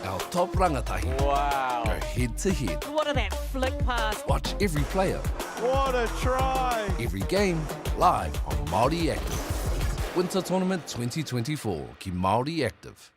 Our top rangatahi Wow. go head to head. What a that flick pass. Watch every player, What a try. every game, live on Māori Active. Winter Tournament 2024 ki Māori Active.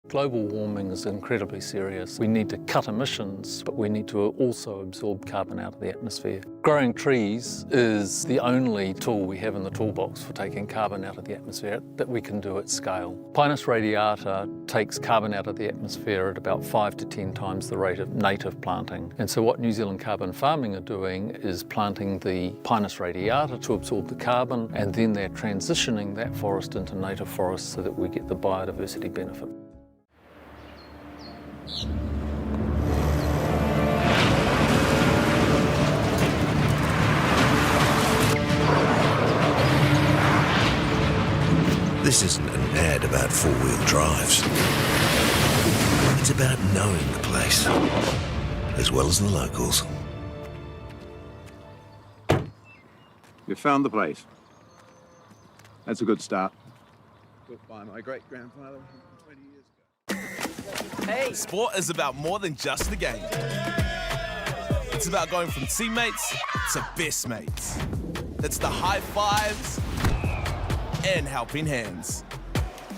Global warming is incredibly serious. We need to cut emissions, but we need to also absorb carbon out of the atmosphere. Growing trees is the only tool we have in the toolbox for taking carbon out of the atmosphere that we can do at scale. Pinus radiata takes carbon out of the atmosphere at about 5 to 10 times the rate of native planting. And so what New Zealand Carbon Farming are doing is planting the Pinus radiata to absorb the carbon, and then they're transitioning that forest into native forest so that we get the biodiversity benefit. This isn't an ad about four-wheel drives. It's about knowing the place, as well as the locals. We found the place. That's a good start. Built by my great-grandfather 20 years ago. Hey, sport is about more than just the game. It's about going from teammates to best mates. It's the high fives and helping hands.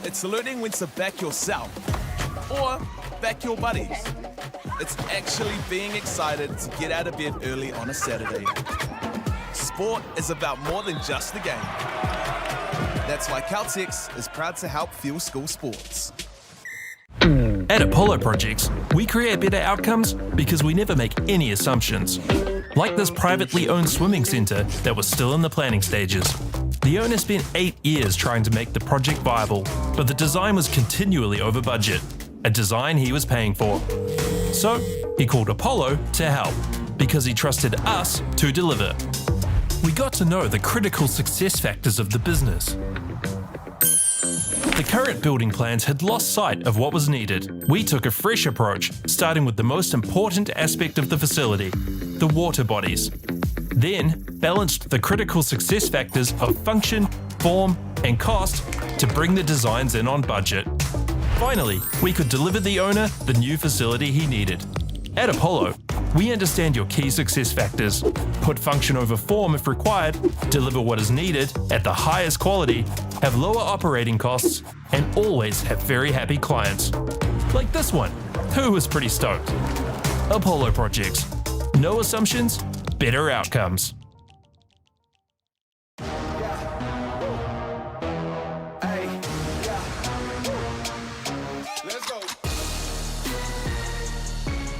It's learning when to back yourself or back your buddies. It's actually being excited to get out of bed early on a Saturday. Sport is about more than just the game. That's why Caltex is proud to help fuel school sports. At Apollo Projects, we create better outcomes because we never make any assumptions. Like this privately owned swimming centre that was still in the planning stages. The owner spent 8 years trying to make the project viable, but the design was continually over budget, a design he was paying for. So he called Apollo to help, because he trusted us to deliver. We got to know the critical success factors of the business. The current building plans had lost sight of what was needed. We took a fresh approach, starting with the most important aspect of the facility, the water bodies. Then balanced the critical success factors of function, form, and cost to bring the designs in on budget. Finally, we could deliver the owner the new facility he needed. At Apollo, we understand your key success factors, put function over form if required, deliver what is needed at the highest quality, have lower operating costs, and always have very happy clients. Like this one, who was pretty stoked. Apollo Projects. No assumptions, better outcomes.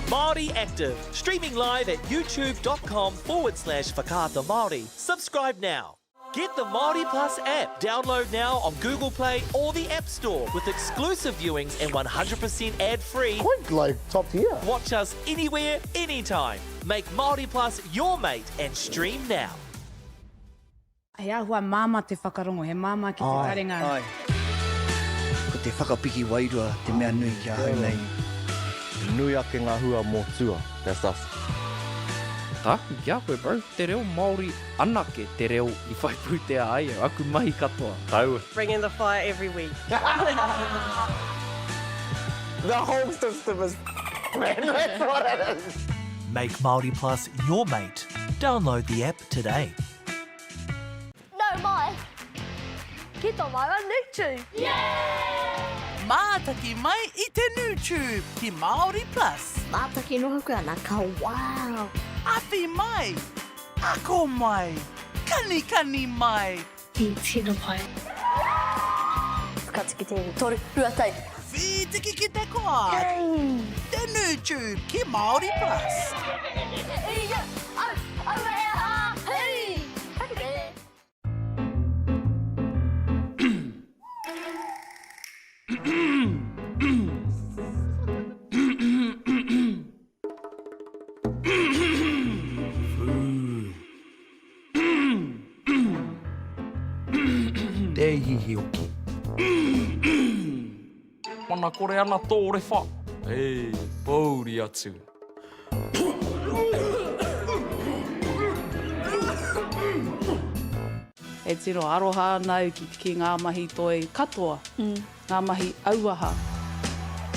Māori Active, streaming live at youtube.com/Whakaata Māori. Subscribe now. Get the Māori Plus app. Download now on Google Play or the App Store with exclusive viewings and 100% ad-free. Quite like top tier. Watch us anywhere, anytime. Make Māori Plus your mate and stream now. Ai ahua māma te whakarongo, he māma ki te taringa. Ai. Ko te whakapiki wairua, te mea nui kia hau nei. Nui ake ngā hua mō tua, that's us. Tāku kia koe bro, te reo Māori anake te reo I whai pūtea ai, aku mahi katoa. Taua. Bringing the fire every week. The whole system is man, that's what it is. Make Māori Plus your mate. Download the app today. No, mai. Ki tō mai on YouTube. Mātaki mai I te YouTube ki Māori Plus. Mātaki noho kua nā ka wow. Awhi mai, ako mai, kani mai. Ki tino pai. Whakatiki te tori ruatai. Whi tiki ki te koa. Te YouTube ki Māori Plus. Te hihi oki. Mana kore ana tōre wha. Hei, pauri atu. E tino aroha nau ki ngā mahi toi katoa, ngā mahi auaha.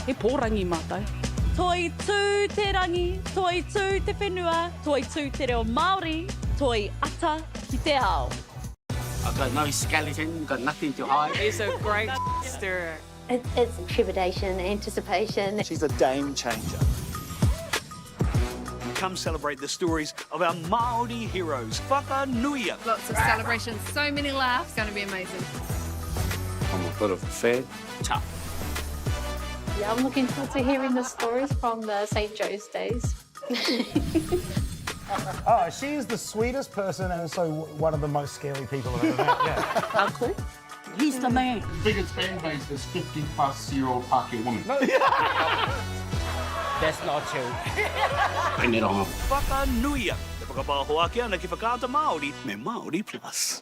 He pōrangi mātai. Toi tū te rangi, toi tū te whenua, toi tū te reo Māori, toi ata ki te ao. I've got no skeleton, got nothing to hide. It's a great stirrer. It's trepidation, anticipation. She's a game changer. Come celebrate the stories of our Māori heroes. Whakanuia. Lots of celebrations, so many laughs, going to be amazing. I'm a bit of a fan. Tough. Yeah, I'm looking forward to hearing the stories from the St. Joe's days. Oh, she is the sweetest person and also one of the most scary people I've ever met. Yeah. Uncle, he's the man. The biggest fan base is 50-plus-year-old Pākehā woman. That's not true. Bring it on. Whakanuia. Te whakapāhoake ana ki whakaata Māori me Māori Plus.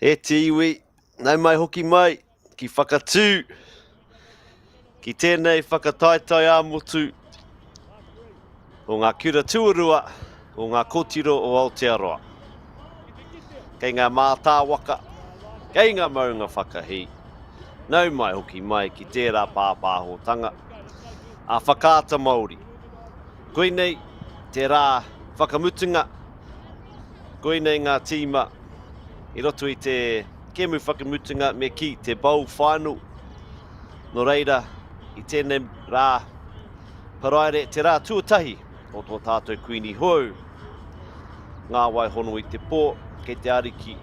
He te iwi, nau mai hoki mai, ki whakatū, ki tēnei whakataitai ā-motu, o ngā kura tuarua, o ngā kotiro o Aotearoa. Kei ngā mātā waka, kei ngā maunga whakahi, nau mai hoki mai ki tērā pāpāhotanga, a whakaata Māori. Koinei, te rā whakamutunga, koinei ngā tīma, I roto I te kemu whakamutunga me ki te bowl final. No reira, I tēnei rā paraire te rā tuatahi o tō tātou kuini hou. Ngā wai hono I te pō, kei te ariki,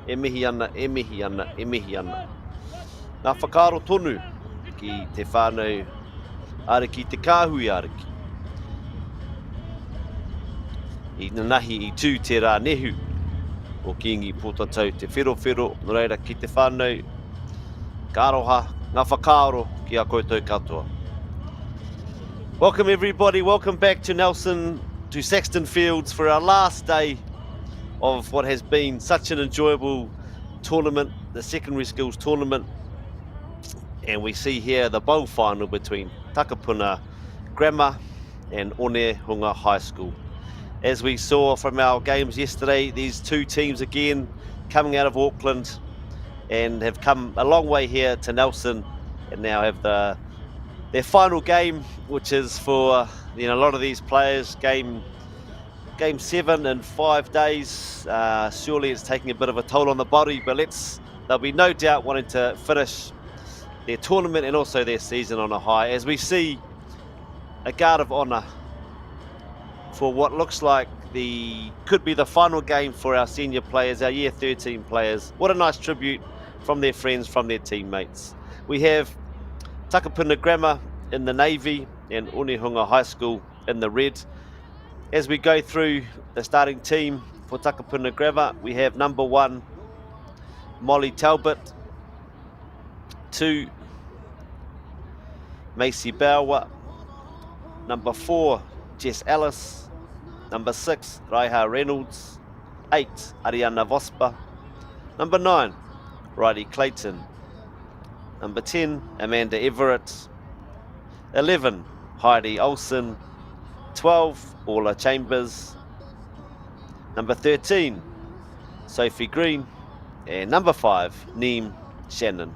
e mihi ana, e mihi ana, e mihi ana. Ngā whakaaro tonu ki te whānau ariki, te kāhui ariki. I nahi I tū te rā nehu. O kingi potatau te whiro, no reira ki te whānau, ka aroha, ngā whakaaro ki a koutou katoa. Welcome everybody, welcome back to Nelson, to Saxton Fields for our last day of what has been such an enjoyable tournament, the secondary schools tournament. And we see here the bowl final between Takapuna Gmr and Onehunga High School. As we saw from our games yesterday, these two teams again coming out of Auckland and have come a long way here to Nelson and now have their final game, which is for a lot of these players, game Game 7 in 5 days. Surely it's taking a bit of a toll on the body, but there'll be no doubt wanting to finish their tournament and also their season on a high, as we see a guard of honour for what looks like could be the final game for our senior players, our year 13 players. What a nice tribute from their friends, from their teammates. We have Takapuna Gmr in the navy and Onehunga High School in the red. As we go through the starting team for Takapuna Gmr, we have number 1, Molly Talbot, 2, Macy Bauer, number 4, Jess Ellis, number 6, Raiha Reynolds, 8, Ariana Vospa, number 9, Riley Clayton, number 10, Amanda Everett, 11, Heidi Olsen, 12, Orla Chambers, number 13, Sophie Green, and number 5, Neem Shannon.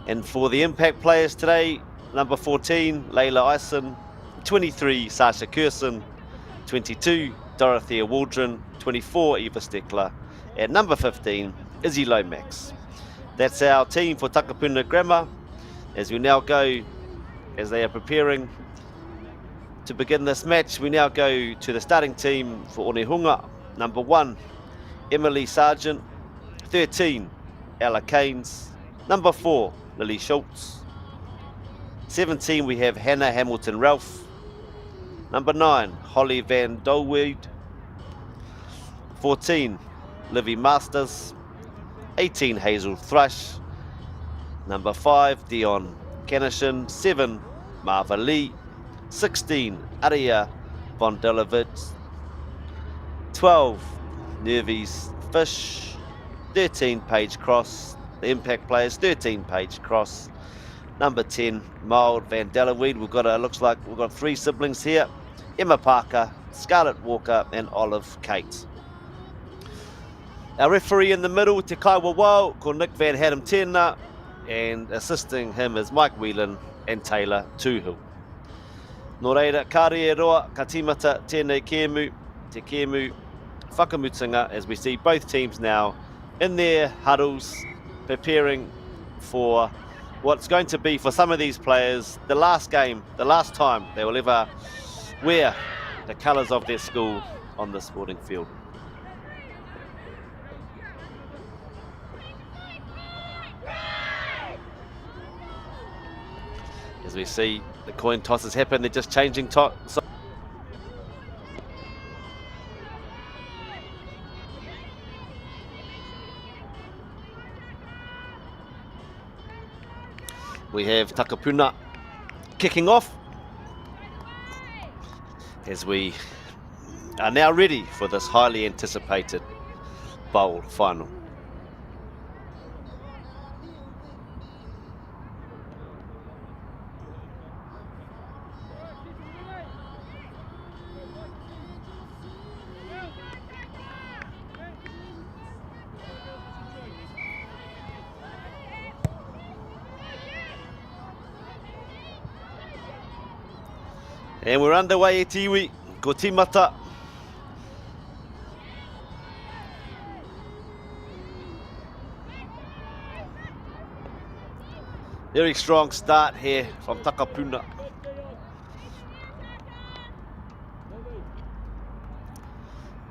And for the impact players today, number 14, Layla Ison, 23, Sasha Curson, 22, Dorothea Waldron, 24, Eva Steckler, and number 15, Izzy Lomax. That's our team for Takapuna Gmr. As we now go, as they are preparing to begin this match, we now go to the starting team for Onehunga. Number 1, Emily Sargent, 13, Ella Keynes, number 4, Lily Schultz, 17 we have Hannah Hamilton Ralph, number 9, Holly Van Dolweed, 14, Livy Masters, 18, Hazel Thrush, number 5, Dion Canishin, 7, Marva Lee, 16, Aria Von Delovitz, 12, Nervies Fish, 13, Paige Cross, the impact players, 13, Paige Cross, number 10, Mild Van Delaweed. Looks like we've got 3 siblings here, Emma Parker, Scarlett Walker, and Olive Kate. Our referee in the middle, Te Kaiwa Wau, called Nick Van Hadam Tēnā, and assisting him is Mike Whelan and Taylor Tuhill. Nō reira, kāre roa, ka tīmata tēnei kēmu, te kēmu whakamutinga, as we see both teams now in their huddles, preparing for what's going to be, for some of these players, the last game, the last time they will ever wear the colours of their school on the sporting field. As we see the coin tosses happen, they're just changing toss. We have Takapuna kicking off as we are now ready for this highly anticipated bowl final. And we're underway at iwi, ko tīmata. Very strong start here from Takapuna.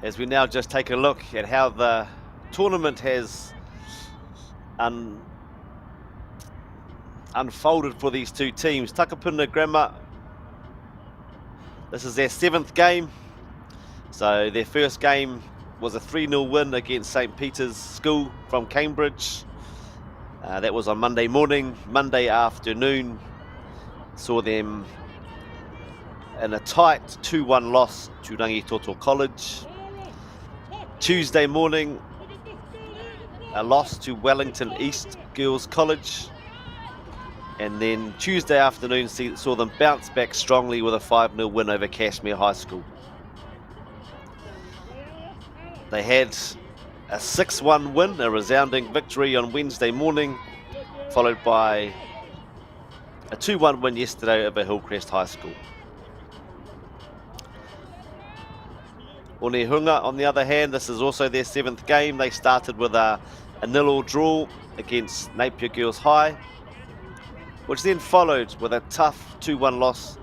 As we now just take a look at how the tournament has unfolded for these two teams. Takapuna Gmr, this is their 7th game. So their first game was a 3-0 win against St. Peter's School from Cambridge. That was on Monday morning. Monday afternoon saw them in a tight 2-1 loss to Rangitoto College. Tuesday morning, a loss to Wellington East Girls College. And then Tuesday afternoon saw them bounce back strongly with a 5-0 win over Cashmere High School. They had a 6-1 win, a resounding victory on Wednesday morning, followed by a 2-1 win yesterday over Hillcrest High School. Onehunga, on the other hand, this is also their 7th game. They started with a 0-0 draw against Napier Girls High, which then followed with a tough 2-1 loss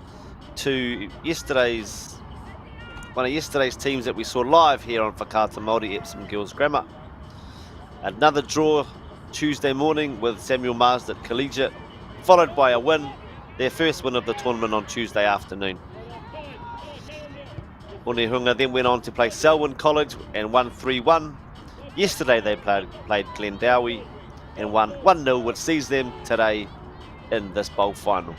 to one of yesterday's teams that we saw live here on Whakaata Māori Epsom Girls Grammar. Another draw Tuesday morning with Samuel Marsden Collegiate, followed by a win, their first win of the tournament on Tuesday afternoon. Onehunga then went on to play Selwyn College and won 3-1. Yesterday they played Glendowie and won 1-0, which sees them today in this bowl final.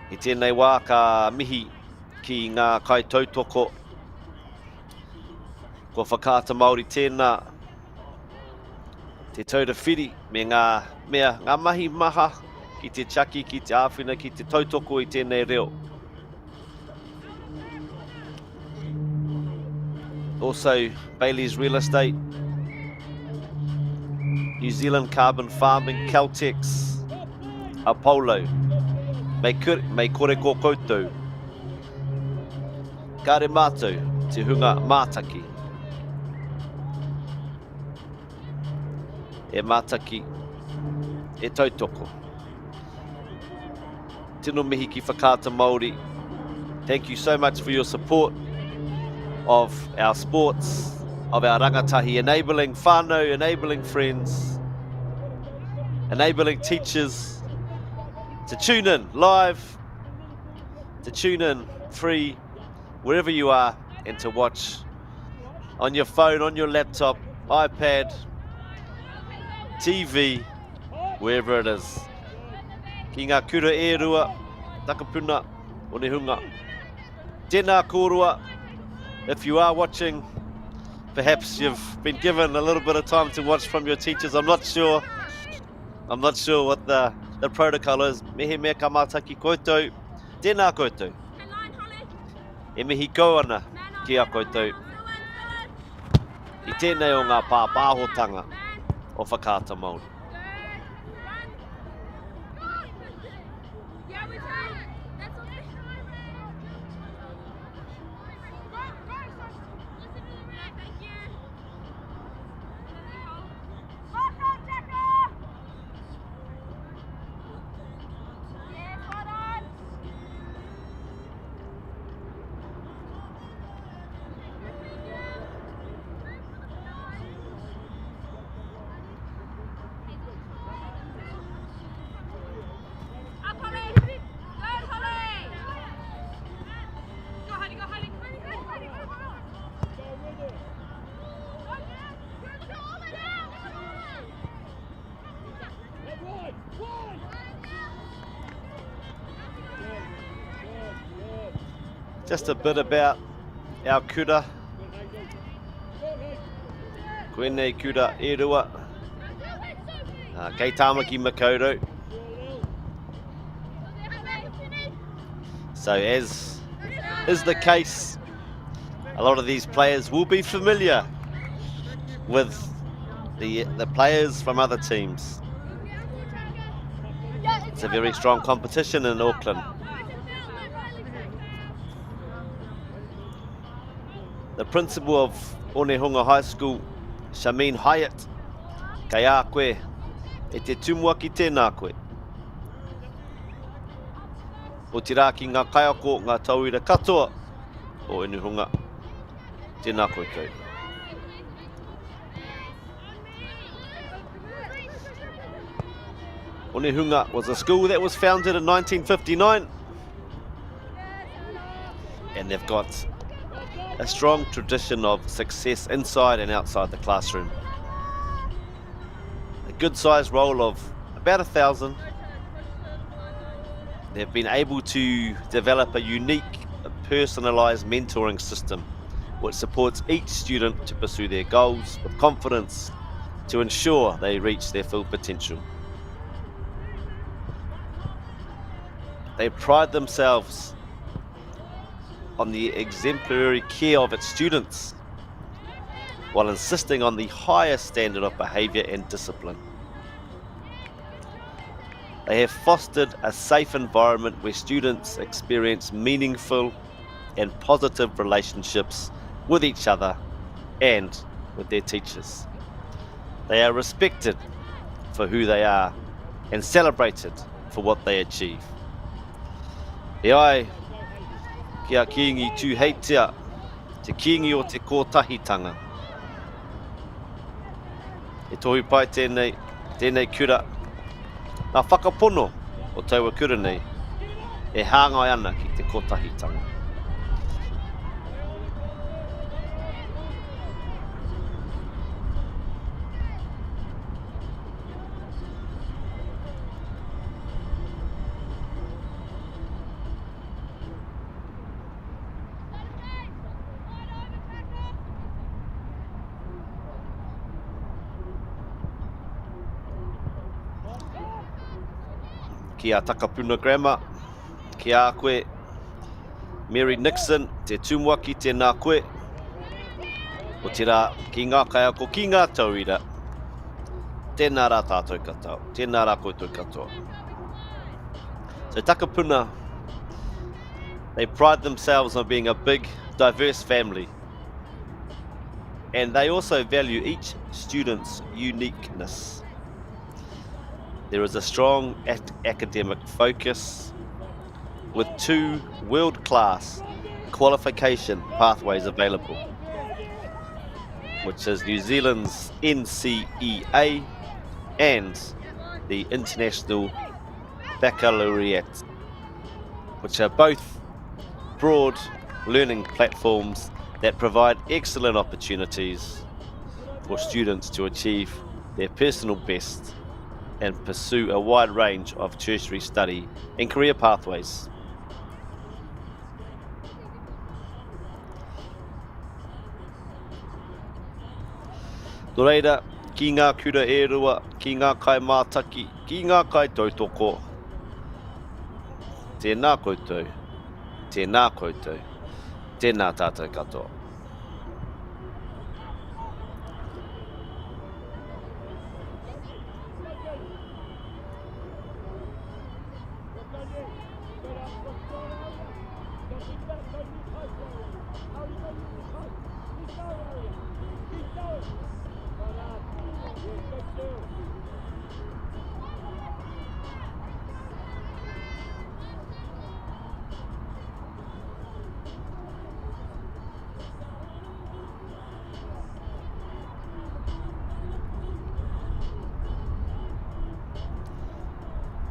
I tēnei wā ka mihi ki ngā kai tautoko. Ko Whakaata Māori tēnā te tauta whiri me ngā mahi maha ki te chaki, ki te āwhina, ki te tautoko I tēnei reo. Also, Bailey's Real Estate, New Zealand Carbon Farming, Caltex, Apollo, mei kore ko koutou. Kare mātou, te hunga mātaki. E mātaki, e tautoko. Tino mihi ki Whakaata Māori. Thank you so much for your support of our sports, of our rangatahi, enabling whānau, enabling friends, enabling teachers to tune in live, to tune in free, wherever you are, and to watch on your phone, on your laptop, iPad, TV, wherever it is. Ki ngā kura e rua, Takapuna, Onehunga. Tēnā kōrua. If you are watching, perhaps you've been given a little bit of time to watch from your teachers. I'm not sure what the protocol is. Mehe mea ka mātaki koutou. Tēnā koutou. E mihi kau ana ki a koutou. I tēnei o ngā pāpāhotanga o Whakaata Māori. Just a bit about our kura. Koenei kura e rua. Kei tāmaki makaurau. So as is the case, a lot of these players will be familiar with the players from other teams. It's a very strong competition in Auckland. The principal of Onehunga High School, Shamin Hyatt, kei a koe, e te tumua ki tēnā koe. O te rā ki ngā kaiako, ngā tauira katoa o Onehunga. Tēnā koe tau. Onehunga was a school that was founded in 1959, and they've got a strong tradition of success inside and outside the classroom. A good sized roll of about 1,000. They've been able to develop a unique, personalised mentoring system which supports each student to pursue their goals with confidence to ensure they reach their full potential. They pride themselves on the exemplary care of its students, while insisting on the highest standard of behaviour and discipline. They have fostered a safe environment where students experience meaningful and positive relationships with each other and with their teachers. They are respected for who they are and celebrated for what they achieve. E ai, kia kiingi tū heitea, te kiingi o te kōtahitanga. E tohu pai tēnei kura, nā whakapono o taua kura nei, e hāngai ana ki te kōtahitanga. Ki a Takapuna Gmr, ki a koe Mary Nixon, te tumuaki tēnā koe, o tira ki ngā kai ako ki ngā tauira, tēnā rā tātou katoa, tēnā rā koutou katoa. So Takapuna, they pride themselves on being a big, diverse family, and they also value each student's uniqueness. There is a strong academic focus with 2 world-class qualification pathways available, which is New Zealand's NCEA and the International Baccalaureate, which are both broad learning platforms that provide excellent opportunities for students to achieve their personal best and pursue a wide range of tertiary study and career pathways. Nō reira, ki ngā kura e rua, ki ngā kai mātaki, ki ngā kai tautoko. Tēnā koutou, tēnā koutou, tēnā tātou katoa.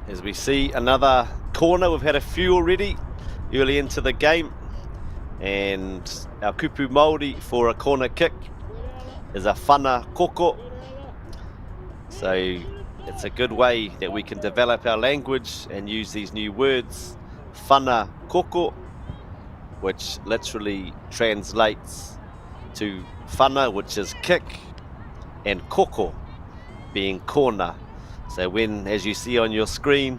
As we see another corner, we've had a few already early into the game, and our kupu Māori for a corner kick is a whana koko. So it's a good way that we can develop our language and use these new words, whana koko, which literally translates to whana, which is kick, and koko being corner. So when, as you see on your screen,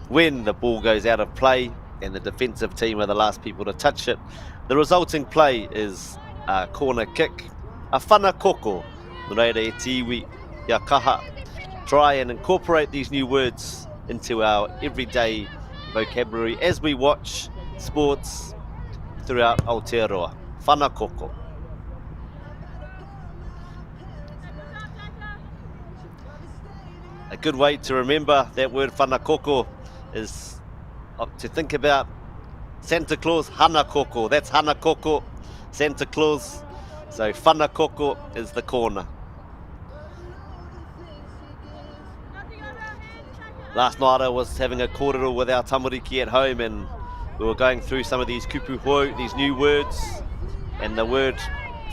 when the ball goes out of play and the defensive team are the last people to touch it, the resulting play is a corner kick, a whana koko. Nō reira e tiwi, ia kaha. Try and incorporate these new words into our everyday vocabulary as we watch sports throughout Aotearoa. Whana koko. A good way to remember that word whana koko is to think about Santa Claus, hana koko. That's hana koko, Santa Claus. So whana koko is the corner. Last night I was having a kōrero with our tamariki at home, and we were going through some of these kupu hoi, these new words, and the word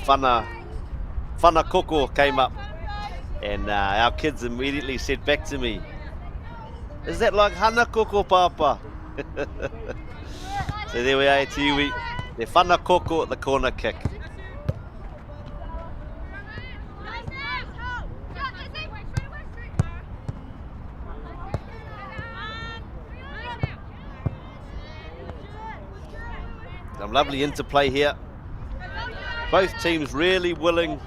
whana koko came up. And our kids immediately said back to me, "Is that like hana koko, Papa?" So there we are, tiwi. The whana koko, the corner kick. Some lovely interplay here. Both teams really willing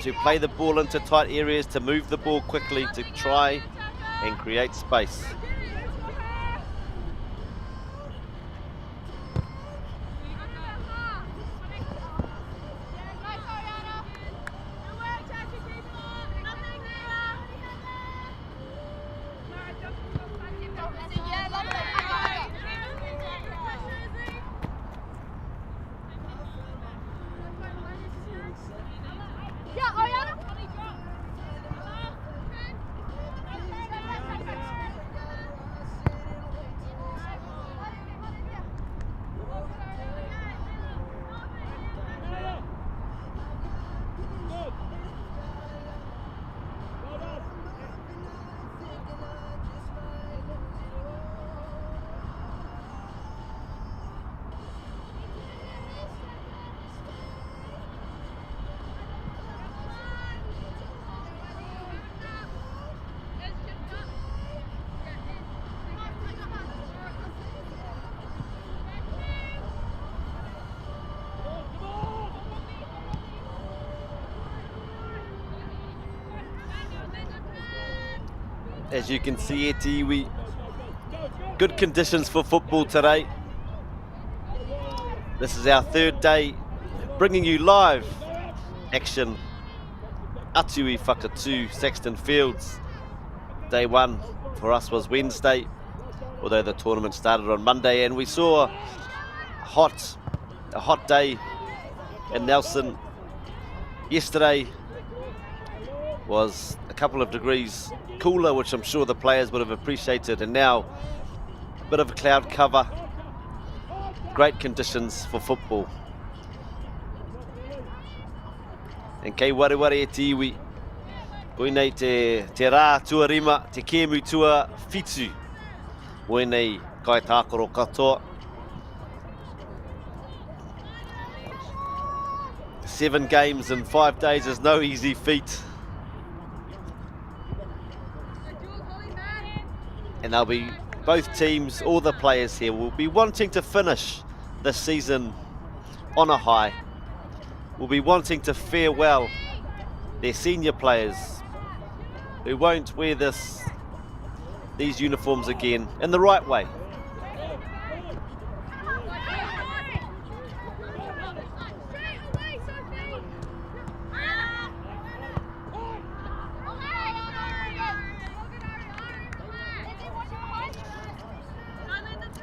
to play the ball into tight areas, to move the ball quickly, to try and create space. As you can see here, Tiwi, good conditions for football today. This is our third day bringing you live action. Atui Whakatū, Saxton Fields. Day one for us was Wednesday, although the tournament started on Monday, and we saw a hot day in Nelson. Yesterday was a couple of degrees cooler, which I'm sure the players would have appreciated, and now a bit of a cloud cover. Great conditions for football. And kei wareware e tiwi, koinei te rā tuarima, te kēmu tua whitu. Moenei kai tākoro katoa. 7 games in 5 days is no easy feat. And they'll be, both teams, all the players here will be wanting to finish this season on a high. Will be wanting to farewell their senior players who won't wear these uniforms again in the right way.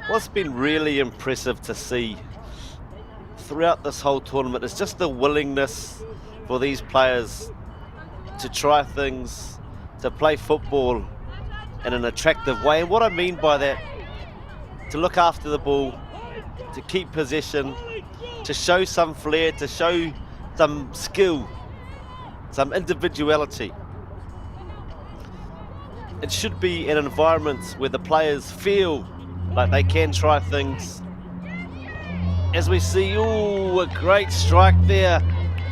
What's been really impressive to see throughout this whole tournament is just the willingness for these players to try things, to play football in an attractive way. And what I mean by that, to look after the ball, to keep possession, to show some flair, to show some skill, some individuality. It should be an environment where the players feel like they can try things. As we see, ooh, a great strike there,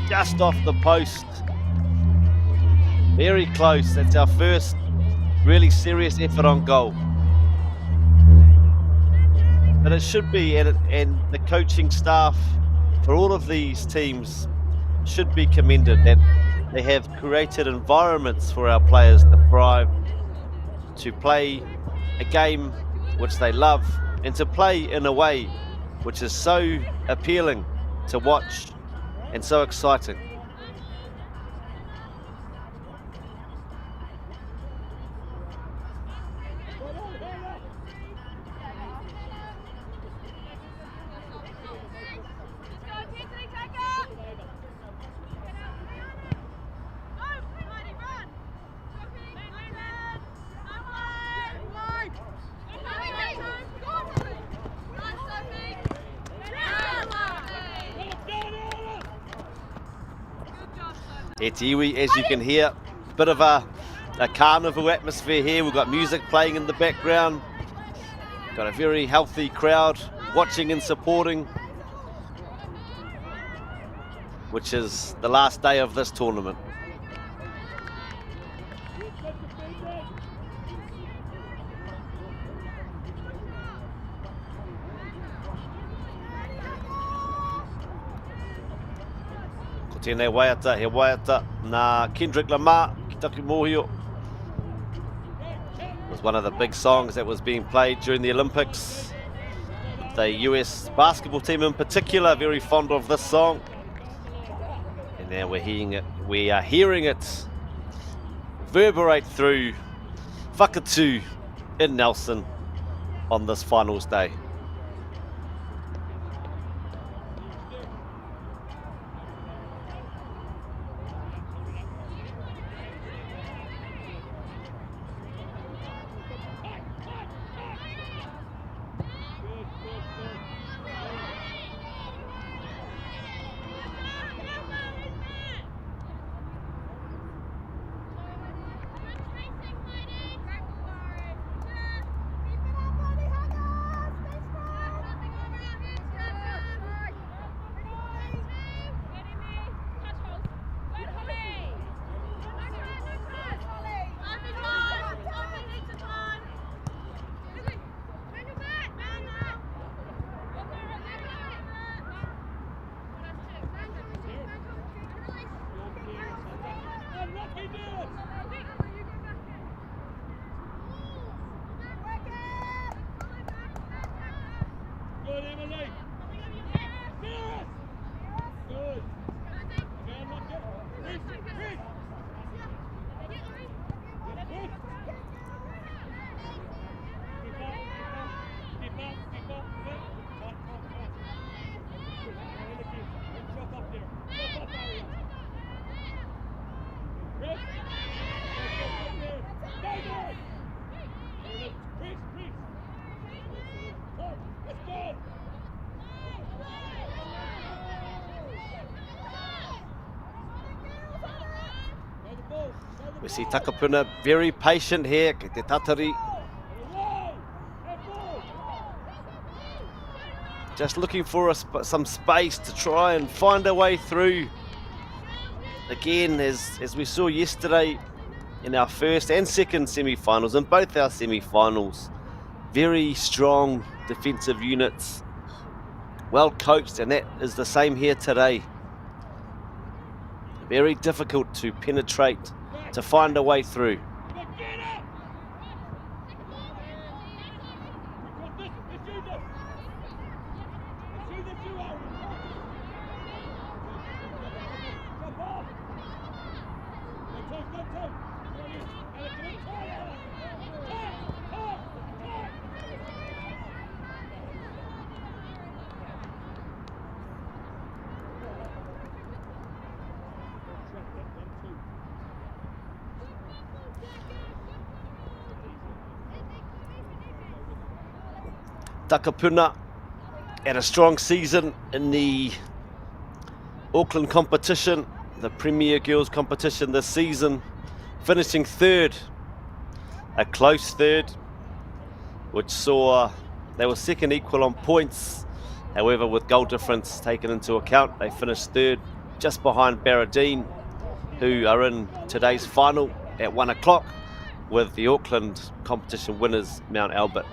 just off the post. Very close. That's our first really serious effort on goal. But it should be, and the coaching staff for all of these teams should be commended that they have created environments for our players to thrive, to play a game which they love, and to play in a way which is so appealing to watch and so exciting. It's iwi, as you can hear, a bit of a carnival atmosphere here. We've got music playing in the background. Got a very healthy crowd watching and supporting, which is the last day of this tournament. Tēnei waiata, he waiata nā Kendrick Lamar ki taku mōhio. was one of the big songs that was being played during the Olympics. The US basketball team in particular, very fond of this song. And now we are hearing it reverberate through Whakatū in Nelson on this finals day. We see Takapuna very patient here, ke te tatari. Just looking for some space to try and find a way through. Again, as we saw yesterday in our first and second semi-finals, in both our semi-finals, very strong defensive units, well coached, and that is the same here today. Very difficult to penetrate, to find a way through. Takapuna had a strong season in the Auckland competition, the Premier Girls competition this season, finishing third, a close third, which saw they were second equal on points. However, with goal difference taken into account, they finished third, just behind Barradine, who are in today's final at 1 o'clock with the Auckland competition winners, Mount Albert.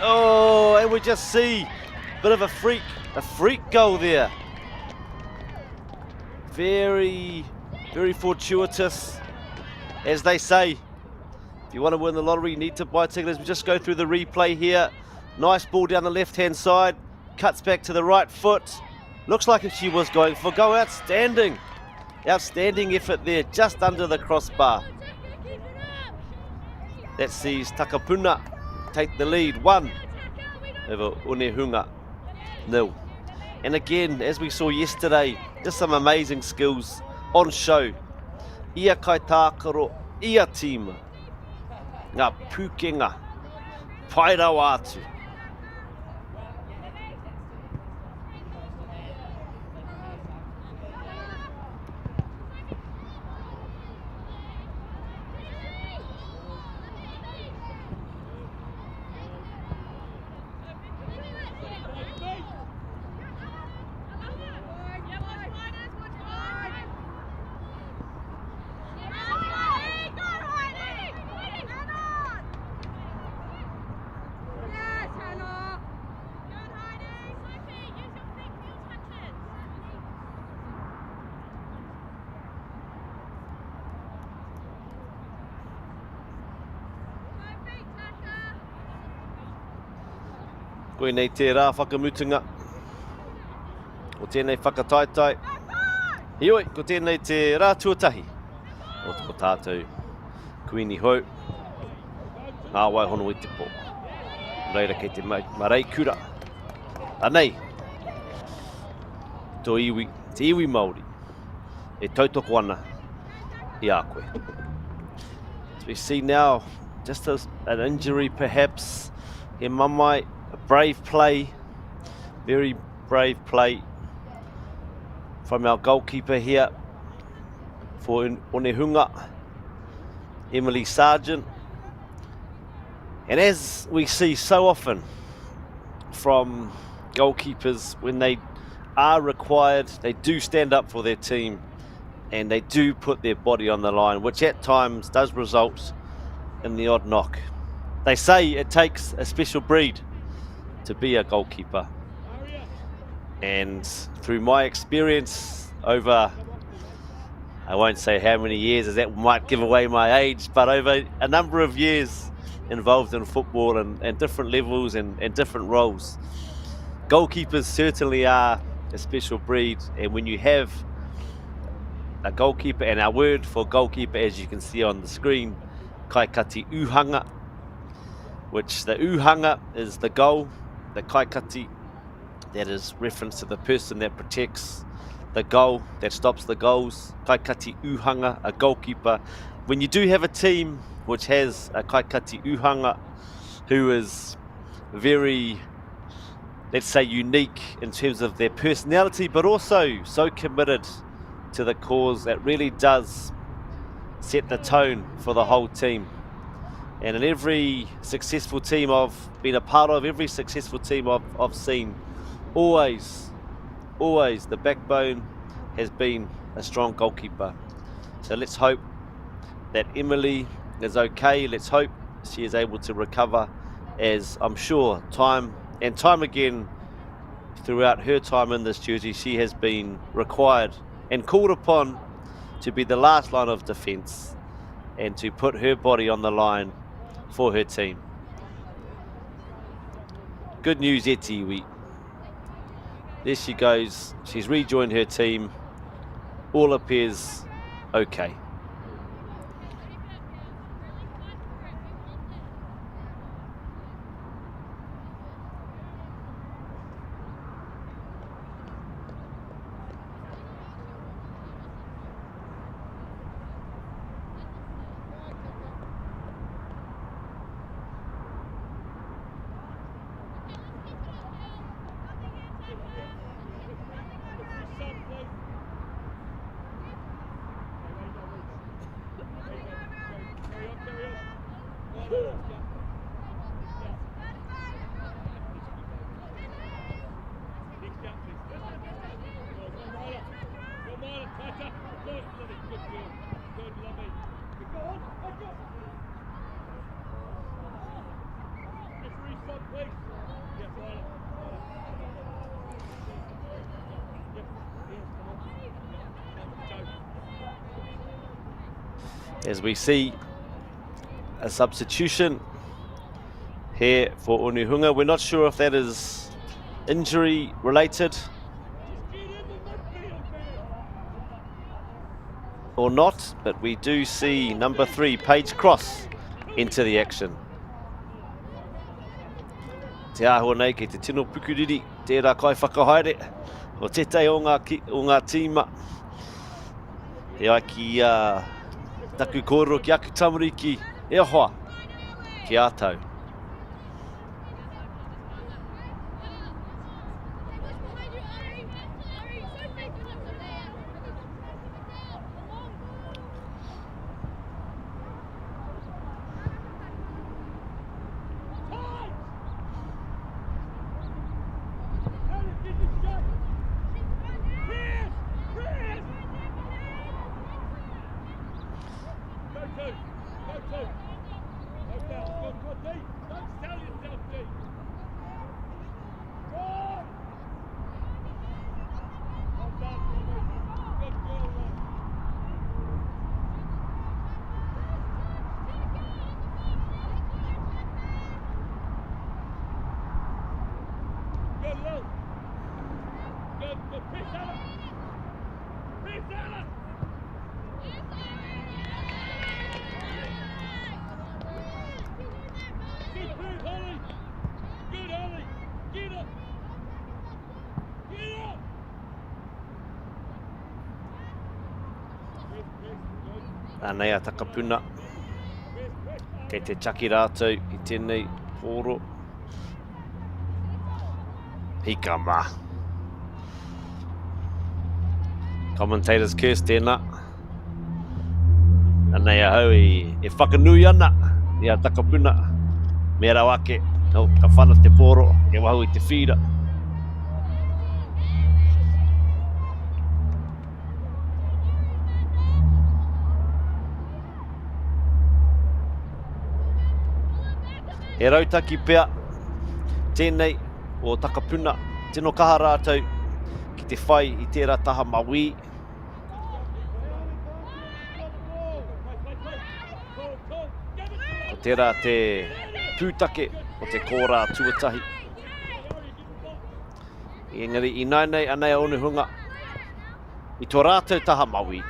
Oh, and we just see a bit of a freak goal there. Very, very fortuitous. As they say, if you want to win the lottery, you need to buy tickets. We just go through the replay here. Nice ball down the left-hand side. Cuts back to the right foot. Looks like she was going for goal. Outstanding. Outstanding effort there, just under the crossbar. That sees Takapuna take the lead, 1 over Onehunga 0. And again, as we saw yesterday, just some amazing skills on show. Ia kai tākaro, ia tīma, ngā pūkenga, pai rawa atu. Koenei te rā whakamutunga. O tēnei whakataitai. Hioi, ko tēnei te rā tuatahi. O tō tātou kuini hou. Ngā wai hono i te pō. Reira kei te marei kura. Anei, tō iwi, te iwi Māori. E tautoko ana i a koe. As we see now, just an injury perhaps. He mamai, a brave play, very brave play from our goalkeeper here for Onehunga, Emily Sargent. And as we see so often from goalkeepers, when they are required, they do stand up for their team and they do put their body on the line, which at times does result in the odd knock. They say it takes a special breed to be a goalkeeper. And through my experience over, I won't say how many years, as that might give away my age, but over a number of years involved in football and different levels and different roles, goalkeepers certainly are a special breed. And when you have a goalkeeper, and our word for goalkeeper, as you can see on the screen, kaikati uhanga, which the uhanga is the goal, the kaikati, that is reference to the person that protects the goal, that stops the goals. Kaikati uhanga, a goalkeeper. When you do have a team which has a kaikati uhanga who is very, let's say, unique in terms of their personality, but also so committed to the cause, that really does set the tone for the whole team. And in every successful team I've been a part of, every successful team I've seen, always the backbone has been a strong goalkeeper. So let's hope that Emily is okay. Let's hope she is able to recover, as I'm sure time and time again throughout her time in this jersey, she has been required and called upon to be the last line of defence and to put her body on the line for her team. Good news, Etiwi. There she goes. She's rejoined her team. All appears okay. As we see a substitution here for Onehunga. We're not sure if that is injury related or not, but we do see number 3, Paige Cross, enter the action. Te ahua nei kei te tino pukuriri, tērā kai whakahaere, o te tei o ngā tīma. He ai ki taku kōrero ki aku tamariki, e hoa, ki ātau. Anei a Takapuna. Kei te chaki rātou I tēnei pōro. Hika mā. Commentators curse tēnā. Anei a hau e whakanui ana I a Takapuna. Mera wake, no, ka whana te pōro, e wahu I te whira. E rautaki pea, tēnei o Takapuna, tino kaha rātou ki te whai I tērā taha maui. Ko tērā te pūtake o te kōrā tuatahi. Engari I nainei anei a Onehunga I tō rātou taha maui.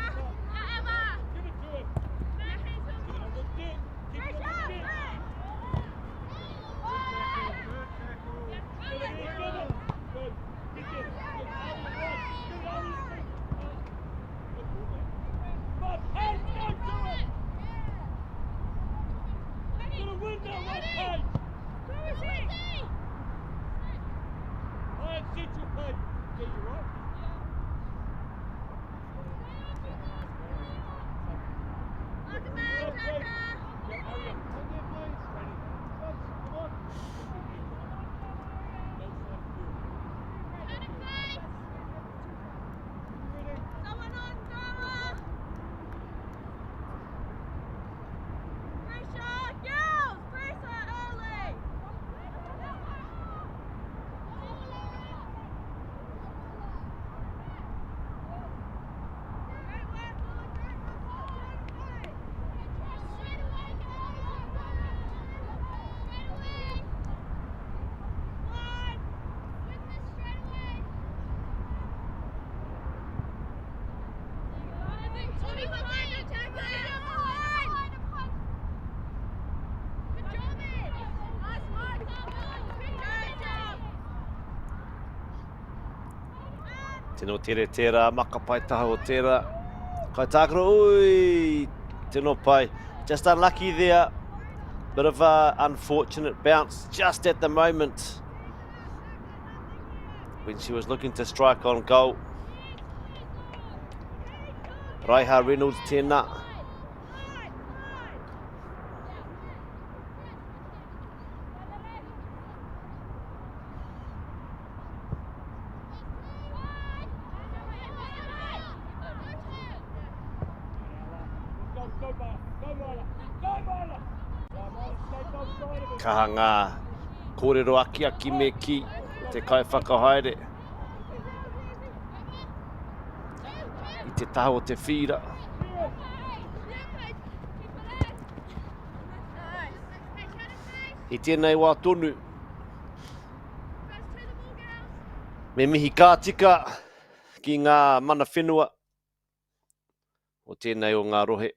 Tino tere tērā, makapai taha o tērā. Kai tākaro, ui, tino pai. Just unlucky there. Bit of a unfortunate bounce just at the moment. When she was looking to strike on goal. Raiha Reynolds tēnā. Kaha ngā kōrero aki me ki te kai whakahaere I te taha o te whira. I tēnei wā tonu. Me mihi kātika ki ngā mana whenua o tēnei o ngā rohe.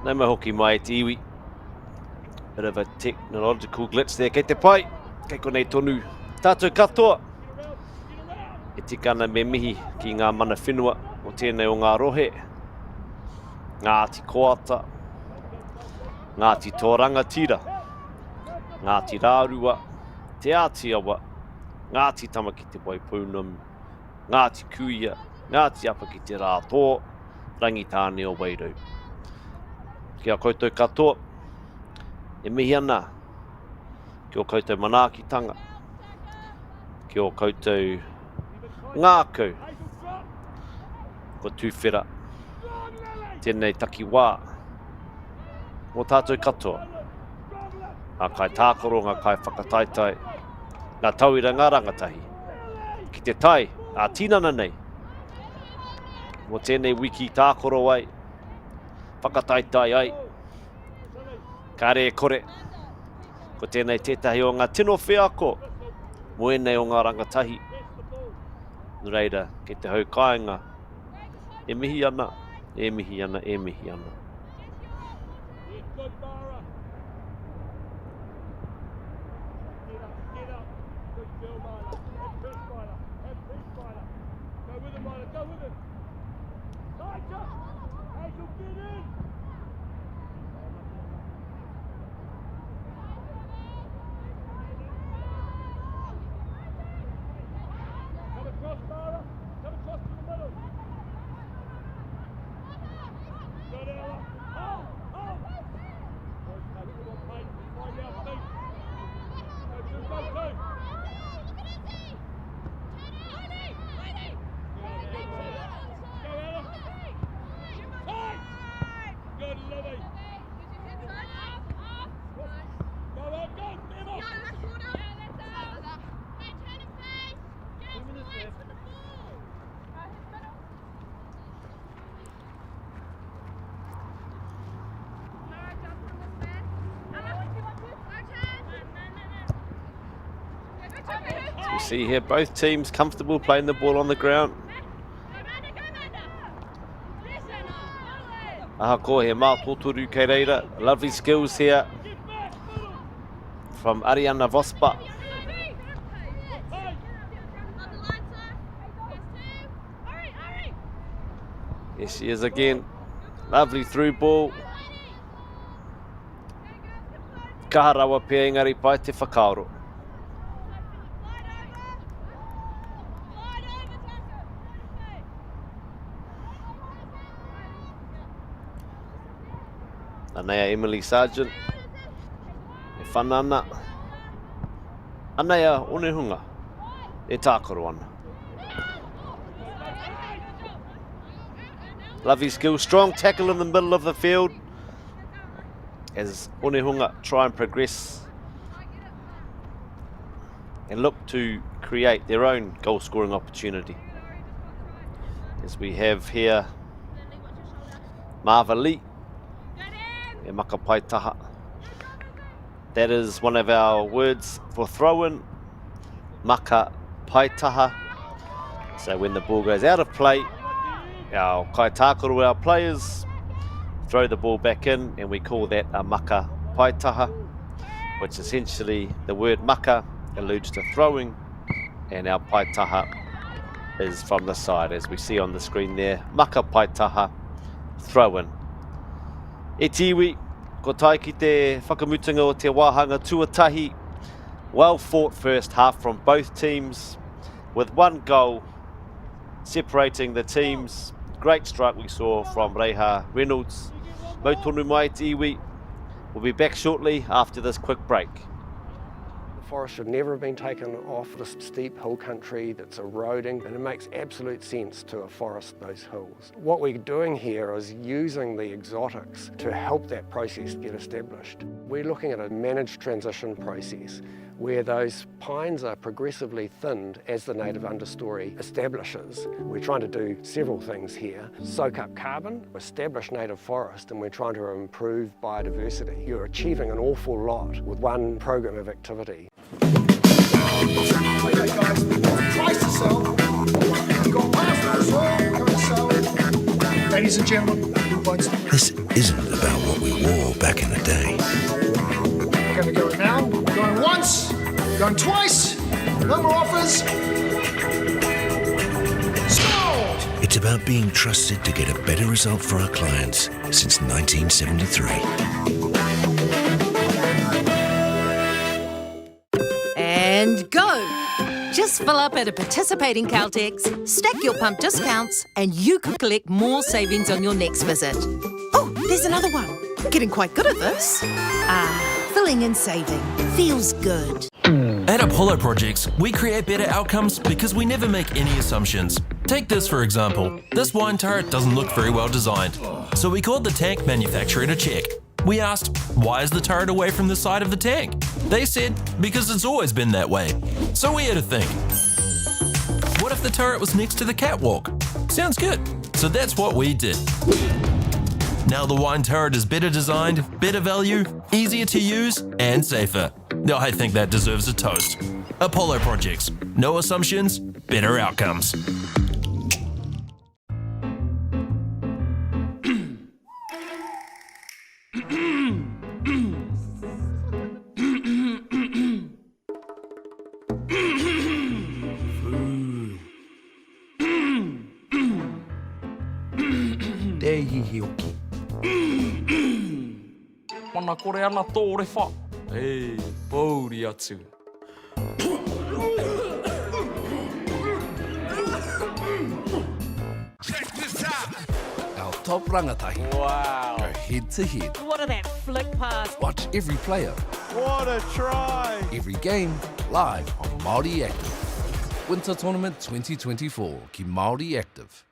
Nau mai hoki mai te iwi. Bit of a technological glitch there. Kei te pai, kei konei tonu. Tātou katoa. E tika ana me mihi ki ngā mana whenua o tēnei o ngā rohe. Ngāti koata. Ngāti tōrangatira. Ngāti rārua. Te Ātiawa. Ngāti tama ki te Waipounamu. Ngāti kuia. Ngāti apa ki te rātō. Rangitāne o Wairau. Kia koutou katoa, e mihi ana, kia koutou manaakitanga, kia koutou ngākau, ko tūwhera, tēnei taki wā, mō tātou katoa. Ngā kai tākoro, ngā kai whakataitai, ngā tauira ngā rangatahi. Ki te tai, a tinana nei. Mō tēnei wiki tākoro ai, whakataitai ai. Ka re kore, ko tēnei tētahi o ngā tino whiako, mō enei o ngā rangatahi. Reira, ki te hau kāinga, e mihi ana, e mihi ana, e mihi ana. You see here both teams comfortable playing the ball on the ground. Aha ko he mā tōtoru kei reira. Lovely skills here from Ariana Vospa. Here she is again. Lovely through ball. Kaharawa pia engari pai te whakaoro. Anea Emily Sargent, e whanana. Anea Onehunga, e tākoro ana. Lovely skill, strong tackle in the middle of the field as Onehunga try and progress and look to create their own goal scoring opportunity. As we have here Marva Lee. E maka pai taha. That is one of our words for throw-in, maka pai taha. So when the ball goes out of play, our kai tākoro, our players, throw the ball back in, and we call that a maka pai taha, which essentially the word maka alludes to throwing, and our pai taha is from the side, as we see on the screen there. Maka pai taha, throw-in. E tiwi, ko tai ki te whakamutunga o te wāhanga tuatahi. Well fought first half from both teams, with one goal separating the teams. Great strike we saw from Reiha Reynolds. Mau tonu mai te iwi. We'll be back shortly after this quick break. The forest should never have been taken off this steep hill country that's eroding, and it makes absolute sense to afforest those hills. What we're doing here is using the exotics to help that process get established. We're looking at a managed transition process where those pines are progressively thinned as the native understory establishes. We're trying to do several things here. Soak up carbon, establish native forest, and we're trying to improve biodiversity. You're achieving an awful lot with one program of activity. Okay guys, twice to sell. Got past as well, going to sell. Ladies and gentlemen, this isn't about what we wore back in the day. We're going to go now, going once, going twice, no more offers. Sold! It's about being trusted to get a better result for our clients since 1973. And go! Just fill up at a participating Caltex, stack your pump discounts, and you could collect more savings on your next visit. Oh, there's another one. Getting quite good at this. Filling and saving. Feels good. At Apollo Projects, we create better outcomes because we never make any assumptions. Take this for example. This wine turret doesn't look very well designed, so we called the tank manufacturer to check. We asked, why is the turret away from the side of the tank? They said, because it's always been that way. So we had to think. What if the turret was next to the catwalk? Sounds good. So that's what we did. Now the wine turret is better designed, better value, easier to use, and safer. I think that deserves a toast. Apollo projects. No assumptions, better outcomes. Te hihi oki. Mana kore ana tōre wha. Ei, pauri atu. Our top rangatahi. Wow. Go head to head. What are that flick pass? Watch every player, What a try. every game, live on Māori Active. Winter Tournament 2024 ki Māori Active.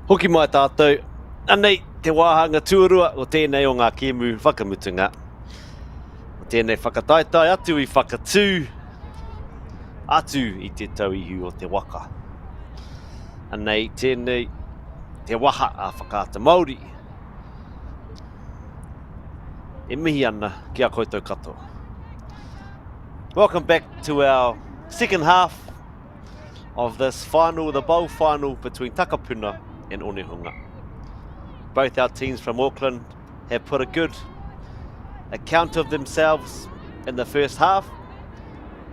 Hoki mai tātou. Anei, te wāhanga tuarua o tēnei o ngā kēmu whakamutunga. O tēnei whakataitai atu I whakatū, atu I te tauihu o te waka. Anei, tēnei, te waha a whakaata Māori. E mihi ana ki a koutou katoa. Welcome back to our second half of this final, the bowl final between Takapuna and Onehunga. Both our teams from Auckland have put a good account of themselves in the first half,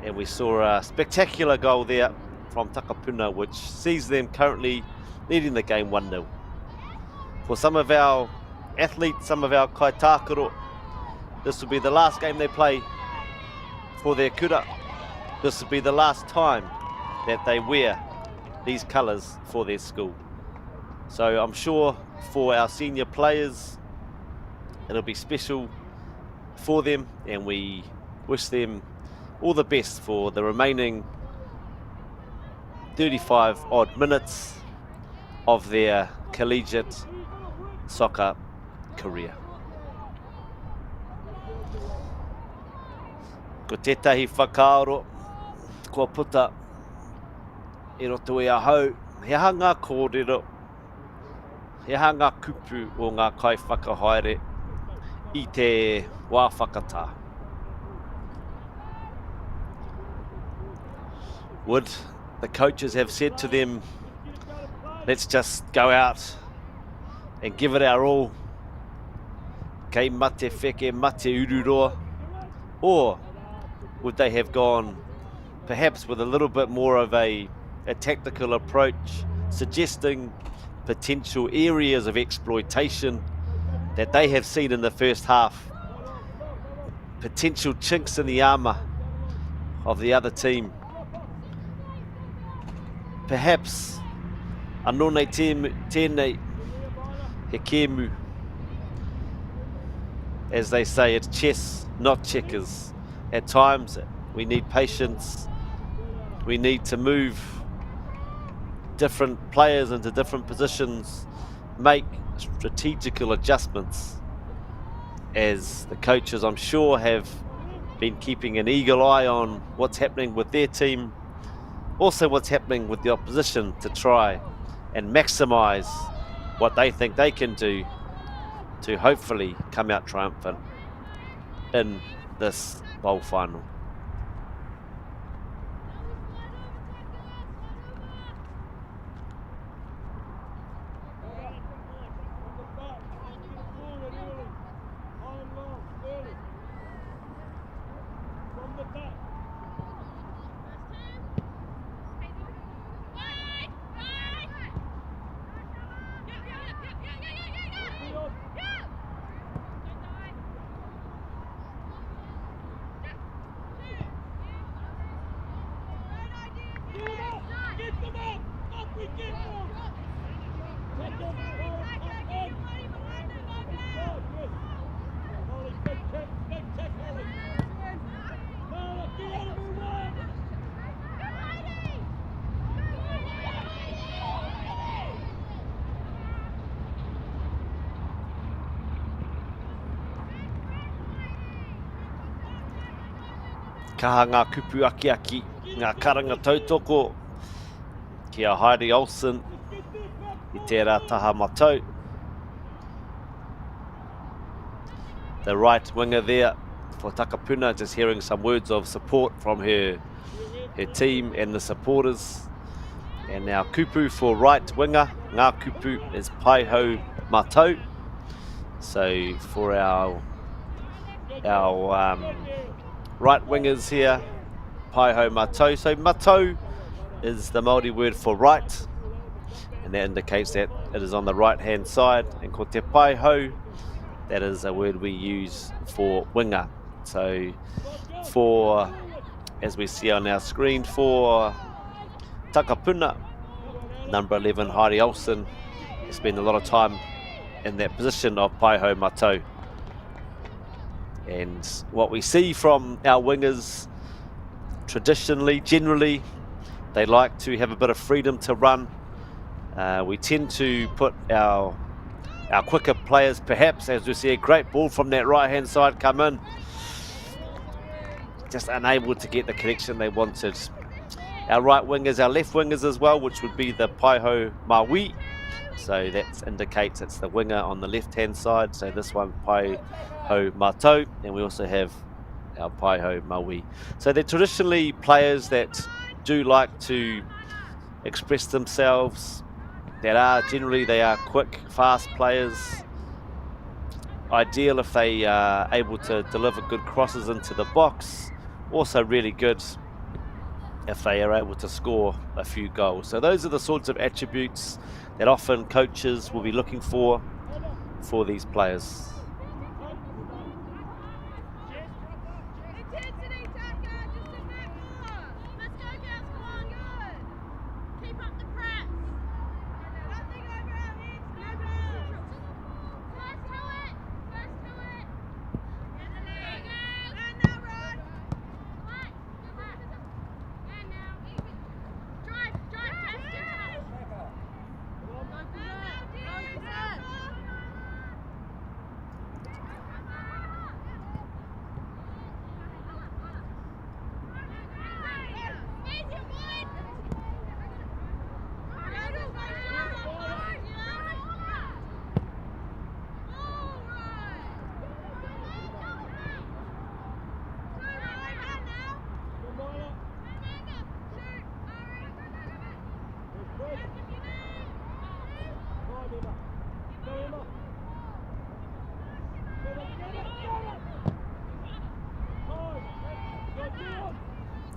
and we saw a spectacular goal there from Takapuna, which sees them currently leading the game 1-0. For some of our athletes, some of our kaitākaro, this will be the last game they play for their kura. This will be the last time that they wear these colours for their school. So I'm sure for our senior players, it'll be special for them, and we wish them all the best for the remaining 35 odd minutes of their collegiate soccer career. Ko tētahi whakaaro, kua puta I roto e a hau, he hanga kōrero, he hanga kupu o ngā kai whakahaere I te wā whakatā. Would the coaches have said to them, let's just go out and give it our all, kei mate wheke mate ururoa, or would they have gone perhaps with a little bit more of a tactical approach, suggesting potential areas of exploitation that they have seen in the first half, potential chinks in the armour of the other team. Perhaps anone tēnei he kēmu. As they say, it's chess, not checkers. At times, we need patience. We need to move different players into different positions, make strategical adjustments, as the coaches, I'm sure, have been keeping an eagle eye on what's happening with their team, also what's happening with the opposition, to try and maximise what they think they can do to hopefully come out triumphant in this bowl final. Kaha ngā kupu aki, ngā karanga tautoko, kia Heidi Olsen, I tērā taha mātou. The right winger there for Takapuna, just hearing some words of support from her team and the supporters. And now kupu for right winger, ngā kupu is Paiho Mātou. So for our right wingers here, Paiho Mātou. So Mātou is the Māori word for right, and that indicates that it is on the right hand side. And ko te Paiho, that is a word we use for winger. So for, as we see on our screen, for Takapuna, number 11 Heidi Olsen has spent a lot of time in that position of Paiho Mātou. And what we see from our wingers traditionally, generally, they like to have a bit of freedom to run. We tend to put our quicker players, perhaps, as we see a great ball from that right hand side come in, just unable to get the connection they wanted. Our right wingers, our left wingers as well, which would be the Paiho Maui. So that indicates it's the winger on the left hand side. So this one, Paiho Mātou, and we also have our Paiho Maui. So they're traditionally players that do like to express themselves, that are generally, they are quick, fast players. Ideal if they are able to deliver good crosses into the box. Also really good if they are able to score a few goals. So those are the sorts of attributes that often coaches will be looking for these players.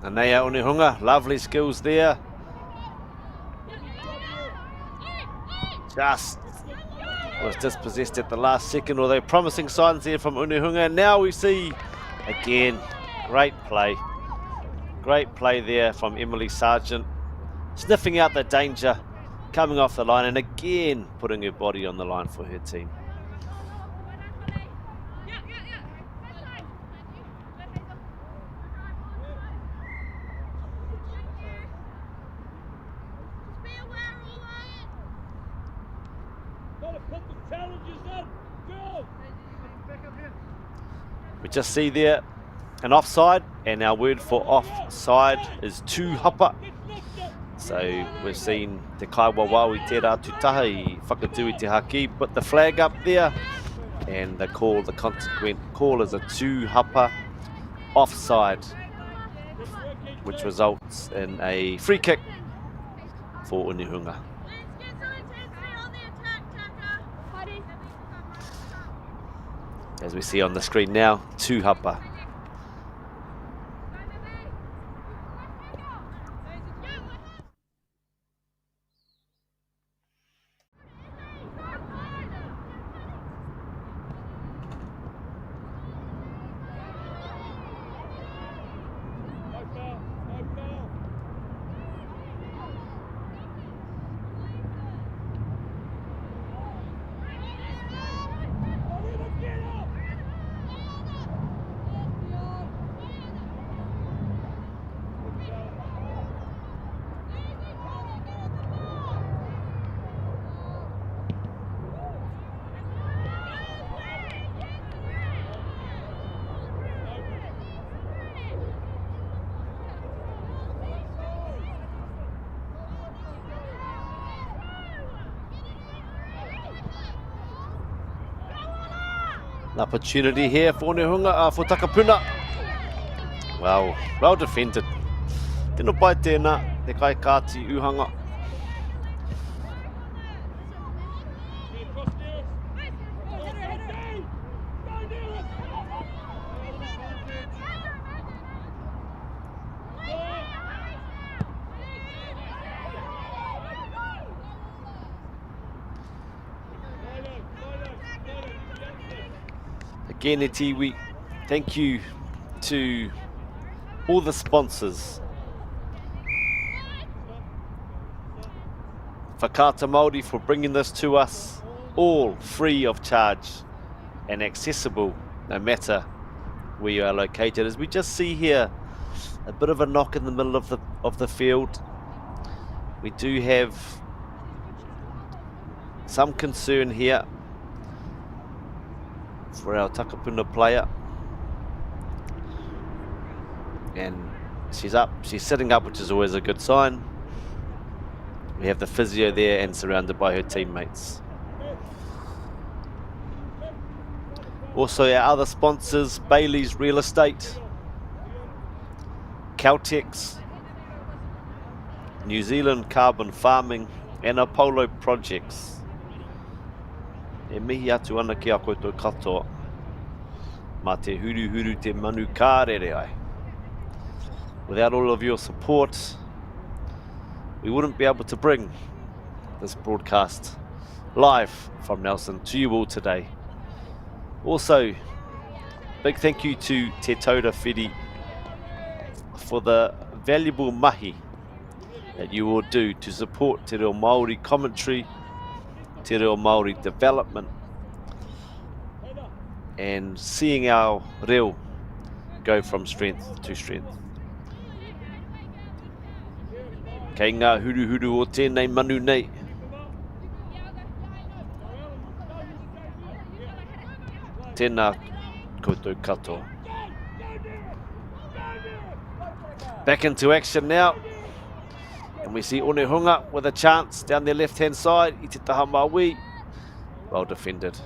Anea Onehunga, lovely skills there. Just was dispossessed at the last second, although promising signs there from Onehunga. Now we see, again, great play. Great play there from Emily Sargent. Sniffing out the danger, coming off the line, and again putting her body on the line for her team. We just see there an offside, and our word for offside is tūhapa. So we've seen Te Kaiwawawi Te Rātutahi, Whakatui Te Haki, put the flag up there, and the consequent call is a tūhapa offside, which results in a free kick for Onehunga. As we see on the screen now, tūhapa. An opportunity here for Onehunga, for Takapuna. Well defended. Tino pai tēnā, te kai kāti uhanga. Again, Etiwi, thank you to all the sponsors. Whakaata Māori for bringing this to us, all free of charge and accessible no matter where you are located. As we just see here, a bit of a knock in the middle of the field. We do have some concern here for our Takapuna player, and she's sitting up, which is always a good sign. We have the physio there and surrounded by her teammates. Also our other sponsors, Bailey's Real Estate, Caltex, New Zealand Carbon Farming, and Apollo Projects. E mihi atu ana ki a koutou katoa. Mā te huru te manu kārere ai. Without all of your support, we wouldn't be able to bring this broadcast live from Nelson to you all today. Also, big thank you to Te Tauda Whiri for the valuable mahi that you all do to support Te Reo Māori commentary, Te Reo Māori development, and seeing our reo go from strength to strength. Kei ngā huru o tēnei manu nei. Tēnā koutou katoa. Back into action now. And we see Onehunga with a chance down their left-hand side. I te taha maui. Well defended.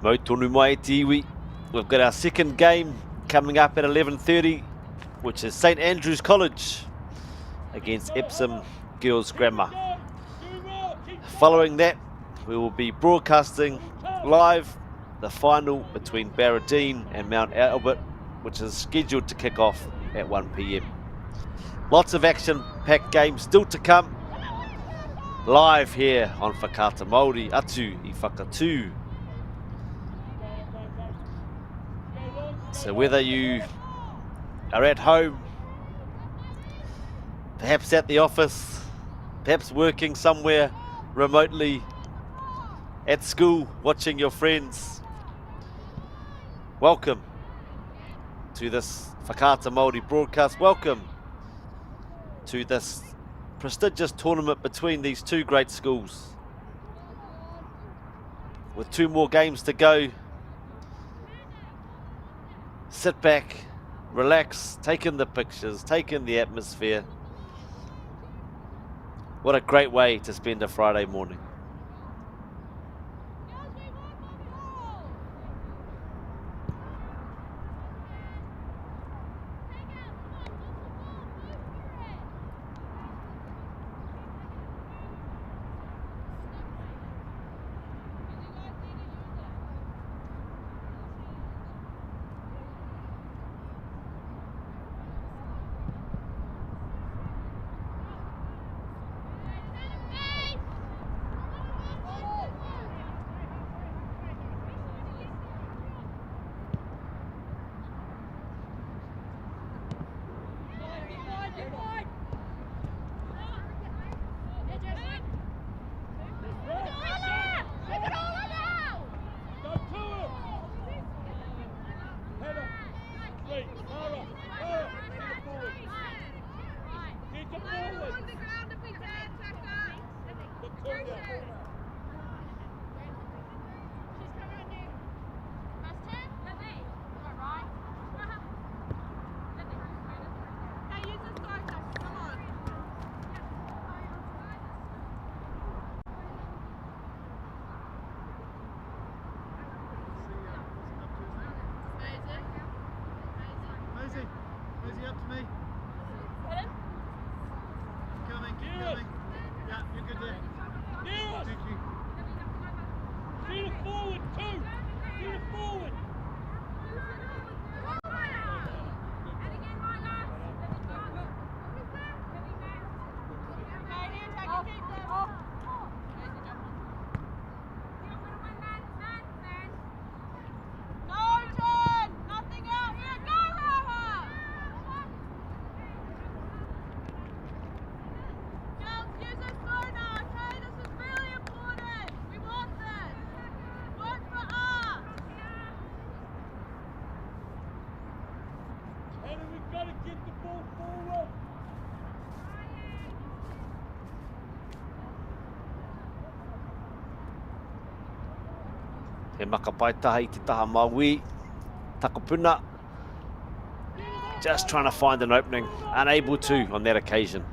Mo tonu mai te iwi. We've got our second game coming up at 11:30, which is St Andrew's College against Epsom Girls Grammar. Following that, we will be broadcasting live the final between Barradine and Mount Albert, which is scheduled to kick off at 1 p.m. Lots of action-packed games still to come. Live here on Whakaata Māori, atu I whakatū. So whether you are at home, perhaps at the office, perhaps working somewhere remotely, at school, watching your friends, welcome to this Whakaata Māori broadcast. Welcome to this prestigious tournament between these two great schools. With 2 more games to go, sit back, relax, take in the pictures, take in the atmosphere. What a great way to spend a Friday morning. He makapaitaha I te taha maui, Takapuna, just trying to find an opening, unable to on that occasion.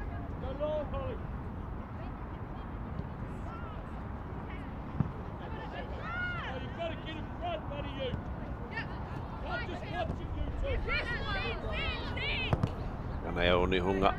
Ganei Onehunga.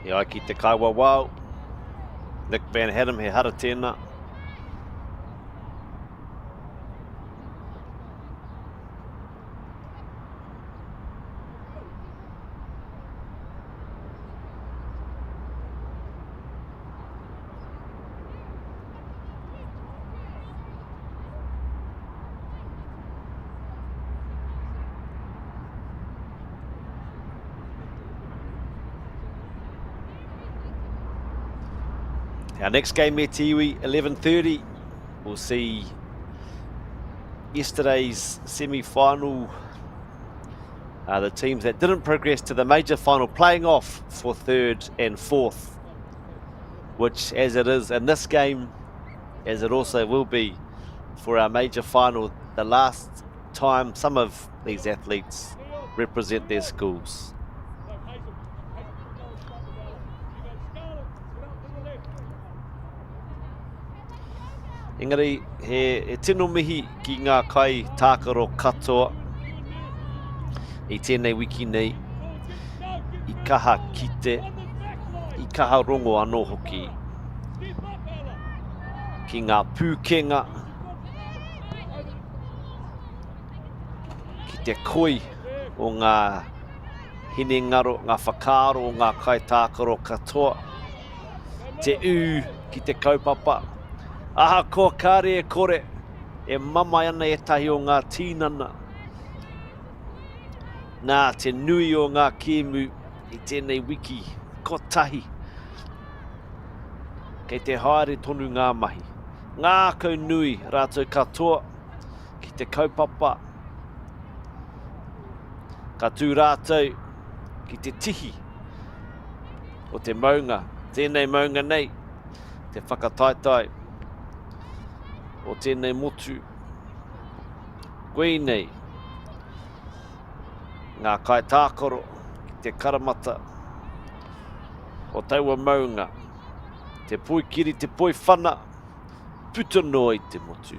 Ia ki te kaiwa wau. Nick Van Hadam he hara tēnā. Our next game here, Tiwi, 11:30. We'll see yesterday's semi-final The teams that didn't progress to the major final playing off for 3rd and 4th, which as it is in this game, as it also will be for our major final, the last time some of these athletes represent their schools. Engari, he tino mihi ki ngā kai tākaro katoa i tēnei wiki nei, i kaha kite, i kaha rongo anō hoki, ki ngā pūkenga, ki te koi o ngā hine ngaro, ngā whakaaro o ngā kai tākaro katoa, te ki te kaupapa, aha ko kāre e kore, e mamai ana etahi o ngā tīnana, nā te nui o ngā kēmu i tēnei wiki, kotahi. Kei te haere tonu ngā mahi. Ngā kau nui rātou katoa, ki te kaupapa. Ka tū rātou, ki te tihi o te maunga, tēnei maunga nei, te whakataetai o tēnei motu. Koe nei, ngā kai tākoro, ki te karamata, o taua maunga, te poi kiri, te poi whana, puta noa i te motu.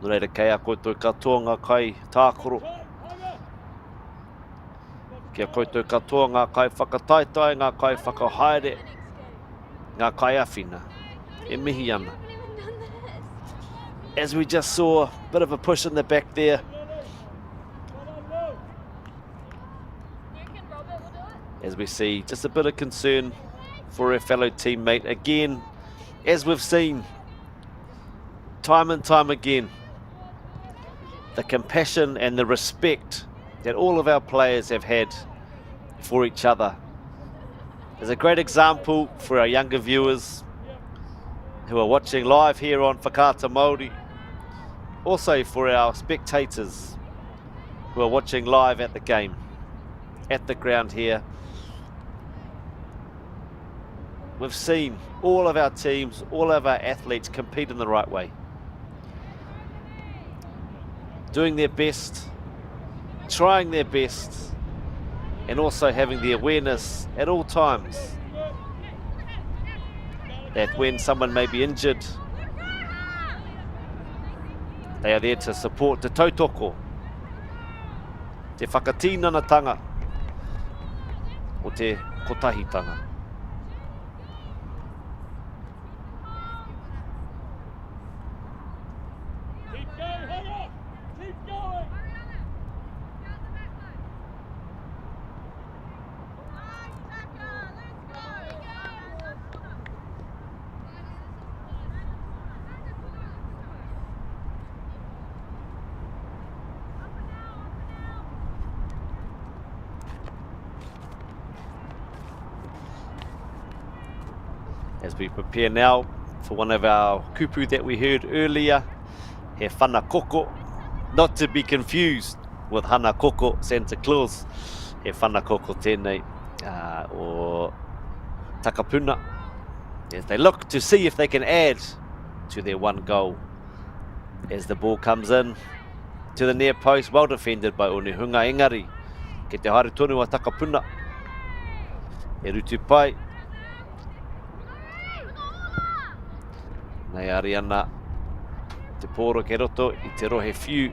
Nō reira kei a koutou katoa ngā kai tākoro, kia koutou katoa ngā kai whakataetai, ngā kai whakahaere, ngā kai awhina, e mihi ana. As we just saw, a bit of a push in the back there. As we see, just a bit of concern for a fellow teammate. Again, as we've seen, time and time again, the compassion and the respect that all of our players have had for each other is a great example for our younger viewers who are watching live here on Whakaata Māori. Also for our spectators who are watching live at the game, at the ground here. We've seen all of our teams, all of our athletes compete in the right way. Doing their best, trying their best, and also having the awareness at all times that when someone may be injured, they are there to support te tautoko, te whakatīnanatanga, o te kotahitanga. As we prepare now for one of our kupu that we heard earlier, he whana koko, not to be confused with hana koko, Santa Claus. He whana koko tēnei o Takapuna, as they look to see if they can add to their one goal. As the ball comes in to the near post, well defended by Onehunga. Engari, ke te haere tonu a Takapuna, e rutu pai. Nei ari ana te pōro ke roto i te rohe whiu.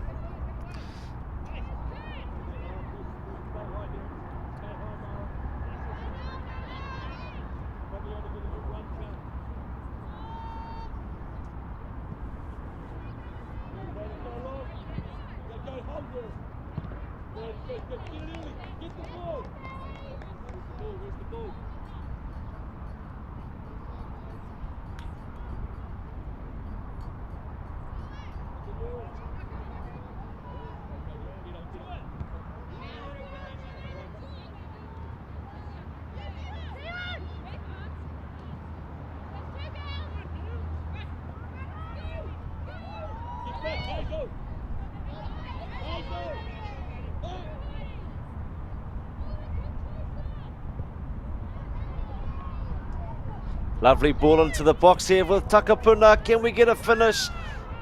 Lovely ball into the box here with Takapuna. Can we get a finish?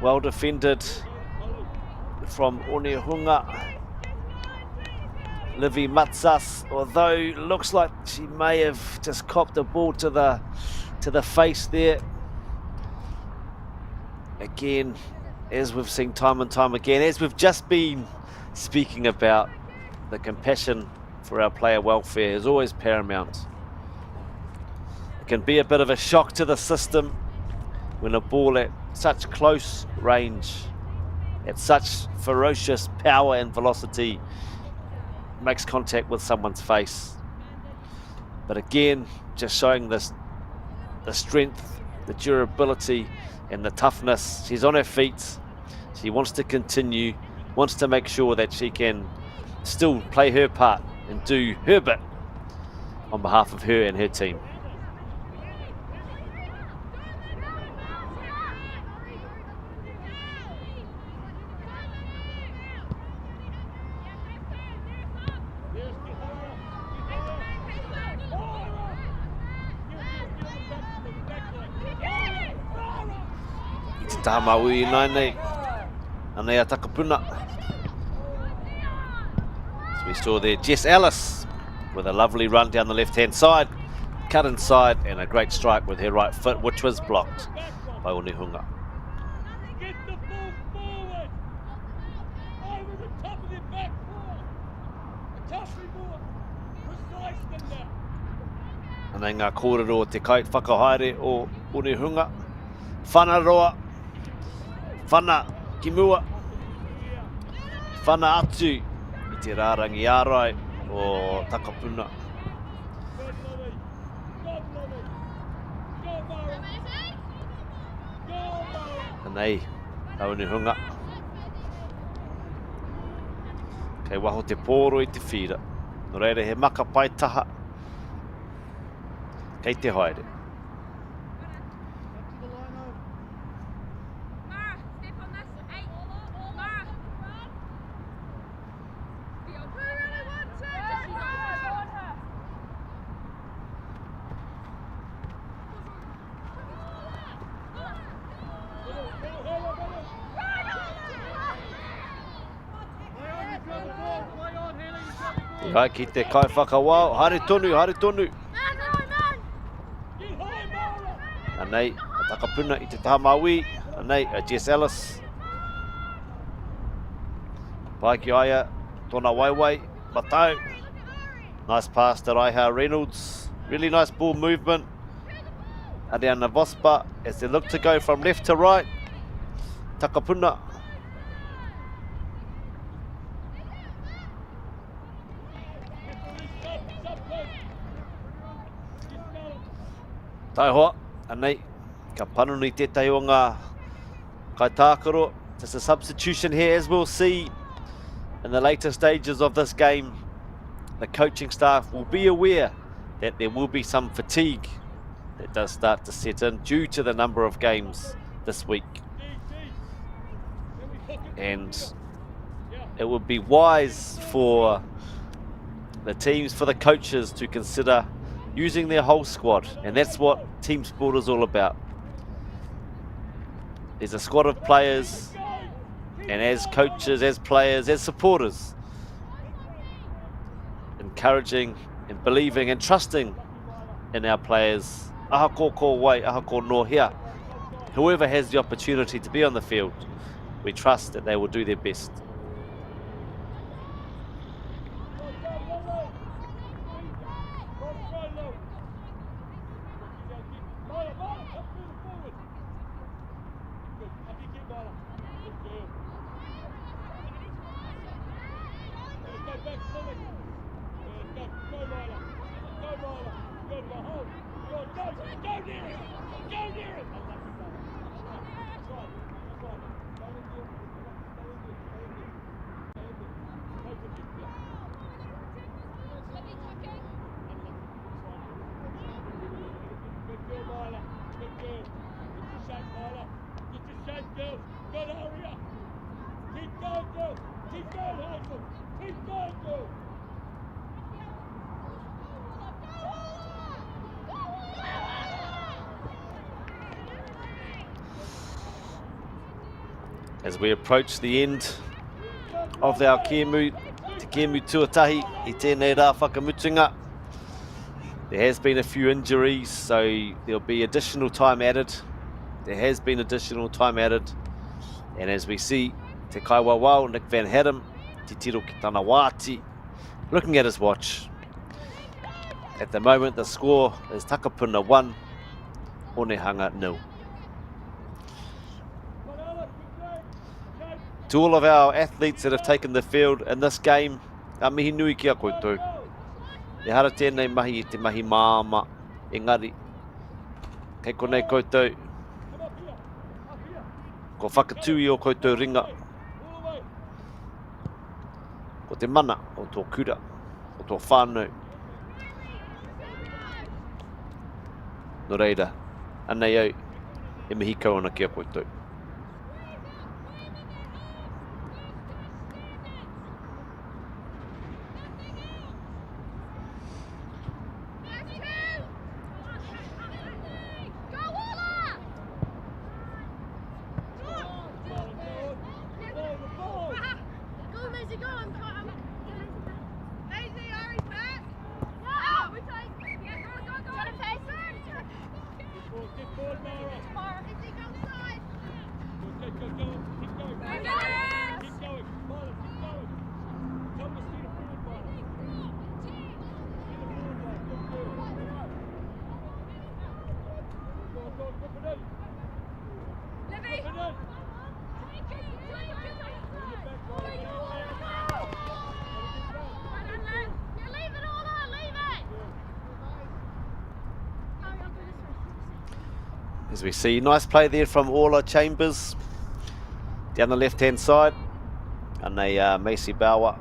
Well defended from Onehunga. Livy Matsas, although looks like she may have just copped the ball to the face there. Again, as we've seen time and time again, as we've just been speaking about, the compassion for our player welfare is always paramount. It can be a bit of a shock to the system when a ball at such close range, at such ferocious power and velocity, makes contact with someone's face. But again, just showing the strength, the durability and the toughness. She's on her feet. She wants to continue, wants to make sure that she can still play her part and do her bit on behalf of her and her team. Tamaui Naine, Anea Takapuna. As we saw there, Jess Ellis with a lovely run down the left-hand side, cut inside, and a great strike with her right foot, which was blocked by Onehunga. And then ngā kōrero te kite whakahaere o Onehunga. Whanaroa. Whana ki mua, whana atu i te rārangi ārai o Takapuna. Nei, Onehunga. Kei waho te pōro i te whira. No reira he maka pai taha. Kei te haere. Hai ki te kai whakawao, haere tonu, haere tonu. Anei, a Takapuna i te Tamaui, anei, a Jess Ellis. Pai ki aia, tōna waiwai, matau. Nice pass to Raiha Reynolds, really nice ball movement. Adea Navospa, as they look to go from left to right. Takapuna. Tai hoa, anei, ka panuni tētai o ngā kaitākaro. Just a substitution here, as we'll see in the later stages of this game. The coaching staff will be aware that there will be some fatigue that does start to set in due to the number of games this week. And it would be wise for the teams, for the coaches to consider using their whole squad, and that's what team sport is all about. There's a squad of players, and as coaches, as players, as supporters, encouraging and believing and trusting in our players. Aha ko wai, aha ko no hea. Whoever has the opportunity to be on the field, we trust that they will do their best. As we approach the end of our Kemu, Te Kemu tuatahi, I tēnei rā whakamutunga. There has been a few injuries, so there'll be additional time added. There has been additional time added. And as we see, Te Kaiwawao, Nick Van Hadam, Te Tiro ki Tana Wāti, looking at his watch. At the moment, the score is Takapuna 1, Onehunga 0. To all of our athletes that have taken the field in this game, ka mihi nui ki a koutou. E hara tēnei mahi I te mahi māma, engari. Kei konei koutou. Ko whakatui o koutou ringa. Ko te mana o tō kura, o tō whānau. No reira, anei au, e mihi kauna ki a koutou. As we see, nice play there from Orla Chambers down the left hand side. And a Macy Bauer,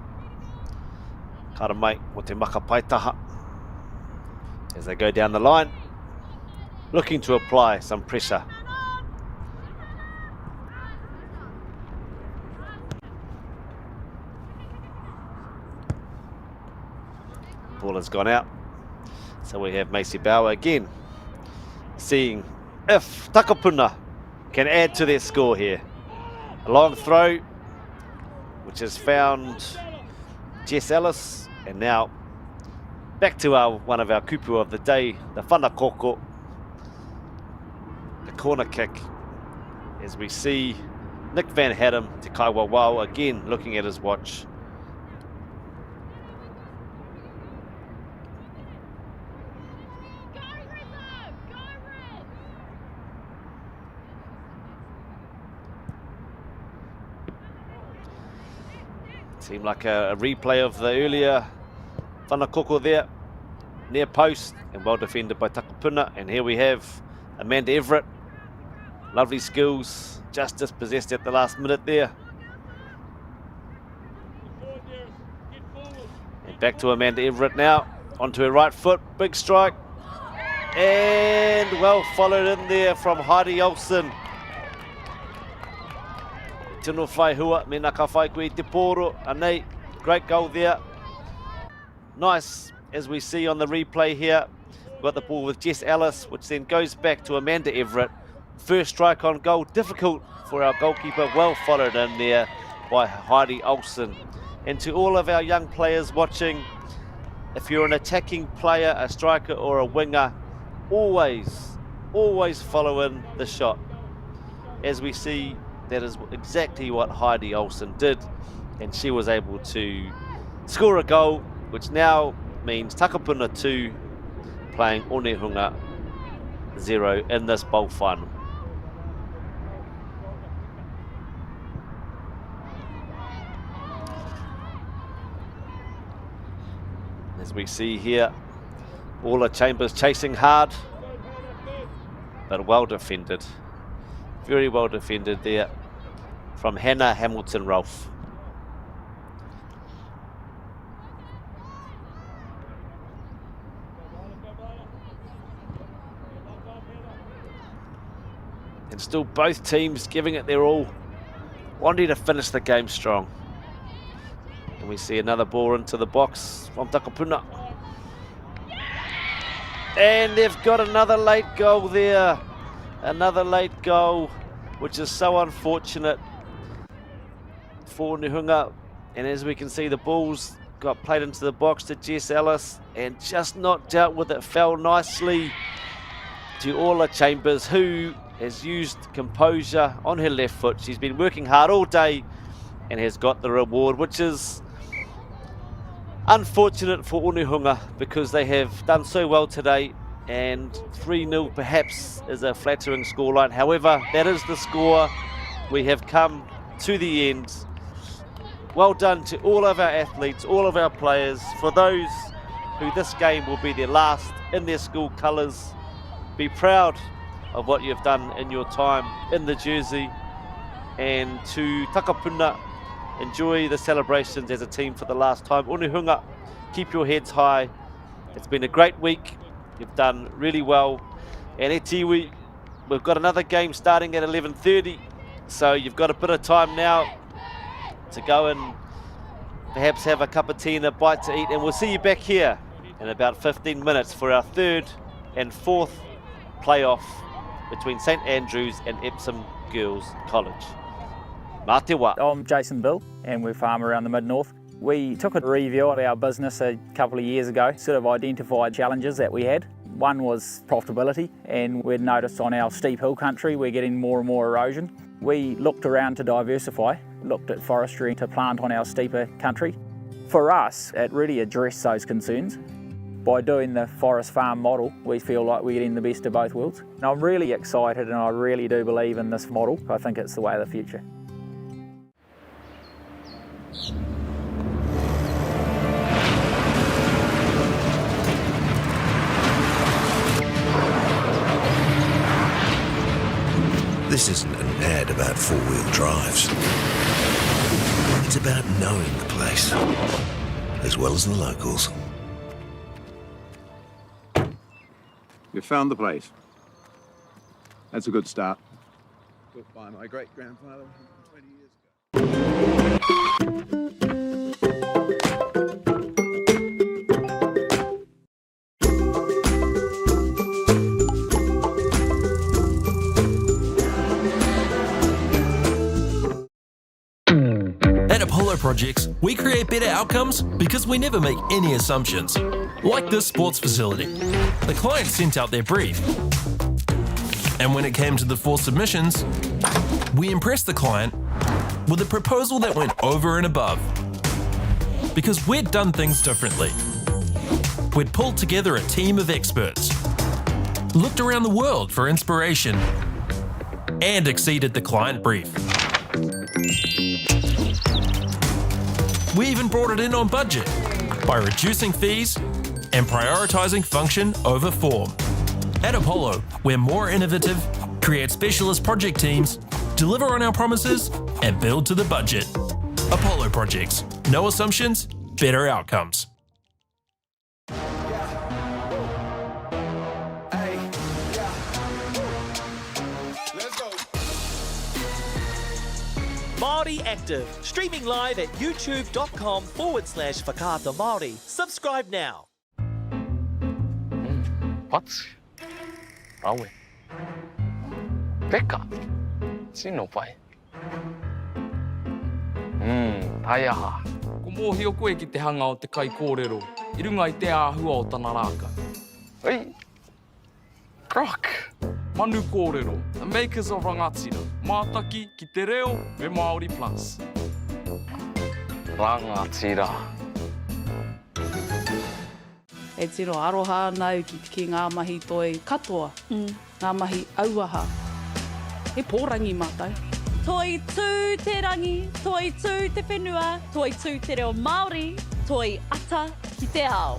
kara mai o te maka paitaha as they go down the line, looking to apply some pressure. Ball has gone out, so we have Macy Bauer again, seeing if Takapuna can add to their score here. A long throw, which has found Jess Ellis, and now back to one of our kupu of the day, the whanakoko, the corner kick, as we see Nick Van Hadam, Te Kaiwawao, again looking at his watch. Seemed like a replay of the earlier whanakoko there, near post, and well defended by Takapuna. And here we have Amanda Everett, lovely skills, just dispossessed at the last minute there. And back to Amanda Everett now, onto her right foot, big strike, and well followed in there from Heidi Olsen. Tino whai hua, me nā ka whai koe te pōro, anei, great goal there. Nice, as we see on the replay here, we've got the ball with Jess Ellis, which then goes back to Amanda Everett. First strike on goal, difficult for our goalkeeper, well followed in there by Heidi Olsen. And to all of our young players watching, if you're an attacking player, a striker or a winger, always follow in the shot. As we see, that is exactly what Heidi Olsen did, and she was able to score a goal, which now means Takapuna 2 playing Onehunga 0 in this bowl final. As we see here, Orla Chambers chasing hard, but well defended. Very well defended there from Hannah Hamilton-Rolfe. And still both teams giving it their all, wanting to finish the game strong. And we see another ball into the box from Takapuna. And they've got another late goal there. Another late goal, which is so unfortunate. for Onehunga. And as we can see, the balls got played into the box to Jess Ellis and just not dealt with it. Fell nicely to Orla Chambers, who has used composure on her left foot. She's been working hard all day and has got the reward, which is unfortunate for Onehunga because they have done so well today, and 3-0 perhaps is a flattering scoreline. However, that is the score. We have come to the end. Well done to all of our athletes, all of our players. For those who this game will be their last in their school colours, be proud of what you've done in your time in the jersey. And to Takapuna, enjoy the celebrations as a team for the last time. Onehunga, keep your heads high. It's been a great week. You've done really well. And Etiwi, we've got another game starting at 11:30. So you've got a bit of time now to go and perhaps have a cup of tea and a bite to eat. And we'll see you back here in about 15 minutes for our third and fourth playoff between St Andrews and Epsom Girls College. Mā te wā. I'm Jason Bill and we're farm around the Mid-North. We took a review of our business a couple of years ago, sort of identified challenges that we had. One was profitability, and we'd noticed on our steep hill country we're getting more and more erosion. We looked around to diversify, looked at forestry to plant on our steeper country. For us, it really addressed those concerns. By doing the forest farm model, we feel like we're getting the best of both worlds. And I'm really excited and I really do believe in this model. I think it's the way of the future. This isn't an ad about four-wheel drives. It's about knowing the place, as well as the locals. You found the place. That's a good start. Built by my great-grandfather 20 years ago. At Apollo Projects, we create better outcomes because we never make any assumptions. Like this sports facility. The client sent out their brief. And when it came to the 4 submissions, we impressed the client with a proposal that went over and above. Because we'd done things differently. We'd pulled together a team of experts, looked around the world for inspiration, and exceeded the client brief. We even brought it in on budget by reducing fees and prioritising function over form. At Apollo, we're more innovative, create specialist project teams, deliver on our promises, and build to the budget. Apollo Projects. No assumptions, better outcomes. Māori Active, streaming live at youtube.com/Whakaata Māori. Subscribe now. What's Rawe? Peka. Sino pai? Taiaha. Ko mōhio koe ki te hanga o te kai kōrero. I runga I te āhua o tana rāka. Oi. Croc. Manu kōrero. The makers of Rangatira. Mātaki ki te reo me Māori Plus. Rangatira. E tiro aroha nau ki ngā mahi toi katoa, ngā mahi auaha. He pōrangi mātai. Toi tū te rangi, toi tū te whenua, toi tū te reo Māori, toi ata ki te ao.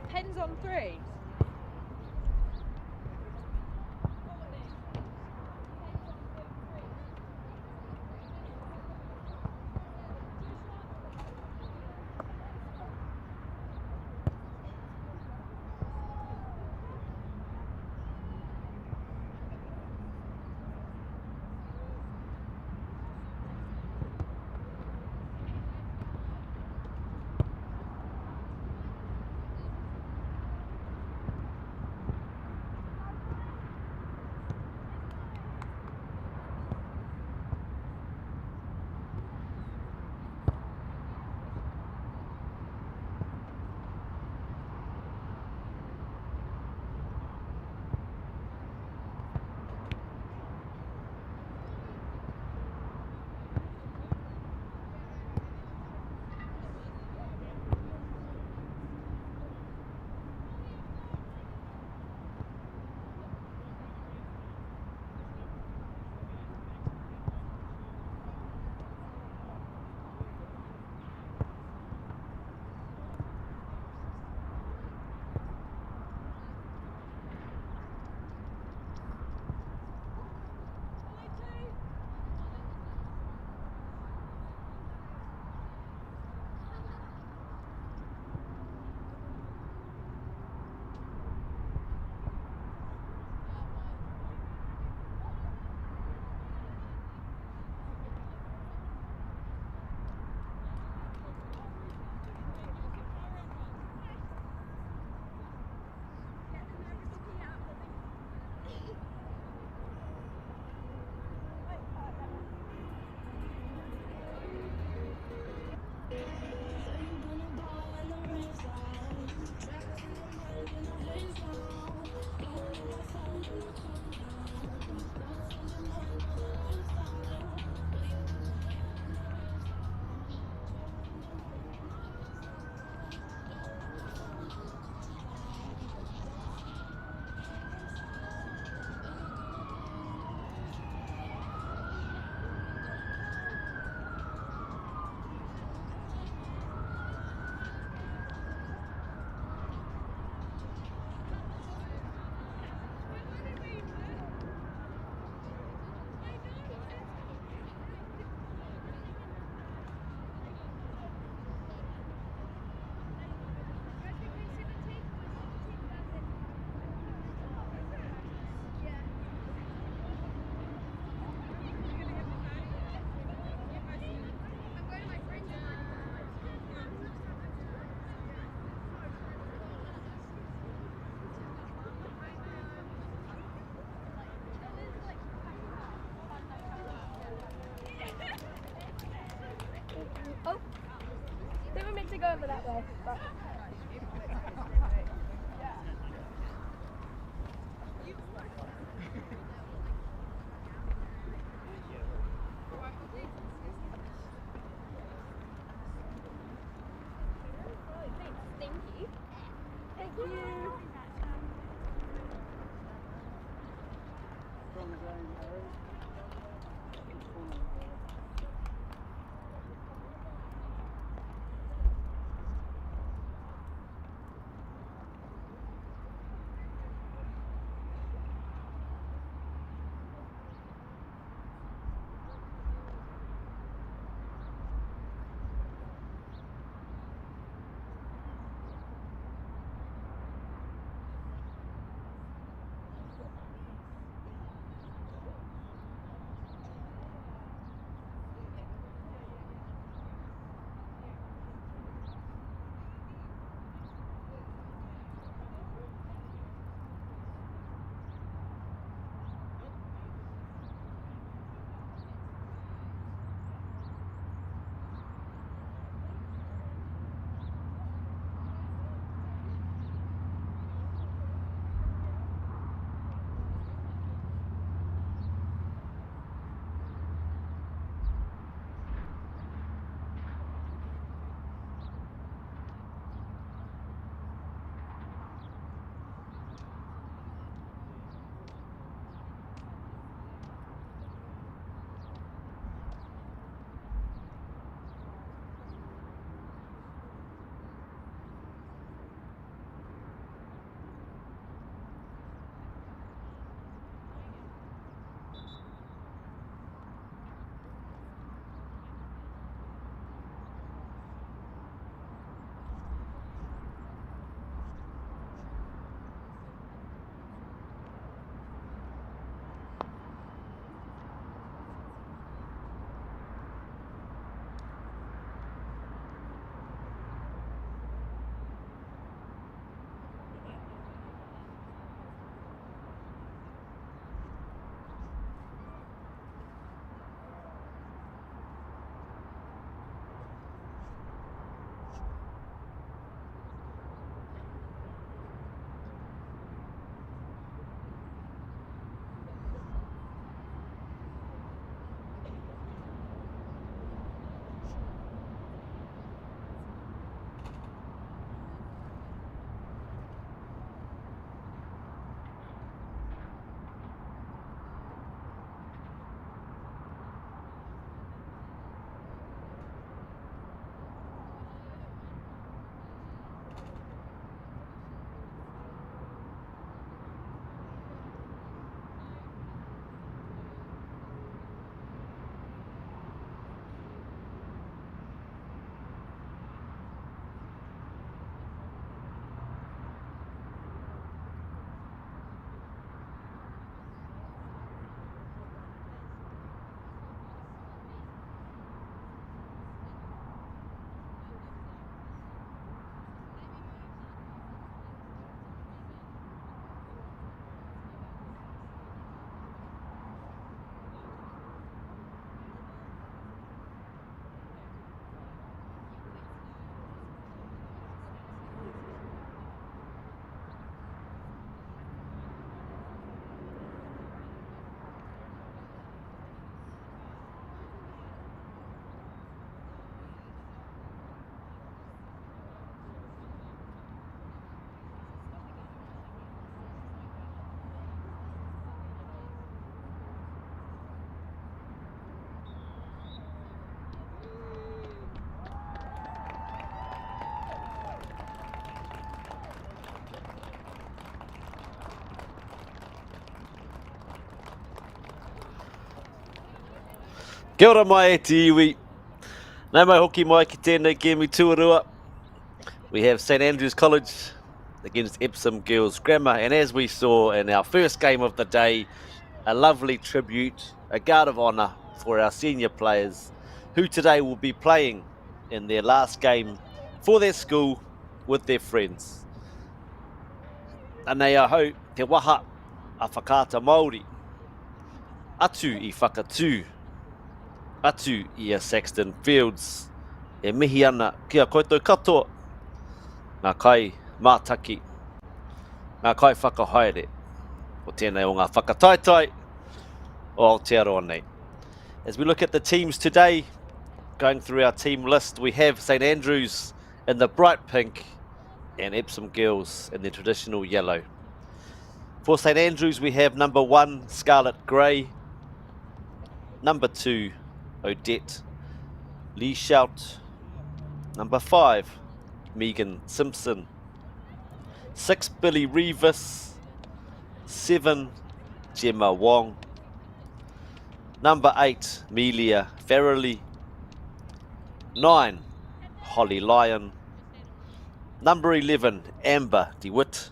What, pens on 3? Oh, I think we're meant to go over that way. But... Thank you. Thank you. Kia ora mai e te iwi. Nau mai hoki mai ki tēnei ke mi tuarua. We have St Andrews College against Epsom Girls Grammar, and as we saw in our first game of the day, a lovely tribute, a guard of honour for our senior players who today will be playing in their last game for their school with their friends. Anei ahau te waha a whakata Māori. Atu I whakatū. Atu I a Saxton Fields. E mihi ana kia koutou katoa. Ngā kai mātaki. Ngā kai whakahaere. O tēnei o ngā whakataitai o Aotearoa nei. As we look at the teams today, going through our team list, we have St Andrews in the bright pink and Epsom Girls in the traditional yellow. For St Andrews, we have number 1, Scarlet Grey, number 2, Odette Lee Shout, number 5, Megan Simpson, 6, Billy Revis, 7, Gemma Wong, number 8, Melia Farrelly, 9, Holly Lyon, number 11, Amber DeWitt,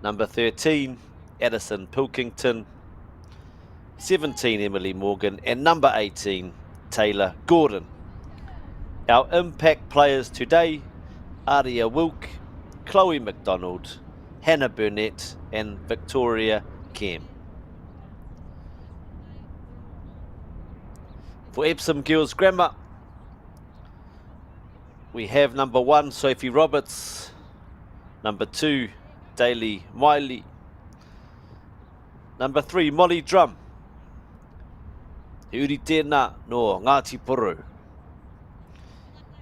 number 13, Addison Pilkington, 17, Emily Morgan, and number 18, Taylor Gordon. Our impact players today, Aria Wilk, Chloe McDonald, Hannah Burnett, and Victoria Kem. For Epsom Girls Grammar, we have number 1, Sophie Roberts, number 2, Daly Miley, number 3, Molly Drum, He uri tēnā no Ngāti Porou,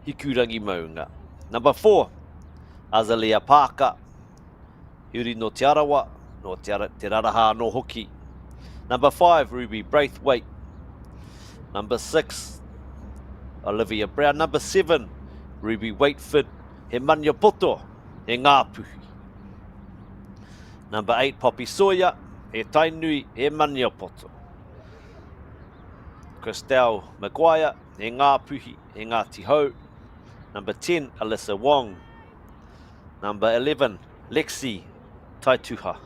Hikurangi Maunga. Number 4, Azalea Parker, He uri no Te Arawa, no Te Raraha no Hoki. Number 5, Ruby Braithwaite. Number 6, Olivia Brown. Number 7, Ruby Waitford, He Mania Poto, He Ngāpuhi. Number 8, Poppy Sawyer, He Tainui, He Mania Poto. Christelle Maguire, He Ngāpuhi, He Ngāti Hou. Number 10, Alyssa Wong. Number 11, Lexi Taituha,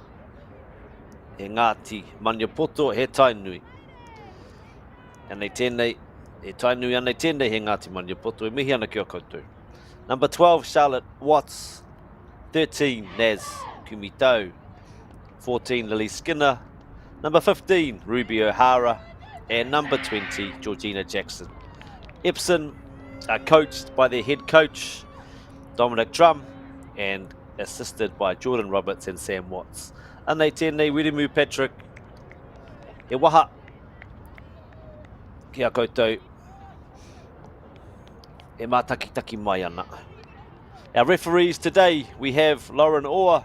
He Ngāti Mania Poto, He Tainui. Anei tēnei, e tainui anei tēnei he Ngāti Mania Poto, e mihi ana kia koutou. Number 12, Charlotte Watts. 13, Naz Kumitau. 14, Lily Skinner. Number 15, Ruby O'Hara. And number 20, Georgina Jackson. Epsom are coached by their head coach, Dominic Drum, and assisted by Jordan Roberts and Sam Watts. Anei tēnei, Wirimu Patrick. E waha. Kia koutou, e mātakitaki mai ana. Our referees today, we have Lauren Orr,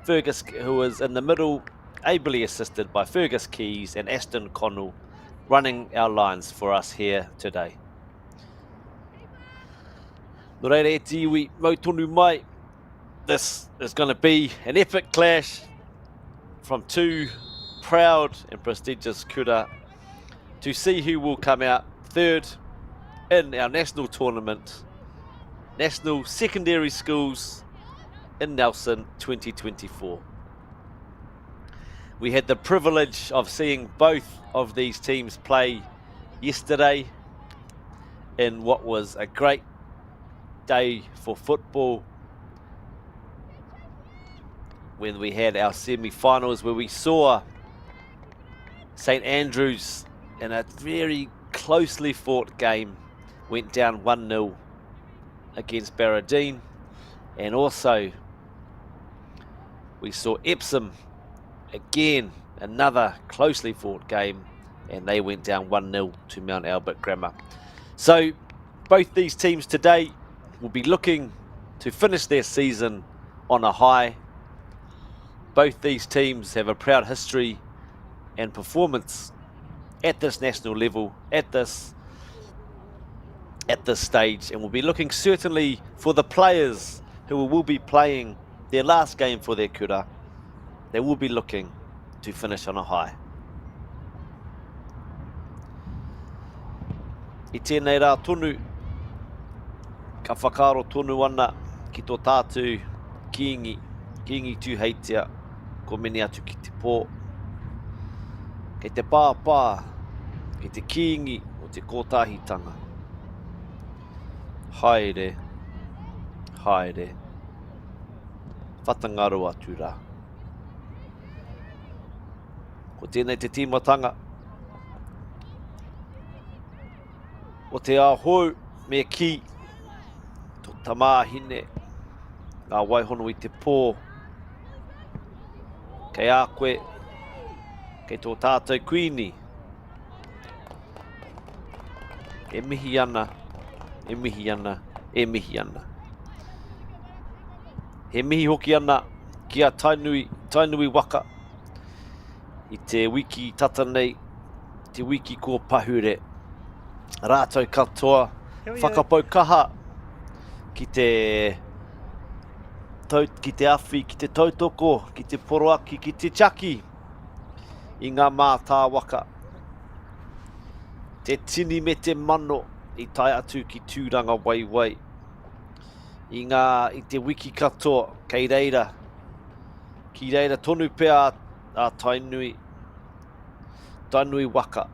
Fergus, who is in the middle, ably assisted by Fergus Keys and Aston Connell, running our lines for us here today. Nō reira e te iwi mau tonu mai. This is going to be an epic clash from two proud and prestigious kura to see who will come out third in our national tournament, National Secondary Schools in Nelson 2024. We had the privilege of seeing both of these teams play yesterday in what was a great day for football, when we had our semi-finals where we saw St Andrews in a very closely fought game went down 1-0 against Barradine, and also we saw Epsom again, another closely fought game, and they went down 1-0 to Mount Albert Grammar. So both these teams today will be looking to finish their season on a high. Both these teams have a proud history and performance at this national level, at this stage, and we'll be looking certainly for the players who will be playing their last game for their kura. They will be looking to finish on a high. I tēnei rā tonu, ka whakaro tonu ana ki tō tātou kiingi tūheitia, ko mene atu ki te pō. Kei te pāpā, kei te kiingi o te kōtāhitanga. Haere, haere, whatangaro atu rā. Ko tēnei te tīmatanga, o te ahou me ki, tō tamāhine, ngā waihono i te pō, kei a koe, kei tō tātou kuini, e mihi ana, e mihi ana, e mihi ana. He mihi hoki ana ki a tainui waka, i te wiki tata nei, te wiki ko pahure, rātou katoa, whakapaukaha ki te awhi, ki te tautoko, ki te poroaki, ki te chaki, i ngā mātā waka. Te tini me te mano i tai atu ki tūranga waiwai. I te wiki katoa, kei reira tonu pēr a tainui waka.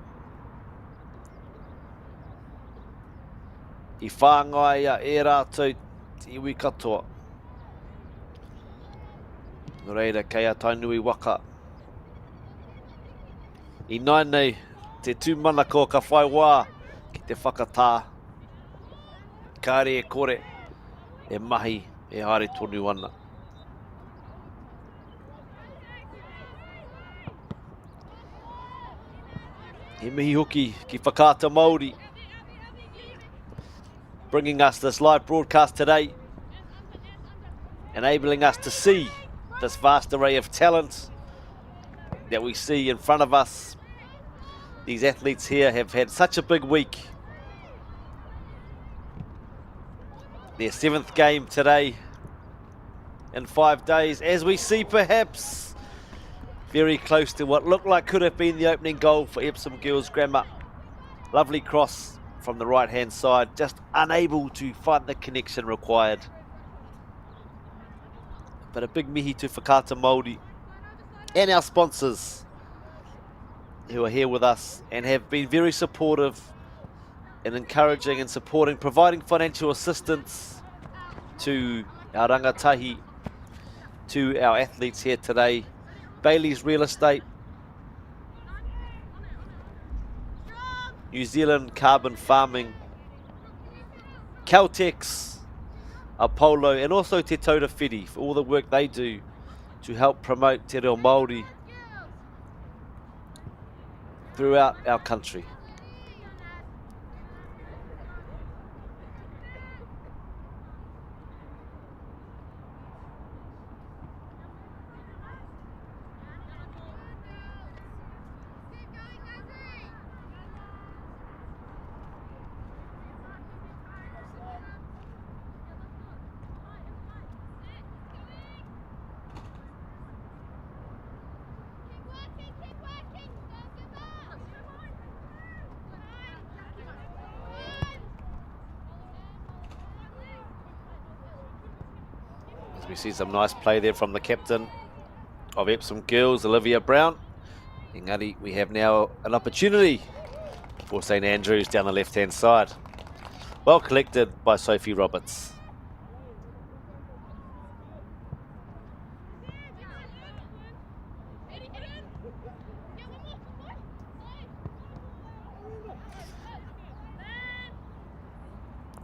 I whāngaia e rātou te iwi katoa. No reira, kei a tainui waka. I nai nei, te tūmana ko ka whai wā ki te whakatā. Kāre e kore, e mahi, e haere tonu ana. He mihi hoki ki whakaata Māori, bringing us this live broadcast today, enabling us to see this vast array of talent that we see in front of us. These athletes here have had such a big week. Their 7th game today in 5 days, as we see perhaps very close to what looked like could have been the opening goal for Epsom girls Ggrammar. Lovely cross from the right hand side, just unable to find the connection required. But a big mihi to Whakaata Māori and our sponsors who are here with us and have been very supportive and encouraging and supporting, providing financial assistance to our rangatahi, to our athletes here today. Bailey's Real Estate, New Zealand Carbon Farming, Caltex, Apollo, and also Te Tauta Whiri for all the work they do to help promote te reo Māori throughout our country. We see some nice play there from the captain of Epsom Girls, Olivia Brown. Engari, we have now an opportunity for St Andrews down the left-hand side. Well collected by Sophie Roberts.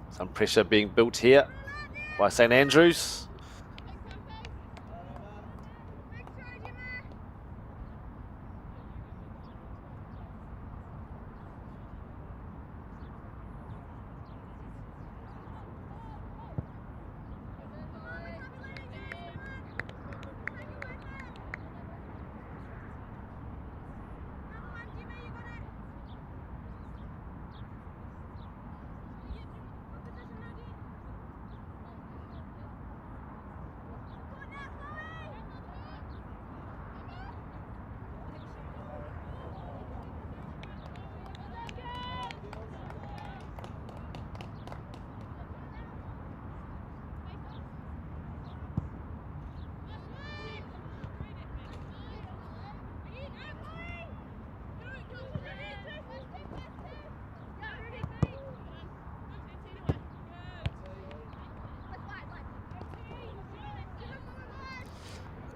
Some pressure being built here by St Andrews.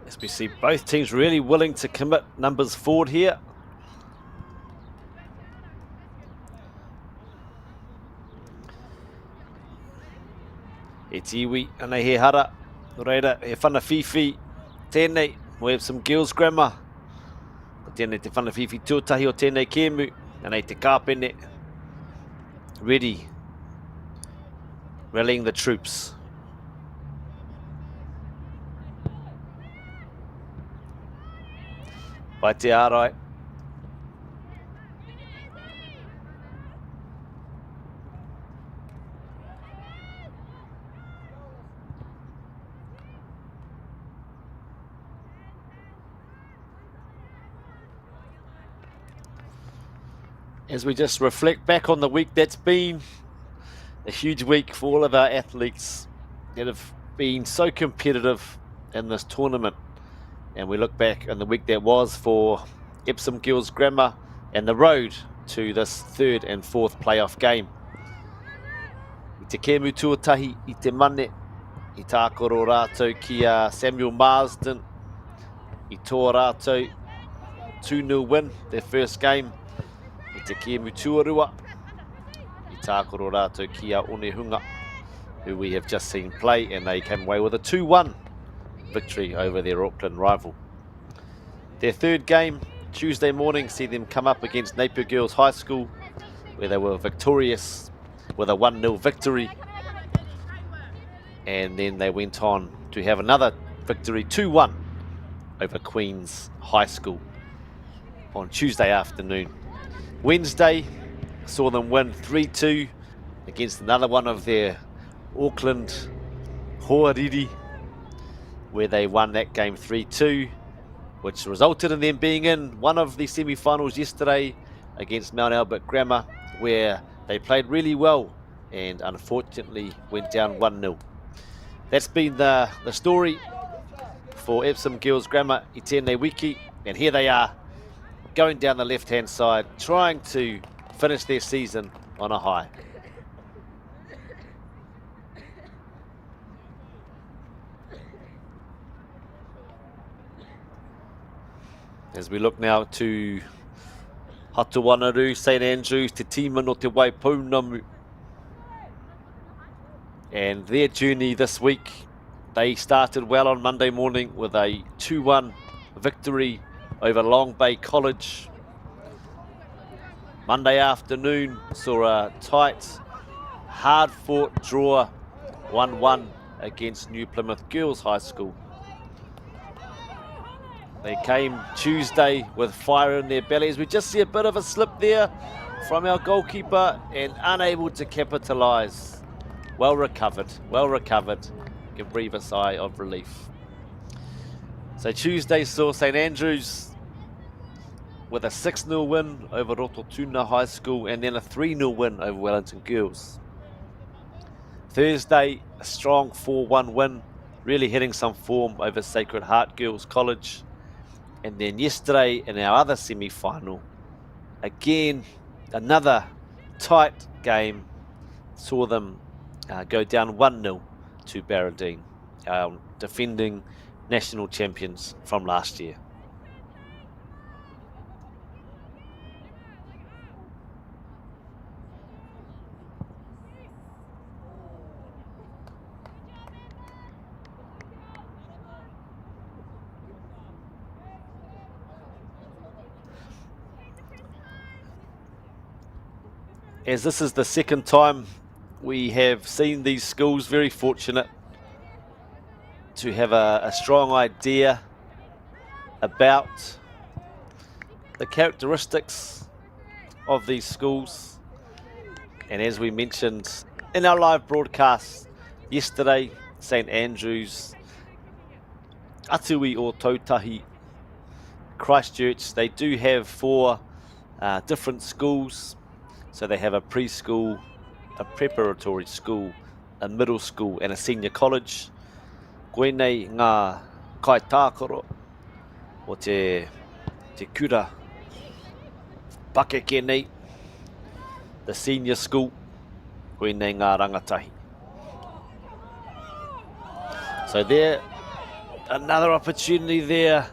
As we see both teams really willing to commit numbers forward here. E tiwi anei he hara, reira he whanawhiwhi, tēnei, mo Epsom Girls Grammar. Ko tēnei te whanawhiwhi tuatahi o tēnei kēmu, anei te kāpene, ready, rallying the troops. Pai te ārai. As we just reflect back on the week that's been, a huge week for all of our athletes that have been so competitive in this tournament. And we look back on the week that was for Epsom Girls Grammar and the road to this third and fourth playoff game. I te kēmu tuatahi i te mane, i tākoro rātou ki a Samuel Marsden, i tō rātou 2-0 win, their first game. I te kēmu tuarua, i tākoro rātou ki a Onehunga, who we have just seen play, and they came away with a 2-1 victory over their Auckland rival. Their third game, Tuesday morning, see them come up against Napier Girls High School, where they were victorious with a 1-0 victory. And then they went on to have another victory, 2-1, over Queen's High School on Tuesday afternoon. Wednesday saw them win 3-2 against another one of their Auckland Hoariri, where they won that game 3-2, which resulted in them being in one of the semi-finals yesterday against Mount Albert Grammar, where they played really well and unfortunately went down 1-0. That's been the story for Epsom Girls Grammar i tēnei wiki, and here they are going down the left-hand side, trying to finish their season on a high. As we look now to Hatuanaru, St Andrews, Te Tima no Te Waipounamu. And their journey this week, they started well on Monday morning with a 2-1 victory over Long Bay College. Monday afternoon saw a tight, hard-fought draw 1-1 against New Plymouth Girls High School. They came Tuesday with fire in their bellies. We just see a bit of a slip there from our goalkeeper and unable to capitalise. Well recovered, well recovered. You can breathe a sigh of relief. So Tuesday saw St Andrews with a 6-0 win over Rototuna High School and then a 3-0 win over Wellington Girls. Thursday, a strong 4-1 win, really hitting some form over Sacred Heart Girls College. And then yesterday in our other semi-final, again, another tight game, saw them go down 1-0 to Barradine, defending national champions from last year. As this is the second time we have seen these schools, very fortunate to have a strong idea about the characteristics of these schools. And as we mentioned in our live broadcast yesterday, St Andrews, Atui o Tautahi, Christchurch, they do have 4 different schools. So they have a preschool, a preparatory school, a middle school and a senior college. Koenei ngā kaitākoro o te kura pakeke nei, the senior school, koenei ngā rangatahi. So there Another opportunity there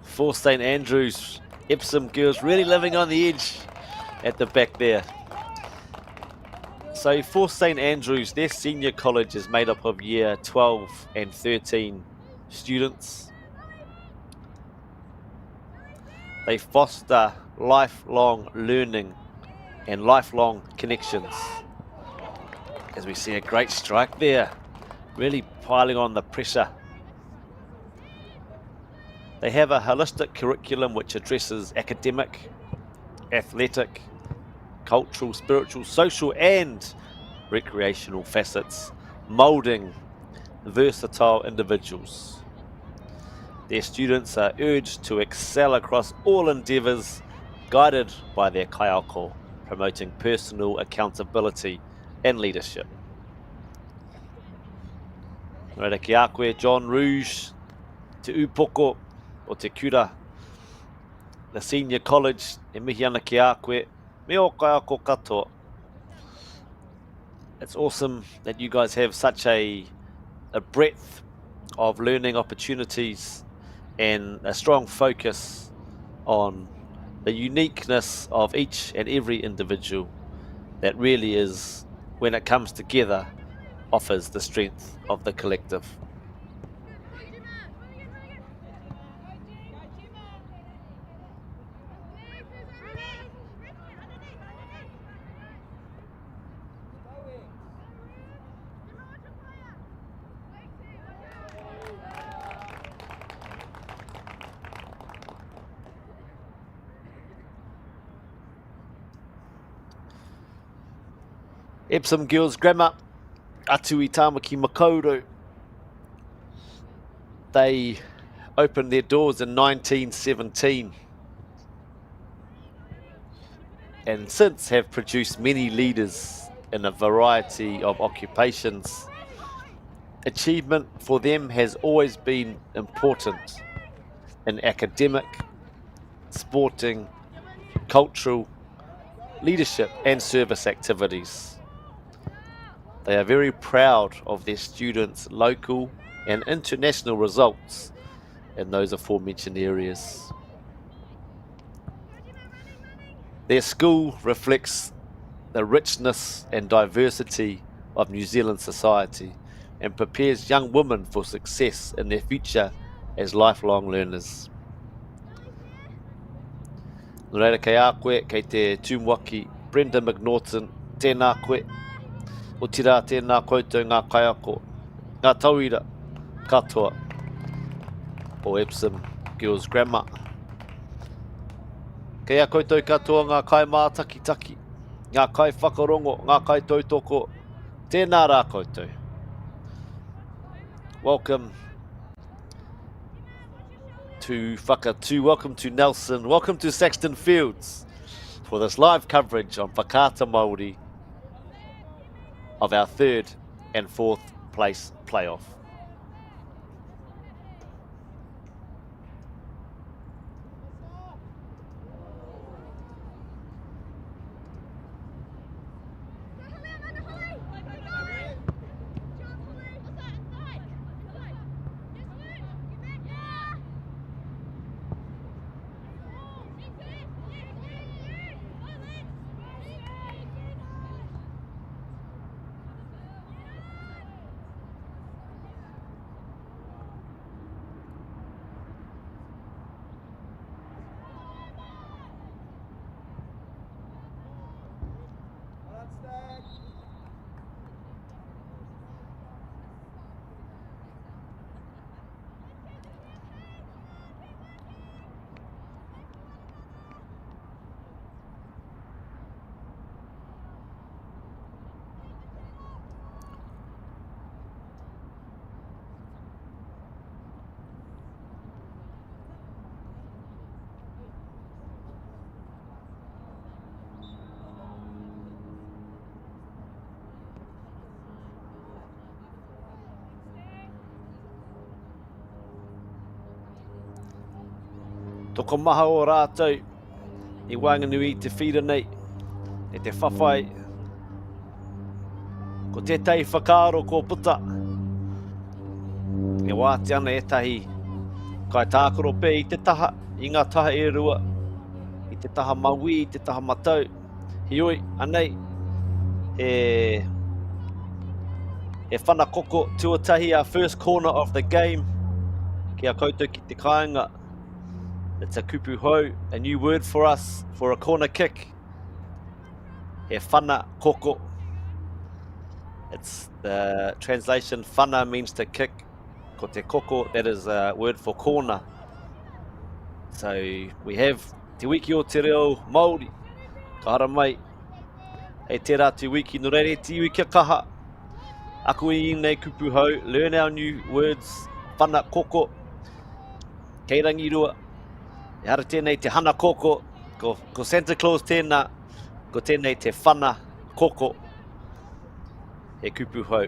for St Andrews. Epsom girls really living on the edge at the back there. So for St Andrews, their senior college is made up of year 12 and 13 students. They foster lifelong learning and lifelong connections. As we see a great strike there, really piling on the pressure. They have a holistic curriculum which addresses academic, athletic, cultural, spiritual, social and recreational facets, moulding versatile individuals. Their students are urged to excel across all endeavours, guided by their kaiako, promoting personal accountability and leadership. Reira ki a koe, John Rouge, te upoko o te kura. The senior college, e mihi ana ki a koe, me o kaiako katoa. It's awesome that you guys have such a breadth of learning opportunities and a strong focus on the uniqueness of each and every individual that really is, when it comes together, offers the strength of the collective. Epsom Girls Grammar, atu I Tāmaki Makaurau. They opened their doors in 1917 and since have produced many leaders in a variety of occupations. Achievement for them has always been important in academic, sporting, cultural, leadership and service activities. They are very proud of their students' local and international results in those aforementioned areas. Their school reflects the richness and diversity of New Zealand society and prepares young women for success in their future as lifelong learners. Nō reira kei a koe, kei te tūmuaki Brenda McNaughton, tēnā koe. O tira tēnā koutou ngā kaiako, ngā tauira katoa o Epsom Girls Grammar. Kei a koutou katoa ngā kai mātakitaki, ngā kai whakarongo, ngā kai tautoko, tēnā rā koutou. Welcome to Whakatū, welcome to Nelson, welcome to Saxton Fields for this live coverage on Whakaata Māori of our 3rd and 4th place playoff. Toko maha o rātou, I Wanganui te whira nei, e te whawhai, ko tētai whakaaro ko puta. E wāti ana e tahi kai tākoro pē I te taha, I ngā taha e rua, I te taha maui, I te taha matau. Hioi, anei, e whana koko tuatahi, our first corner of the game. Kia koutou ki te kāinga. It's a kupu hou, a new word for us for a corner kick. E whana koko. It's the translation, whana means to kick. Ko te koko, that is a word for corner. So we have te wiki o te reo Māori. Ka hara mai. Hei tērā te wiki no reire te iwi kia kaha. Aku I nei kupu hou, learn our new words, whana koko. Kei rangi rua. E hara tēnei te hana koko, ko Santa Claus tēnā, ko tēnei te whana koko. He kupu hou.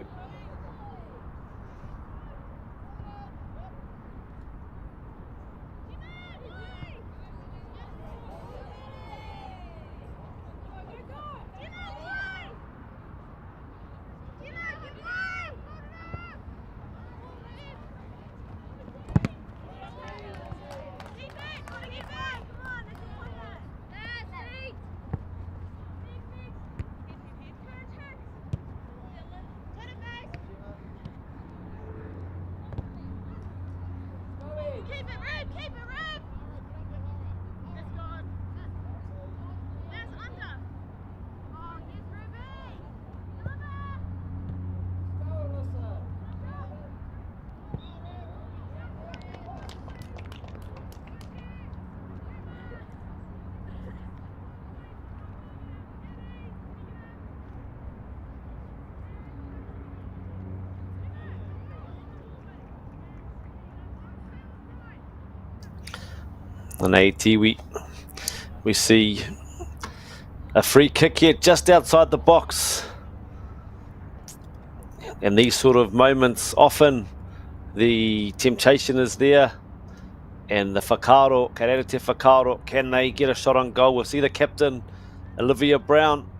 On tiwi, we see a free kick here just outside the box. In these sort of moments, often the temptation is there, and the whakaaro, ka rere te whakaaro, can they get a shot on goal? We'll see the captain, Olivia Brown,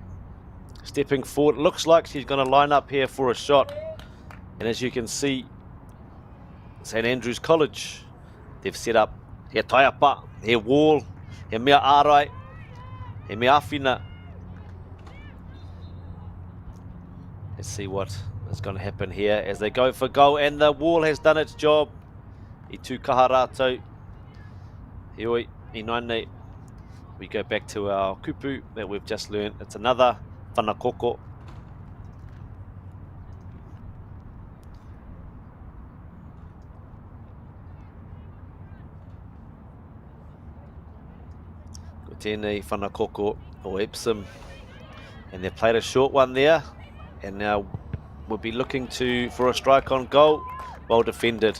stepping forward. It looks like she's going to line up here for a shot. And as you can see, St Andrews College, they've set up he taiapa, he wall, he mea ārai, he mea awhina. Let's see what is going to happen here as they go for goal, and the wall has done its job. I tū kaha rātou. Heoi, I nainei. We go back to our kupu that we've just learned. It's another whana koko. Tēnei whana koko o Epsom, and they've played a short one there, and now we'll be looking for a strike on goal. Well defended.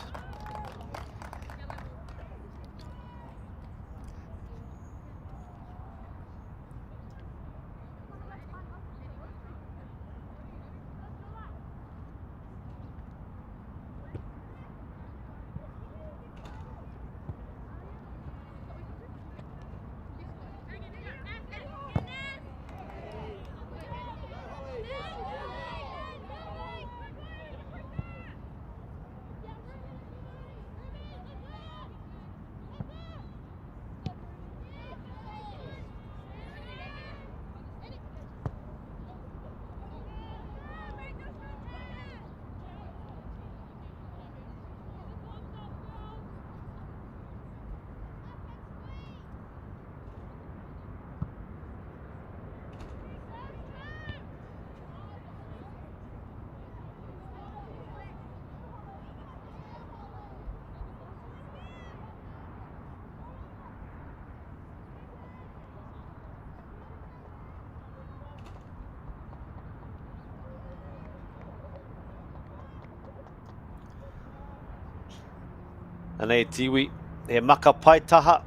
And e tiwi, e maka paitaha,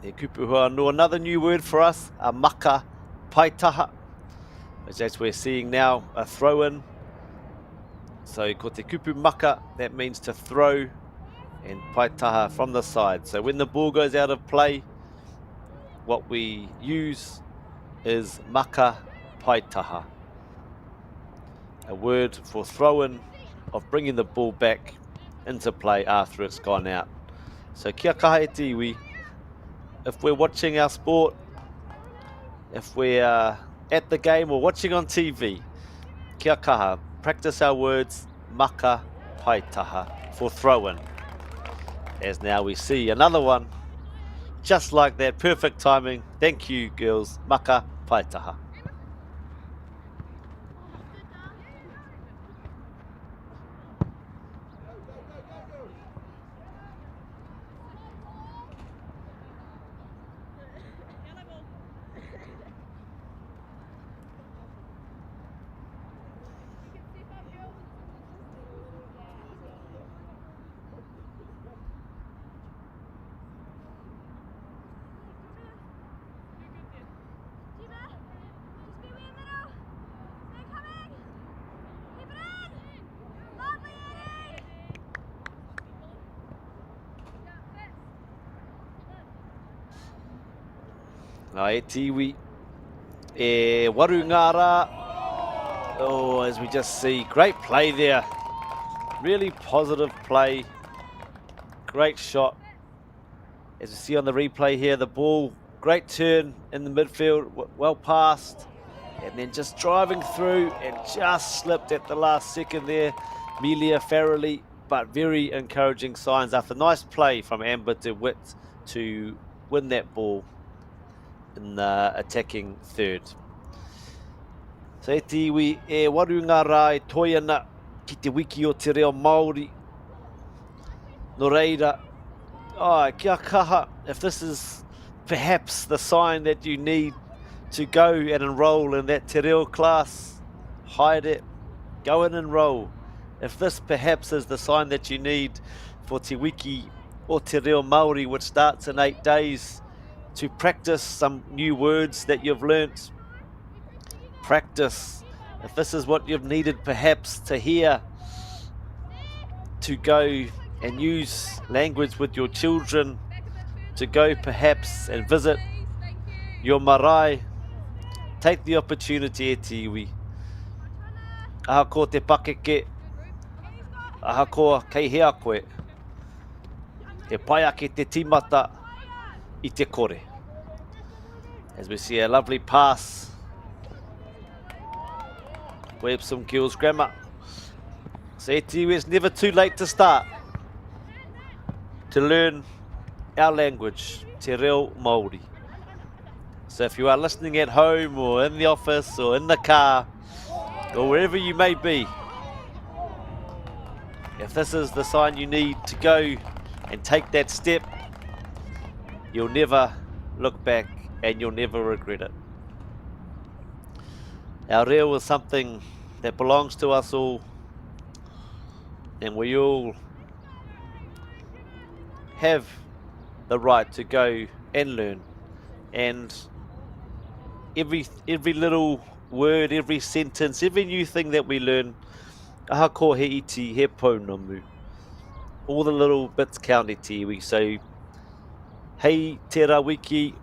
e kupu hoa no, another new word for us, a maka paitaha, which as we're seeing now, a throw-in. So ko te kupu maka, that means to throw, and paitaha from the side. So when the ball goes out of play, what we use is maka paitaha, a word for throw-in, of bringing the ball back into play after it's gone out. So kia kaha e te iwi. If we're watching our sport, if we're at the game or watching on TV, kia kaha, practice our words, maka paitaha, for throw-in. As now we see another one, just like that, perfect timing. Thank you, girls, maka paitaha. E tiwi, e waru ngā rā. Oh, as we just see, great play there. Really positive play. Great shot. As we see on the replay here, the ball, great turn in the midfield, well passed. And then just driving through and just slipped at the last second there. Melia Farrelly, but very encouraging signs after nice play from Amber DeWitt to win that ball in the attacking third. So e te iwi e waru ngā rā e toi ana ki te wiki o te reo Māori. No reira, kia kaha, if this is perhaps the sign that you need to go and enroll in that te reo class, haere, go and enroll. If this perhaps is the sign that you need for te wiki o te reo Māori, which starts in 8 days, to practice some new words that you've learnt. Practice. If this is what you've needed perhaps to hear, to go and use language with your children, to go perhaps and visit your marae, take the opportunity e te iwi. Aha ko te pakeke, aha ko kei hea koe, e pai ake te timata i te kore. As we see a lovely pass for Epsom Girls Grammar. So e te iwi, it's never too late to start, to learn our language, te reo Māori. So if you are listening at home or in the office or in the car or wherever you may be, if this is the sign you need to go and take that step, you'll never look back and you'll never regret it. Our reo is something that belongs to us all, and we all have the right to go and learn. And every little word, every sentence, every new thing that we learn, aha ko he iti, he pounamu. All the little bits count e te iwi. So, hei te rā wiki,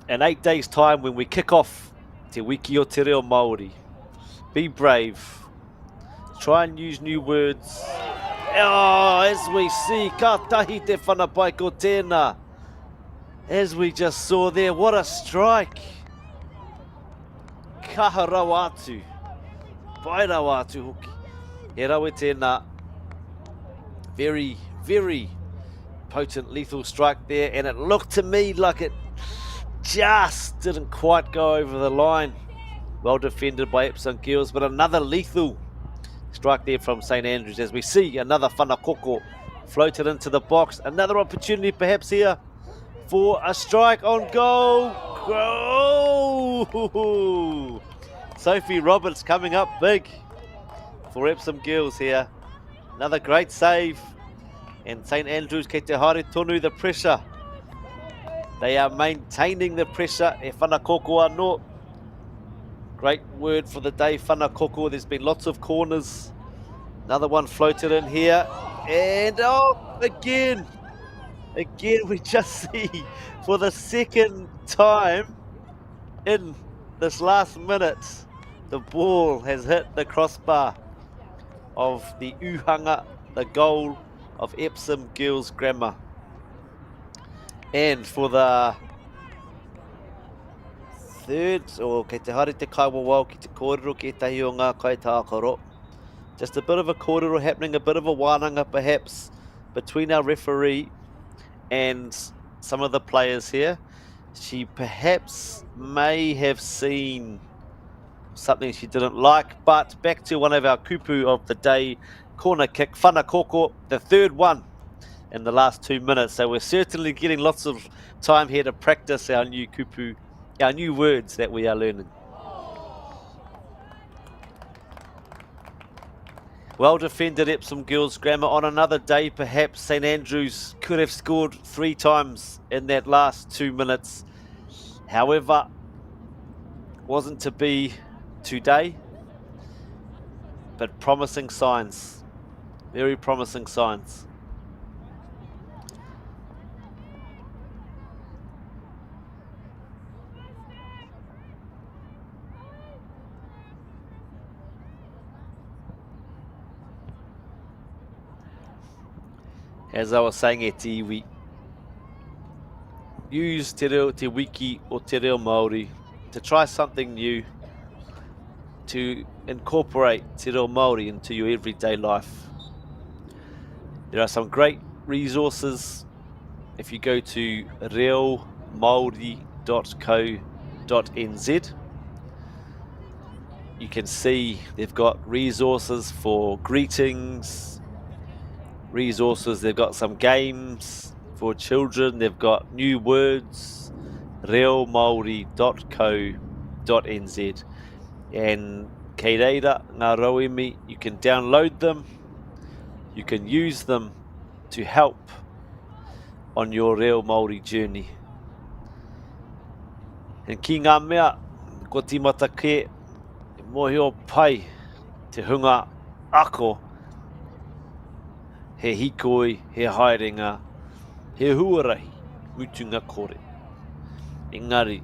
in 8 days time when we kick off te wiki o te reo Māori, be brave, try and use new words. Oh, as we see, ka tahi te whanapai ko tēnā. As we just saw there, what a strike. Kaha rau atu, pai rau atu hoki. He rau e tēnā, very, very potent, lethal strike there, and it looked to me like it just didn't quite go over the line. Well defended by Epsom Girls, but another lethal strike there from St Andrews, as we see another whanakoko floated into the box. Another opportunity perhaps here for a strike on goal. Goal! Sophie Roberts coming up big for Epsom Girls here. Another great save. And St Andrews, kei te haere tonu, the pressure. They are maintaining the pressure. E whanakoko anō. Great word for the day, whanakoko. There's been lots of corners. Another one floated in here. And oh, again we just see for the second time in this last minute, the ball has hit the crossbar of the Uhanga, the goal of Epsom Girls Grammar. And for the third, o kei te haere te kaiwa wau ki te kōrero ki tahi o ngā kaitākaro. Just a bit of a kōrero happening, a bit of a wānanga perhaps between our referee and some of the players here. She perhaps may have seen something she didn't like, but back to one of our kupu of the day, corner kick, whanakoko, the third one in the last 2 minutes. So we're certainly getting lots of time here to practice our new kupu, our new words that we are learning. Well defended Epsom Girls Grammar. On another day, perhaps St Andrews could have scored 3 times in that last 2 minutes. However, wasn't to be today, but promising signs, very promising signs. As I was saying, Eti, we use te reo te wiki o te reo Māori to try something new, to incorporate te reo Māori into your everyday life. There are some great resources. If you go to reomaori.co.nz, you can see they've got resources for greetings, resources, they've got some games for children, they've got new words, reomaori.co.nz, and kei reira, ngā rauemi, you can download them, you can use them to help on your Reo Māori journey. And ki ngā mea, ko timata ke, mohio pai, te hunga ako, he hikoi, he haerenga, he huarai, mutunga kore. Engari,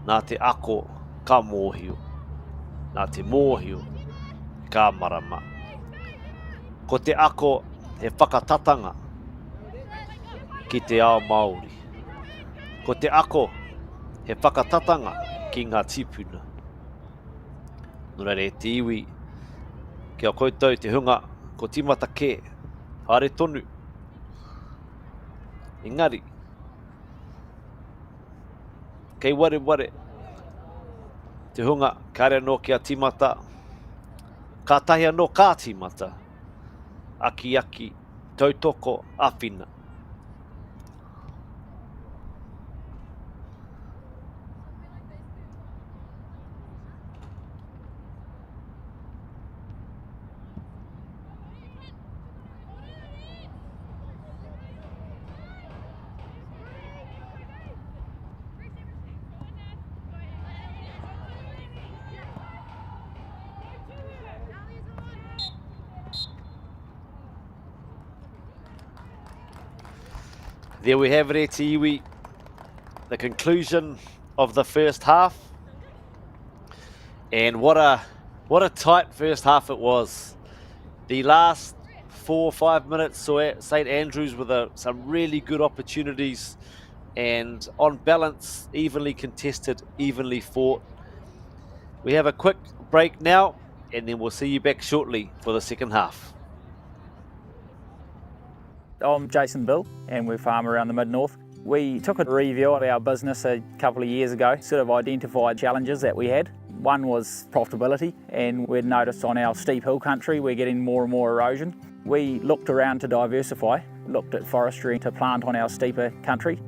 nā te ako ka mōhio, nā te mōhio ka marama. Ko te ako he whakatatanga ki te ao Māori. Ko te ako he whakatatanga ki ngā tipuna. Nō reire te iwi, kia koutou te hunga, ko timata ke, haere tonu. Engari, kei ware, te hunga, kare anō kia timata, ka tahi anō kā timata, aki, tautoko, awhina. There we have it, Eti Iwi, the conclusion of the first half. And what a tight first half it was. The last 4 or 5 minutes saw St Andrews with some really good opportunities, and on balance, evenly contested, evenly fought. We have a quick break now, and then we'll see you back shortly for the second half. I'm Jason Bill, and we farm around the mid-north. We took a review of our business a couple of years ago, sort of identified challenges that we had. One was profitability, and we'd noticed on our steep hill country we're getting more and more erosion. We looked around to diversify, looked at forestry to plant on our steeper country.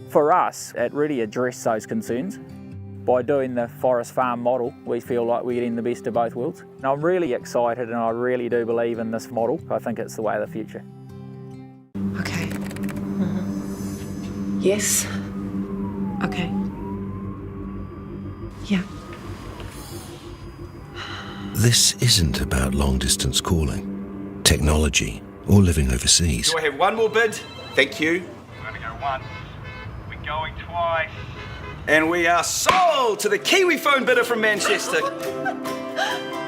For us, it really addressed those concerns. By doing the forest farm model, we feel like we're getting the best of both worlds. And I'm really excited, and I really do believe in this model. I think it's the way of the future. Okay. Yes. Okay. Yeah. This isn't about long-distance calling, technology, or living overseas. Do I have one more bid? Thank you. We're going to go once. We're going twice. And we are sold to the Kiwi phone bidder from Manchester.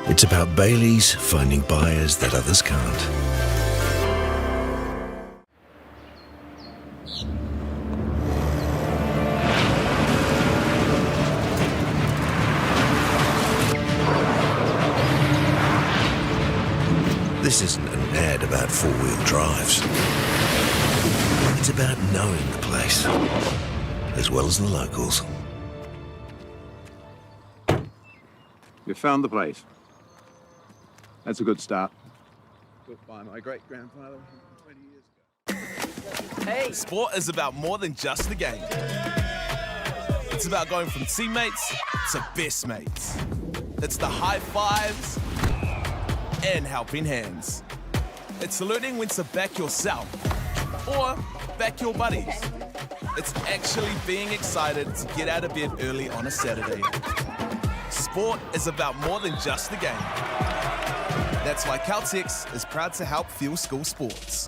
It's about Bailey's finding buyers that others can't. This isn't an ad about four-wheel drives. It's about knowing the place, as well as the locals. You found the place. That's a good start. Built by my great-grandfather 20 years ago. Hey! Sport is about more than just the game. It's about going from teammates to best mates. It's the high fives and helping hands. It's learning when to back yourself or back your buddies. It's actually being excited to get out of bed early on a Saturday. Sport is about more than just the game. That's why Caltex is proud to help fuel school sports.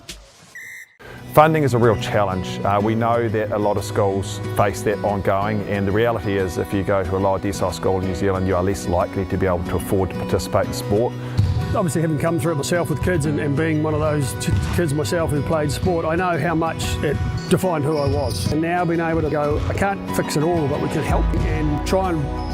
Funding is a real challenge. We know that a lot of schools face that ongoing, and the reality is if you go to a lower decile school in New Zealand, you are less likely to be able to afford to participate in sport. Obviously, having come through it myself with kids and being one of those kids myself who played sport, I know how much it defined who I was. And now being able to go, I can't fix it all, but we can help and try and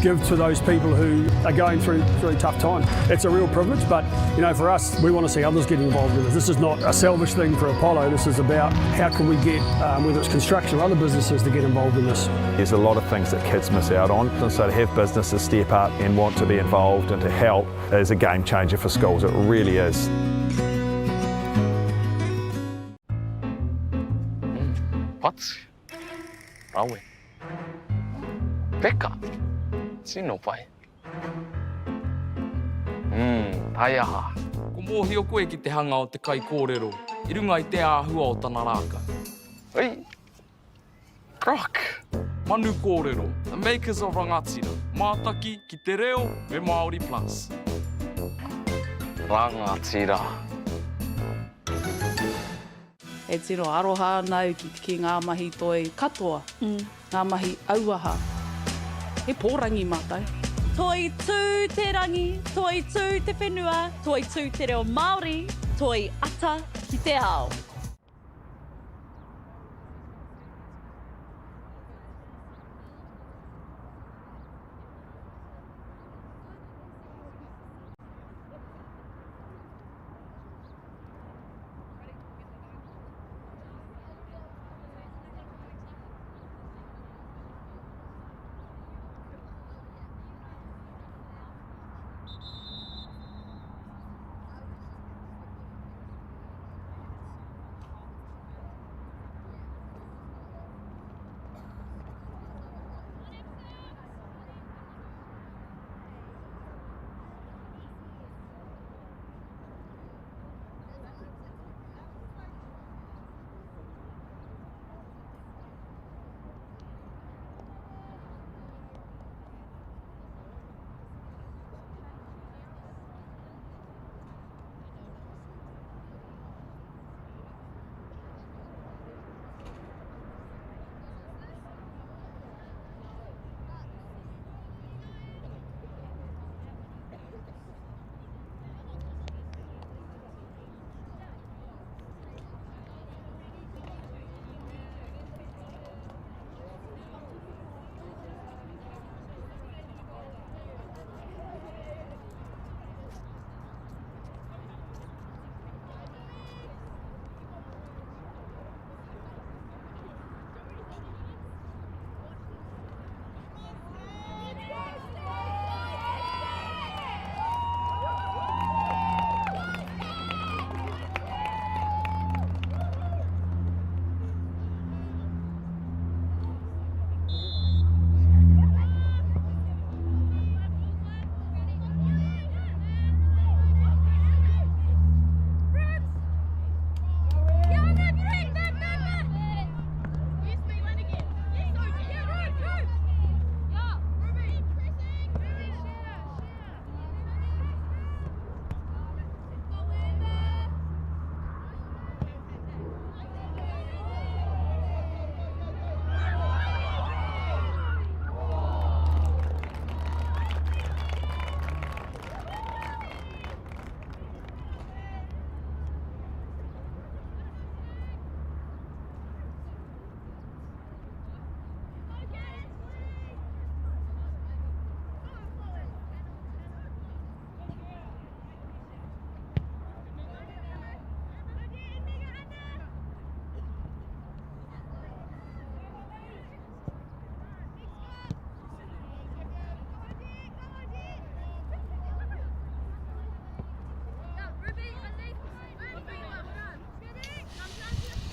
give to those people who are going through really tough times. It's a real privilege, but you know, for us, we want to see others get involved in this. This is not a selfish thing for Apollo. This is about how can we get, whether it's construction or other businesses, to get involved in this. There's a lot of things that kids miss out on, and so to have businesses step up and want to be involved and to help is a game changer for schools. It really is. Pats. Raue. Pekka. Sino pai? Taiaha. Ko mōhi o koe ki te hanga o te kai kōrero. I runga I te āhua o tana rāka. Hei! Croc! Manu kōrero. The makers of rangatira. Mātaki ki te reo me Māori Plus. Rangatira. E tino aroha nau ki ngā mahi toi katoa. Ngā mahi auaha. He pōrangi mātai. Toi tū te rangi, toi tū te whenua, toi tū te reo Māori, toi ata ki te ao.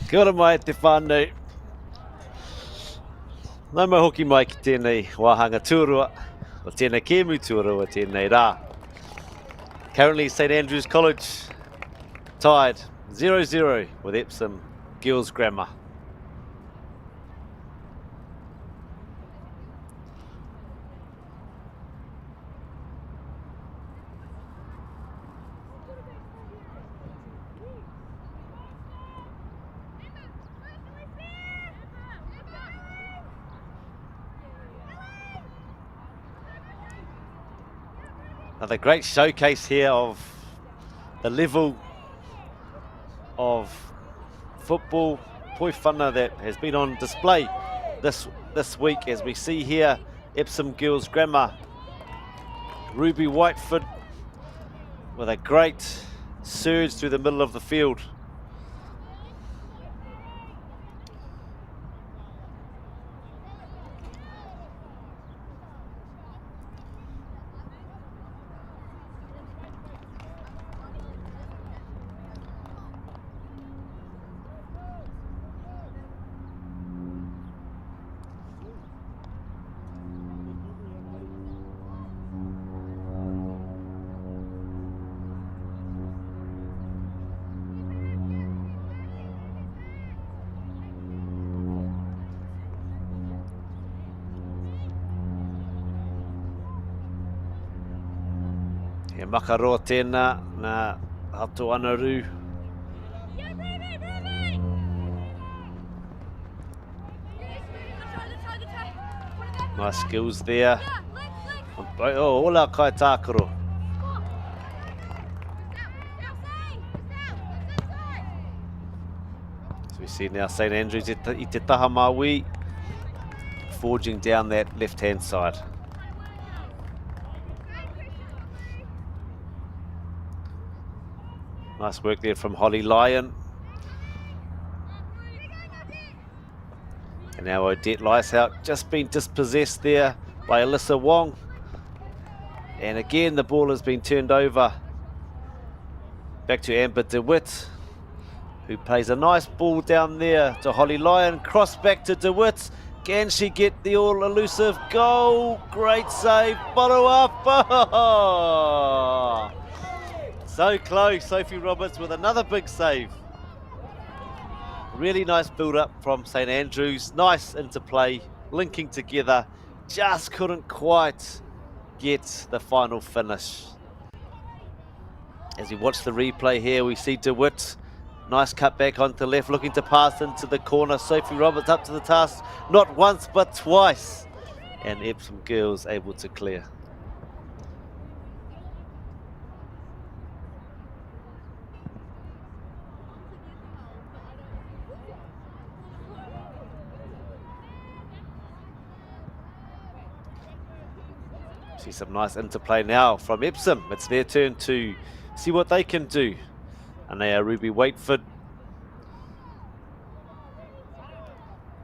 Kia ora mai te whānau. Nau mai hoki mai ki tēnei wāhanga tūrua, o tēnei kēmu tūrua, tēnei rā. Currently St Andrews College tied 0-0 with Epsom Girls Grammar. Another great showcase here of the level of football poiwhana that has been on display this week, as we see here Epsom Girls Grammar, Ruby Whiteford with a great surge through the middle of the field. E makaroa tēnā nā hatu anaru. Nice skills there. Oh, ola kai tākaro. So we see now St Andrews i te taha maui, forging down that left-hand side. Nice work there from Holly Lyon. And now Odette Lysehout just been dispossessed there by Alyssa Wong. And again the ball has been turned over. Back to Amber DeWitt, who plays a nice ball down there to Holly Lyon. Cross back to DeWitt. Can she get the all-elusive goal? Great save, bottle up. So close, Sophie Roberts with another big save. Really nice build-up from St Andrews. Nice interplay, linking together. Just couldn't quite get the final finish. As we watch the replay here, we see DeWitt. Nice cut back onto left, looking to pass into the corner. Sophie Roberts up to the task, not once but twice. And Epsom Girls able to clear. See some nice interplay now from Epsom. It's their turn to see what they can do. And they are Ruby Waitford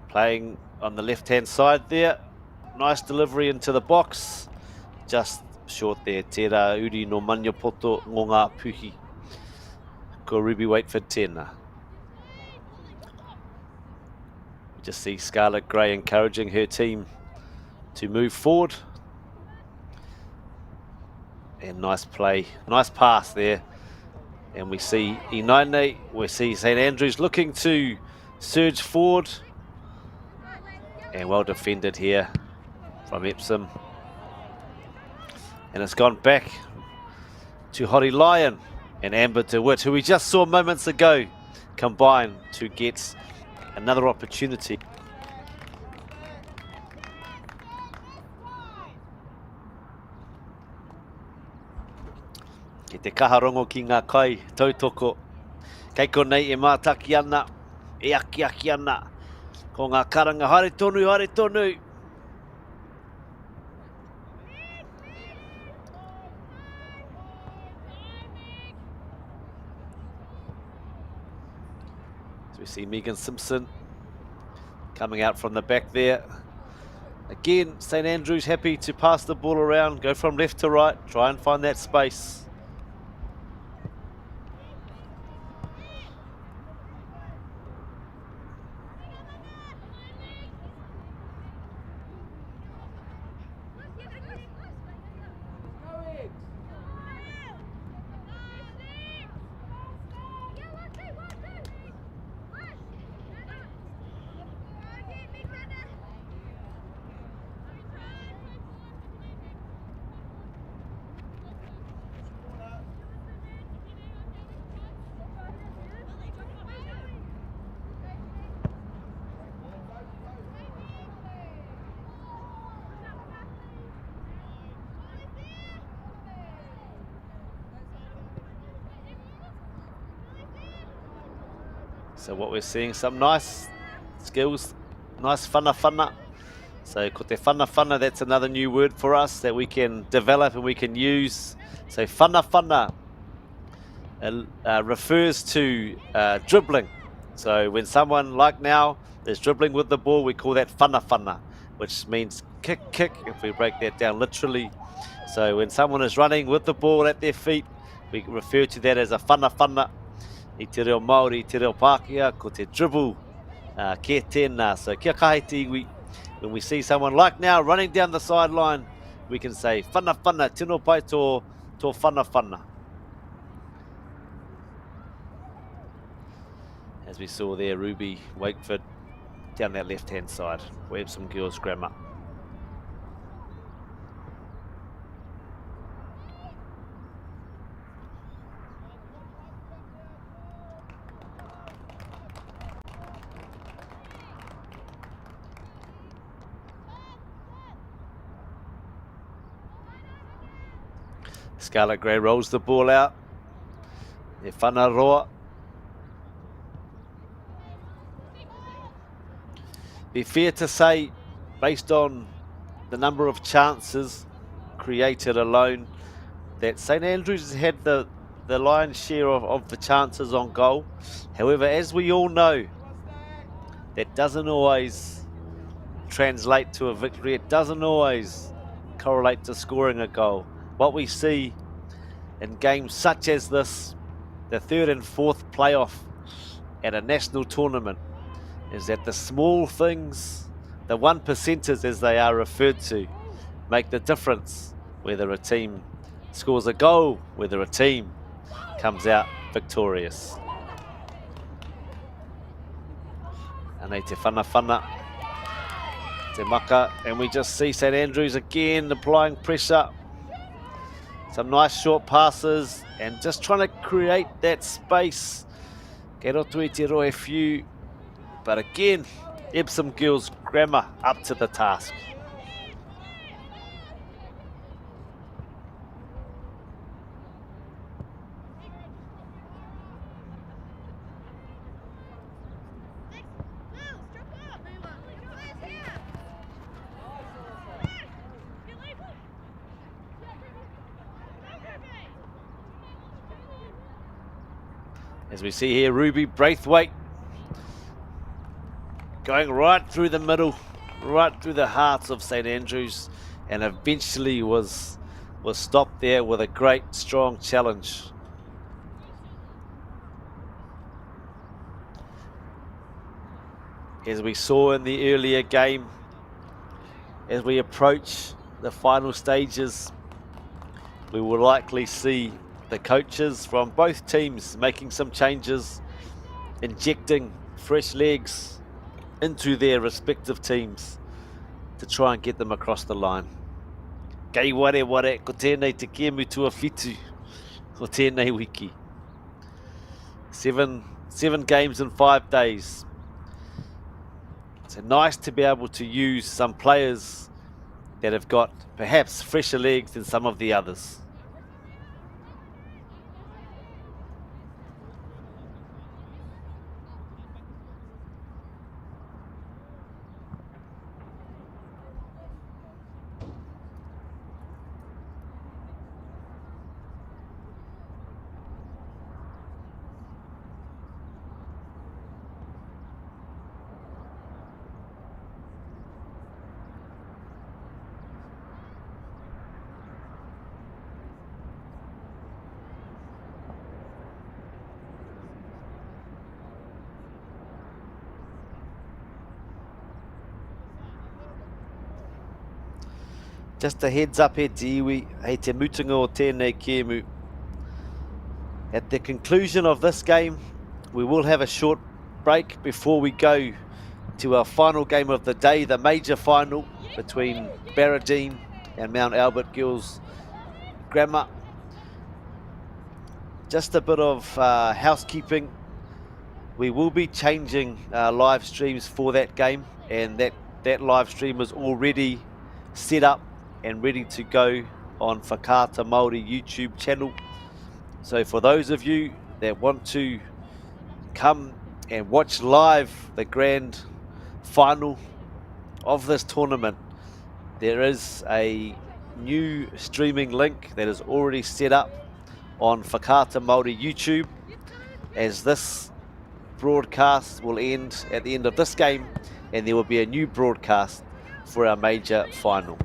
playing on the left-hand side there. Nice delivery into the box. Just short there. Tērā uri no maniapoto ngō ngā puhi. Ko Ruby Waitford tēnā. We just see Scarlett Gray encouraging her team to move forward. And nice play, nice pass there. And we see Inaine, we see St Andrews looking to surge forward. And well defended here from Epsom. And it's gone back to Holly Lyon and Amber DeWitt, who we just saw moments ago combine to get another opportunity. Ki te kaharongo ki ngā kai tautoko. Kei konei e mātaki ana, e aki ana. Ko ngā karanga hare tonu, hare tonu. So we see Megan Simpson coming out from the back there. Again, St Andrews happy to pass the ball around, go from left to right, try and find that space. So what we're seeing, some nice skills, nice whana. So ko te whana, that's another new word for us that we can develop and we can use. So whana refers to dribbling. So when someone, like now, is dribbling with the ball, we call that whana, which means kick, if we break that down literally. So when someone is running with the ball at their feet, we refer to that as a whana. I te reo Māori, te reo Pākehā, ko te dribble, ke tēnā. So kia kahe te iwi. When we see someone like now running down the sideline, we can say whana, tino pai tō whana. As we saw there, Ruby Wakeford down that left-hand side for Epsom Girls Grammar. Scarlet Grey rolls the ball out. E whanaroa. Be fair to say, based on the number of chances created alone, that St Andrews has had the lion's share of the chances on goal. However, as we all know, that doesn't always translate to a victory. It doesn't always correlate to scoring a goal. What we see in games such as this, the third and fourth playoff at a national tournament, is that the small things, the 1%ers as they are referred to, make the difference whether a team scores a goal, whether a team comes out victorious. Anei te whana, te maka, and we just see St Andrews again applying pressure. Some nice short passes and just trying to create that space. Kei roto i te roe whiu. But again, Epsom Girls Grammar up to the task. As we see here, Ruby Braithwaite going right through the middle, right through the heart of St Andrews, and eventually was stopped there with a great strong challenge. As we saw in the earlier game, as we approach the final stages, we will likely see the coaches from both teams making some changes, injecting fresh legs into their respective teams to try and get them across the line. Kei ware, ko tēnei te kia mutua whitu, ko tēnei wiki. Seven games in 5 days. It's nice to be able to use some players that have got perhaps fresher legs than some of the others. Just a heads up here te iwi, hei te mutunga o tēnei kēmu. At the conclusion of this game, we will have a short break before we go to our final game of the day, the major final between Barradine and Mount Albert Girls Grammar. Just a bit of housekeeping. We will be changing live streams for that game, and that live stream is already set up and ready to go on Whakaata Māori YouTube channel. So for those of you that want to come and watch live the grand final of this tournament, there is a new streaming link that is already set up on Whakaata Māori YouTube, as this broadcast will end at the end of this game, and there will be a new broadcast for our major final.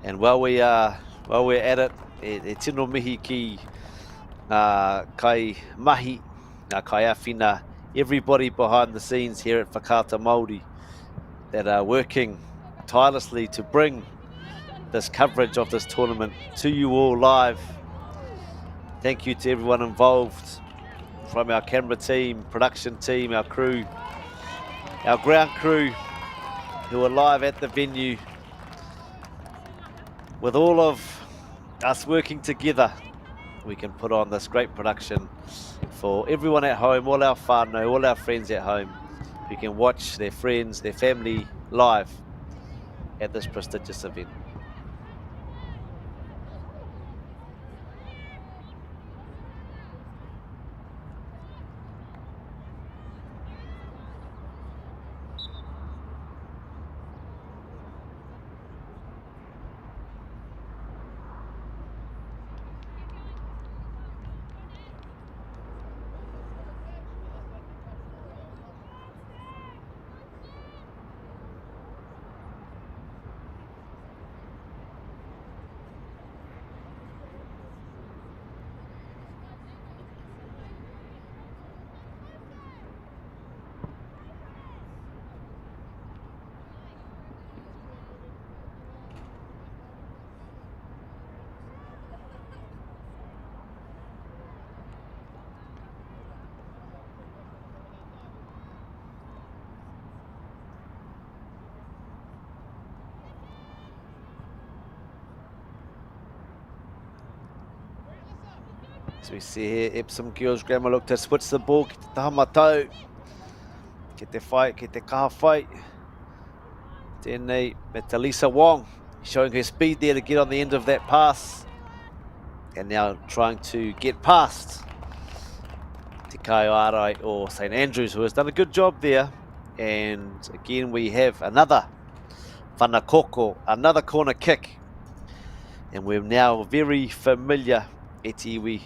And while we're at it, e tino mihi ki kai mahi, kai awhina, everybody behind the scenes here at Whakaata Māori that are working tirelessly to bring this coverage of this tournament to you all live. Thank you to everyone involved, from our camera team, production team, our crew, our ground crew who are live at the venue. With all of us working together, we can put on this great production for everyone at home, all our whānau, all our friends at home, who can watch their friends, their family live at this prestigious event. As we see here, Epsom girls Grammer look to switch the ball, ki te tahamatau, ki te whai, ki te kaha whai. Tēnei, me Talisa Wong, showing her speed there to get on the end of that pass. And now trying to get past Te Kaioarai or St Andrews, who has done a good job there. And again, we have another whanakoko, another corner kick. And we're now very familiar, e tiwi,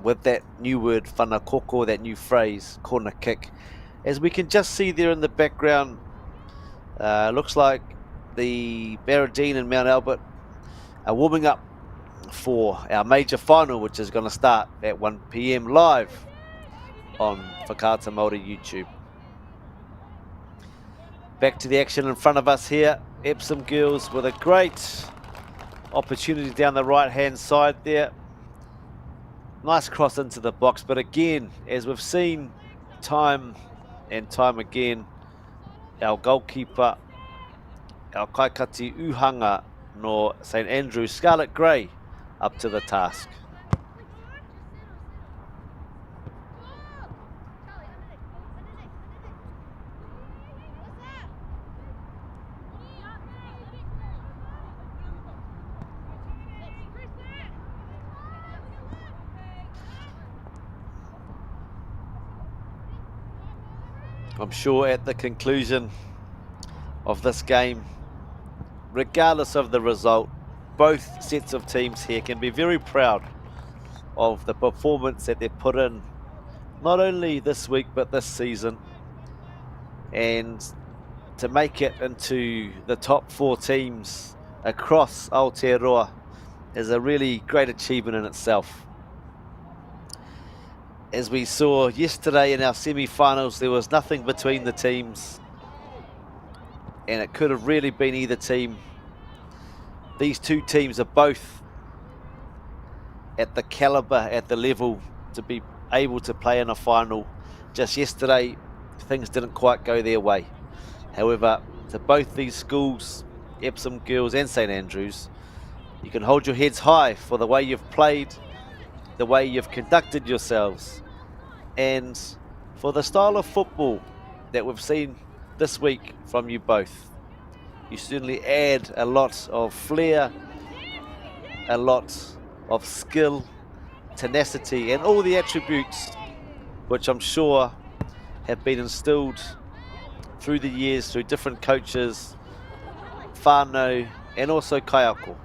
with that new word, whanakoko, that new phrase, corner kick. As we can just see there in the background, looks like the Barradine and Mount Albert are warming up for our major final, which is going to start at 1 PM live on Whakaata Māori YouTube. Back to the action in front of us here. Epsom girls with a great opportunity down the right hand side there. Nice cross into the box, but again, as we've seen time and time again, our goalkeeper, our kaikati uhanga no St Andrews, Scarlet Grey, up to the task. I'm sure at the conclusion of this game, regardless of the result, both sets of teams here can be very proud of the performance that they've put in, not only this week but this season, and to make it into the top 4 teams across Aotearoa is a really great achievement in itself. As we saw yesterday in our semi-finals, there was nothing between the teams, and it could have really been either team. These two teams are both at the caliber, at the level to be able to play in a final. Just yesterday, things didn't quite go their way. However, to both these schools, Epsom Girls and St Andrews. You can hold your heads high for the way you've played, the way you've conducted yourselves, and for the style of football that we've seen this week from you both. You certainly add a lot of flair, a lot of skill, tenacity, and all the attributes which I'm sure have been instilled through the years through different coaches, whānau, and also kaiako.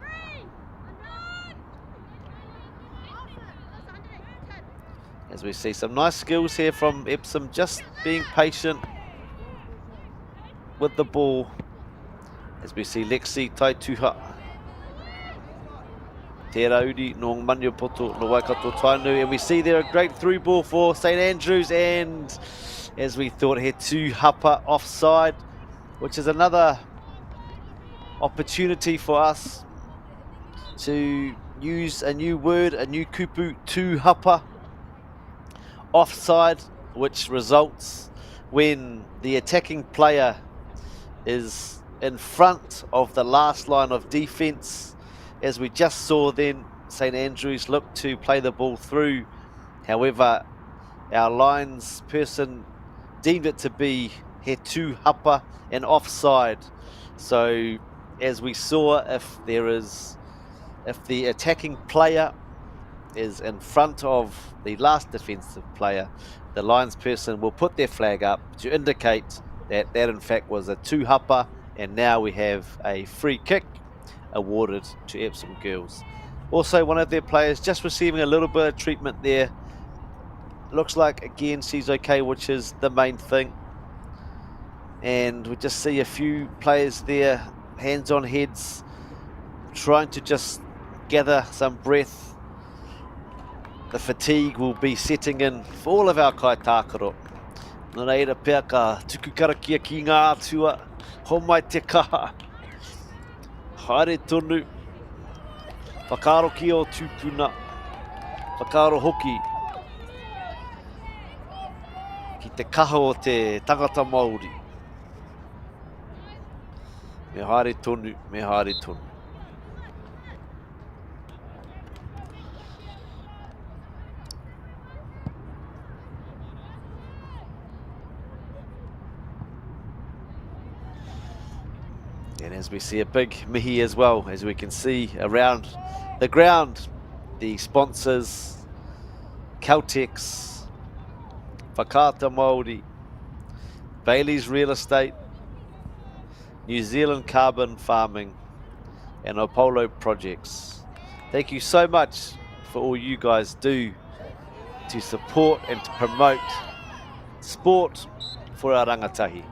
As we see some nice skills here from Epsom, just being patient with the ball. As we see Lexi Taituha, Te Rauri, no Maniapoto, no Waikato Tainu, and we see there a great through ball for St Andrews, and as we thought here, two hapa offside, which is another opportunity for us to use a new word, a new kupu, two hapa offside, which results when the attacking player is in front of the last line of defence. As we just saw then, St Andrews looked to play the ball through. However, our lines person deemed it to be he tū hapa and offside. So as we saw, if the attacking player is in front of the last defensive player, the lines person will put their flag up to indicate that that in fact was a tū hapa, and now we have a free kick awarded to Epsom Girls. Also, one of their players just receiving a little bit of treatment there. Looks like again she's okay, which is the main thing. And we just see a few players there, hands on heads, trying to just gather some breath. The fatigue will be setting in for all of our kaitākaro. Nō reira pēr ka tukukarakia ki ngā atua, ho mai te kaha. Haere tonu, whakaro ki o tūpuna, whakaro hoki ki te kaha o te tangata Māori. Me haere tonu, me haere tonu. And as we see a big mihi as well, as we can see around the ground, the sponsors, Caltex, Whakaata Māori, Bailey's Real Estate, New Zealand Carbon Farming, and Apollo Projects. Thank you so much for all you guys do to support and to promote sport for our rangatahi.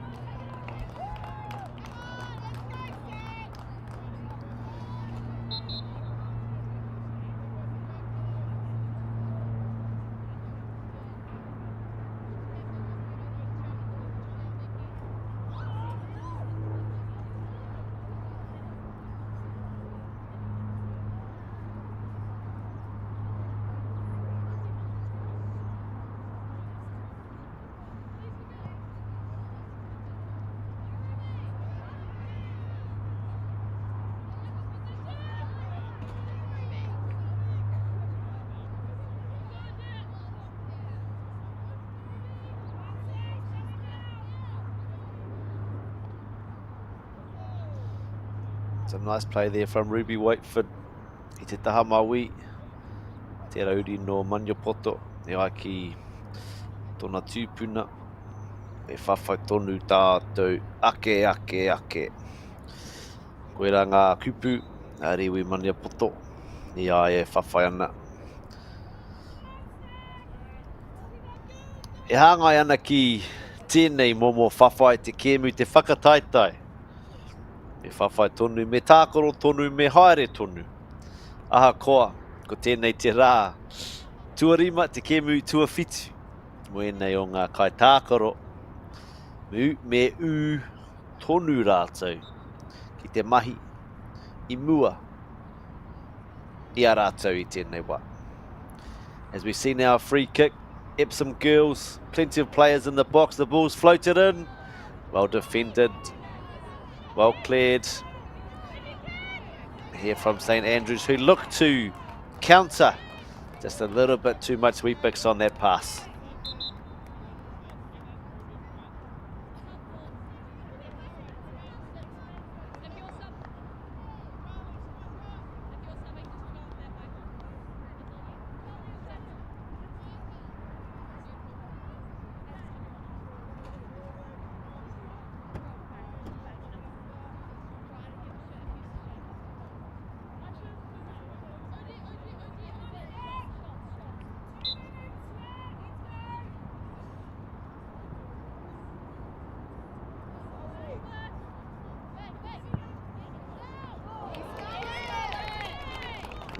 Some nice play there from Ruby Whiteford. I te taha maui, te rauri no Maniapoto, e ai ki tōna tūpuna, e whawhai tonu tātou, ake. Koera ngā kupu, a rewi Maniapoto, i ai e whawhai ana. E hāngai ana ki tēnei momo whawhai te kēmu te whakataitai. Me whawhai tonu, me tākoro tonu, me haere tonu. Aha koa, ko tēnei te rā. Tuarima te kēmu tuawhitu. Moenei o ngā kai tākoro. Me u tonu rātou. Ki te mahi, I mua, I a rātou I tēnei wā. As we see now a free kick, Epsom Girls, plenty of players in the box, the ball's floated in. Well defended. Well cleared here from St Andrews, who look to counter. Just a little bit too much Weet-Bix on that pass.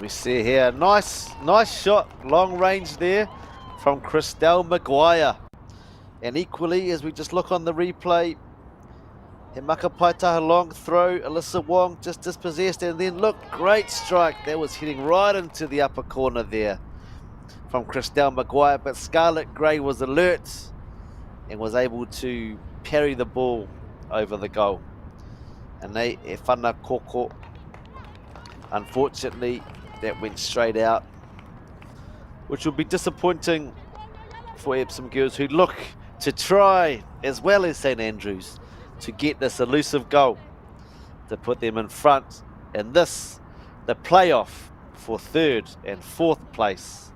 We see here, nice shot, long range there from Christelle Maguire. And equally, as we just look on the replay, he Makapaitaha long throw, Alyssa Wong just dispossessed, and then look, great strike. That was hitting right into the upper corner there from Christelle Maguire, but Scarlett Gray was alert and was able to parry the ball over the goal. And they, e whana koko, unfortunately, that went straight out, which will be disappointing for Epsom girls, who look to try, as well as St Andrews, to get this elusive goal to put them in front in this, the playoff for 3rd and 4th place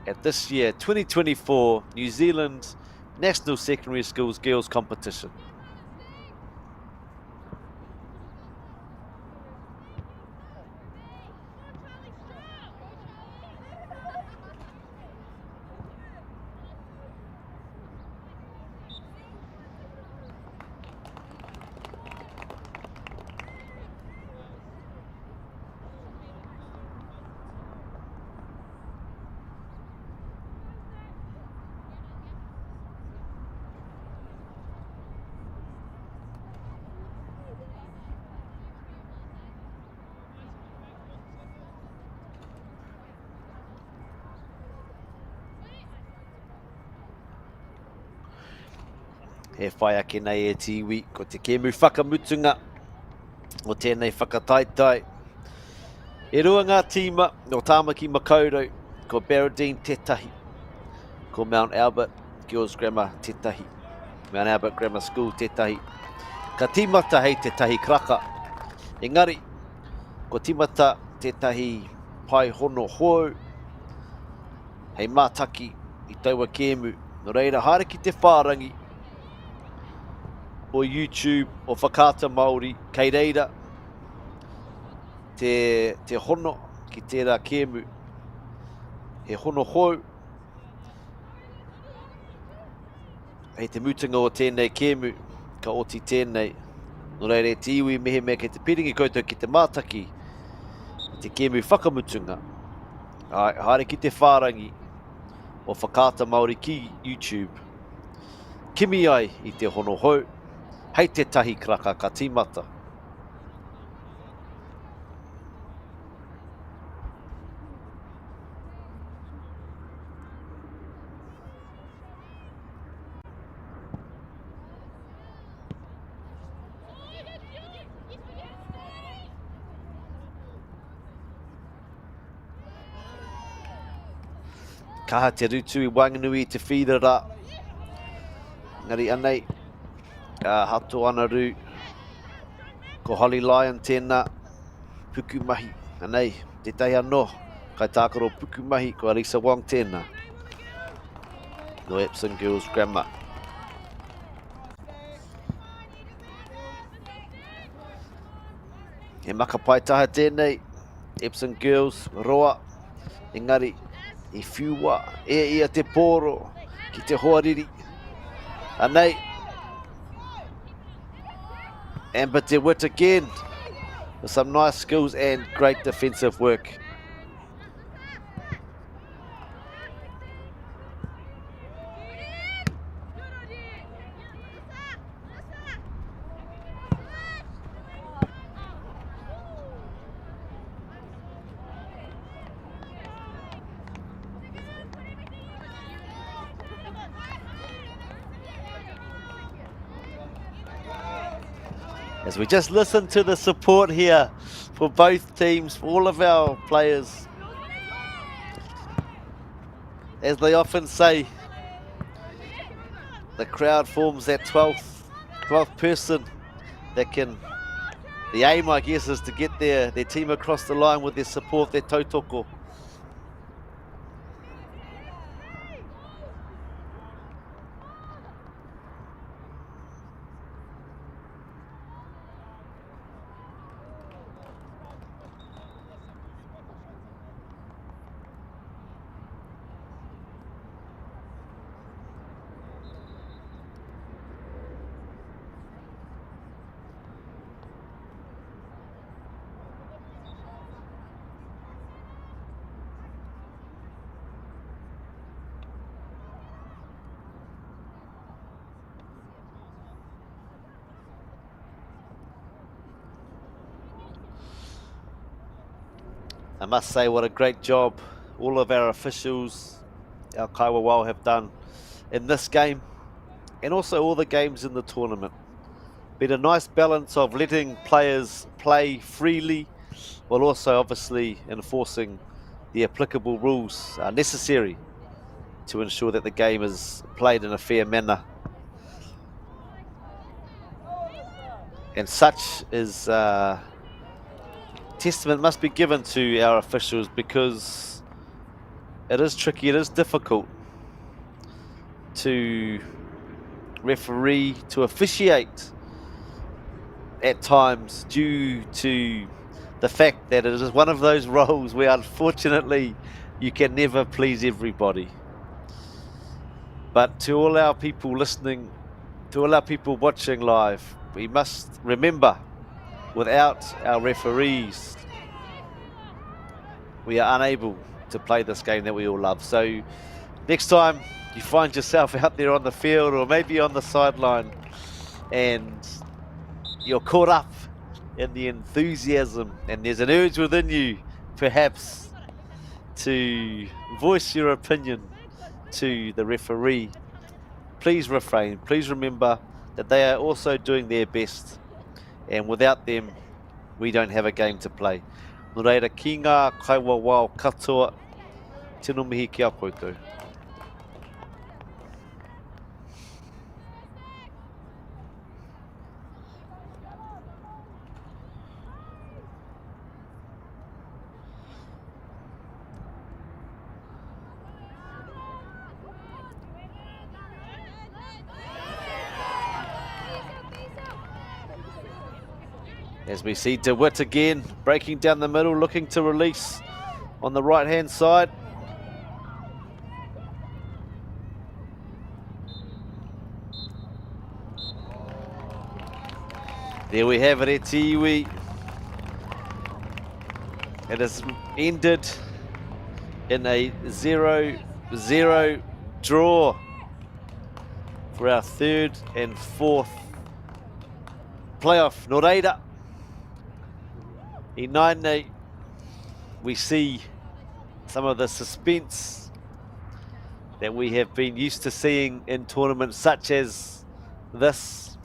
at this year 2024 New Zealand National Secondary Schools Girls Competition. He whai ake nei e tiwi, ko te kemu whakamutunga o tēnei whakataitai. E rua ngā tīma no Tāmaki Makaurau, ko Barradine tētahi, ko Mount Albert Girls Grammar tētahi, Mount Albert Grammar School tētahi. Ka tīmata hei tētahi kraka. Engari, ko tīmata tētahi pai hono hou, hei mātaki i taua kēmu. No reira, haere ki te whārangi o YouTube o whakata Māori, kei reira te hono ki tērā kēmu, he hono hou, hei te mutunga o tēnei kēmu, ka oti tēnei. No reira, te iwi mehe mea kei te piringi koutou ki te mātaki, te kēmu whakamutunga. Haere ki te whārangi o whakata Māori ki YouTube. Kimi ai i te hono hou, hei te tahi kraka ka tīmata. Kaha te rutu I Wanganui I te whirara. Ngari anei, hato ana ru, ko Holly Lyon tēnā, pukumahi. Anei, te tai anō, kai tākaro pukumahi, ko Alisa Wong tēnā. No Epsom Girls Grammar. He makapaitaha tēnei, Epsom Girls, roa, engari, I whiua, ia te pōro, ki te hoariri. Anei, Amber DeWitt again, with some nice skills and great defensive work. As we just listen to the support here for both teams, for all of our players. As they often say, the crowd forms that 12th person that can, the aim I guess is to get their team across the line with their support, their tautoko. I must say what a great job all of our officials, our Kaiwawao, have done in this game and also all the games in the tournament. Been a nice balance of letting players play freely while also obviously enforcing the applicable rules necessary to ensure that the game is played in a fair manner. And such is testament must be given to our officials, because it is tricky, it is difficult to referee, to officiate at times, due to the fact that it is one of those roles where unfortunately you can never please everybody. But to all our people listening, to all our people watching live, we must remember, without our referees, we are unable to play this game that we all love. So next time you find yourself out there on the field or maybe on the sideline and you're caught up in the enthusiasm and there's an urge within you perhaps to voice your opinion to the referee, please refrain. Please remember that they are also doing their best, and without them we don't have a game to play. Nō reira, ki ngā Kaiwawao katoa, tino mihi ki a koutou. As we see DeWitt again, breaking down the middle, looking to release on the right-hand side. There we have it, e tiwi. It has ended in a 0-0 draw for our third and fourth playoff. Nō reira, in 9-8, we see some of the suspense that we have been used to seeing in tournaments such as this.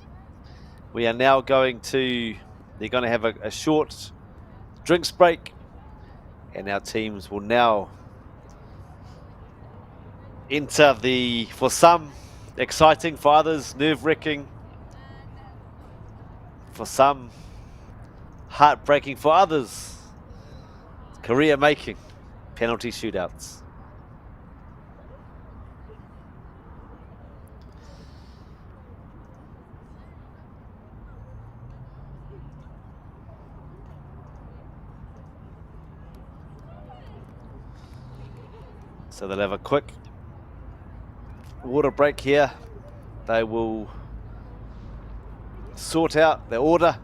We are now going to, they're going to have a short drinks break, and our teams will now enter the, for some, exciting, for others, nerve-wracking, for some, heartbreaking, for others, career-making penalty shootouts. So they'll have a quick water break here. They will sort out the order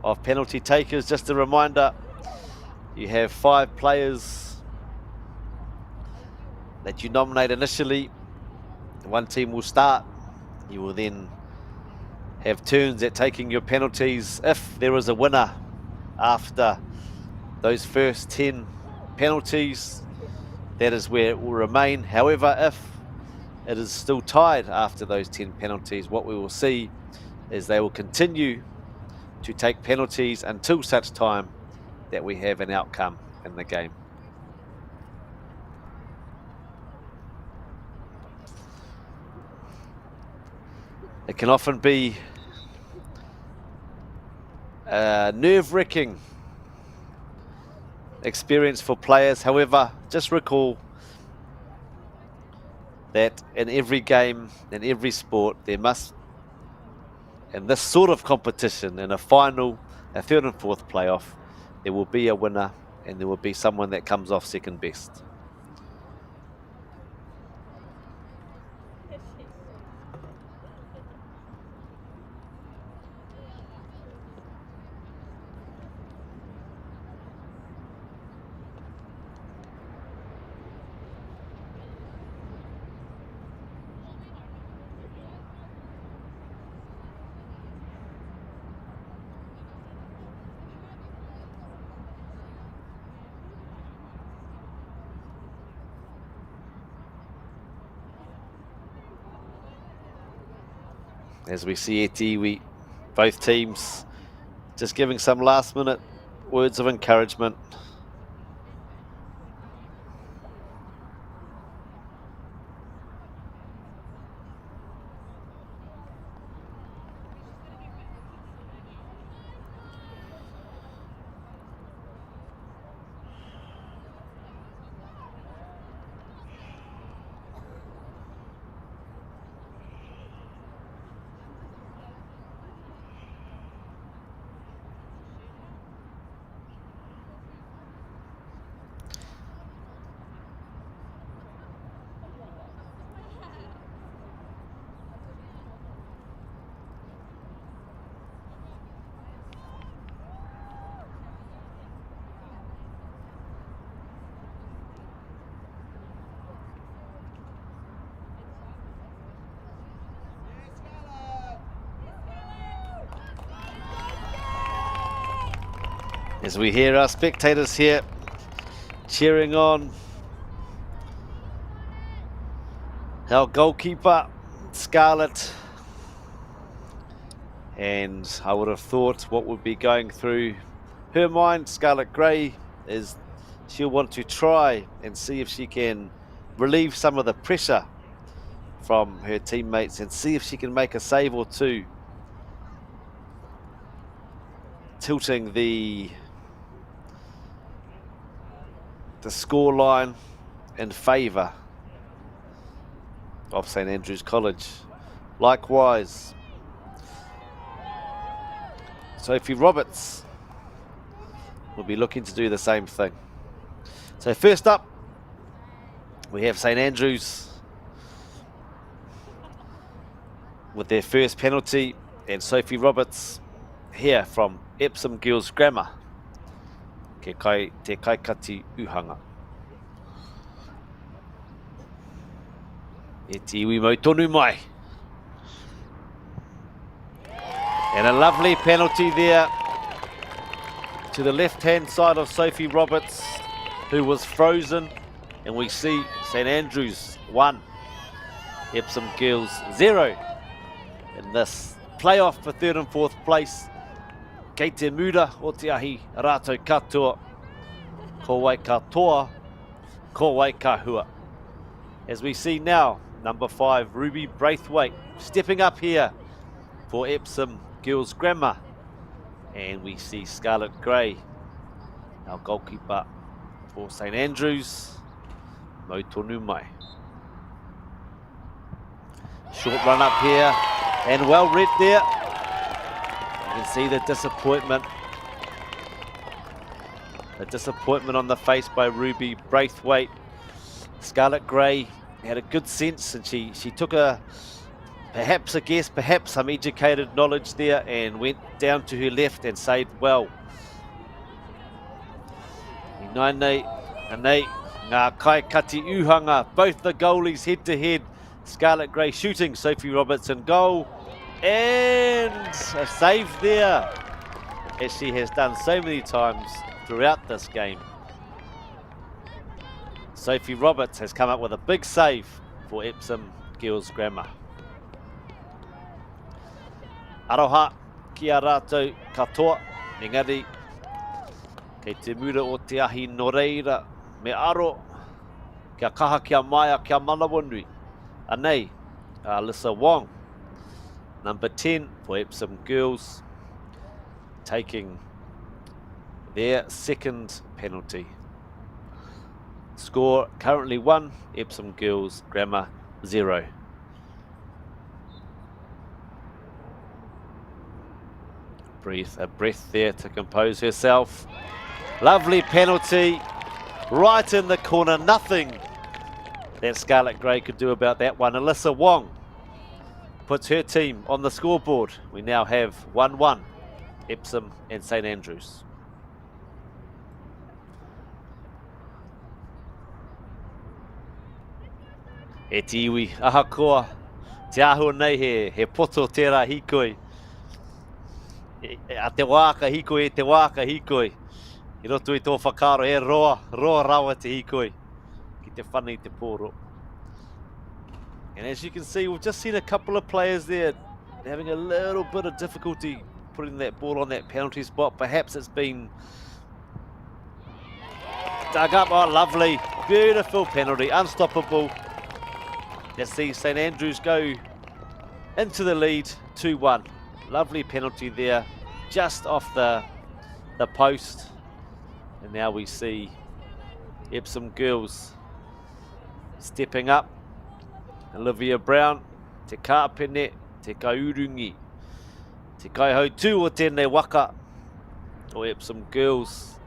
of penalty takers. Just a reminder, you have 5 players that you nominate initially. One team will start. You will then have turns at taking your penalties. If there is a winner after those first 10 penalties, that is where it will remain. However, if it is still tied after those 10 penalties, what we will see is they will continue to take penalties until such time that we have an outcome in the game. It can often be a nerve-wracking experience for players. However, just recall that in every game, in every sport, there must, in this sort of competition, in a final, a third and fourth playoff, there will be a winner and there will be someone that comes off second best. As we see it, both teams just giving some last minute words of encouragement. As we hear our spectators here cheering on our goalkeeper, Scarlett. And I would have thought what would be going through her mind, Scarlett Gray, is she'll want to try and see if she can relieve some of the pressure from her teammates and see if she can make a save or two, tilting the score line in favour of St Andrews College. Likewise, Sophie Roberts will be looking to do the same thing. So first up, we have St Andrews with their first penalty, and Sophie Roberts here from Epsom Girls Grammar. Te kaikati uhanga. E te iwi mau tonu mai. And a lovely penalty there to the left-hand side of Sophie Roberts, who was frozen. And we see St Andrews 1, Epsom Girls 0 in this playoff for third and fourth place. Kei te muda o te ahi rātou katoa, ko wai katoa, ko wai kahua. As we see now, number 5, Ruby Braithwaite, stepping up here for Epsom Girls Grammar. And we see Scarlett Gray, our goalkeeper for St Andrews, mau tonu mai. Short run up here, and well read there. You can see the disappointment on the face by Ruby Braithwaite. Scarlett Gray had a good sense, and she took perhaps a guess, perhaps some educated knowledge there, and went down to her left and saved well. Nainei, ngā kai kati uhanga, both the goalies head to head. Scarlett Gray shooting, Sophie Roberts in goal. And a save there, as she has done so many times throughout this game. Sophie Roberts has come up with a big save for Epsom Girls Grammar. Aroha ki a rātou katoa. Engari, kei te mura o te ahi no reira me aro, kia kaha kia maia kia manawanui. Anei, Alyssa Wong, number 10 for Epsom Girls, taking their second penalty. Score currently 1, Epsom Girls Grammar 0. Breathe a breath there to compose herself. Lovely penalty, right in the corner. Nothing that Scarlet Grey could do about that one. Alyssa Wong puts her team on the scoreboard. We now have 1-1, Epsom and St Andrews. E te iwi, ahakoa, te ahua nei he poto tērā hikoi. A te wāka hikoi, te wāka hikoi. I roto I tō whakaro, roa rawa te hikoi. Ki te whani te pōro. And as you can see, we've just seen a couple of players there having a little bit of difficulty putting that ball on that penalty spot. Perhaps it's been dug up. Oh, lovely. Beautiful penalty. Unstoppable. Let's see St Andrews go into the lead, 2-1. Lovely penalty there, just off the post. And now we see Epsom Girls stepping up. Olivia Brown, te kāpene, te kaurungi, te kaihau tū o tēnei waka o Epsom Girls.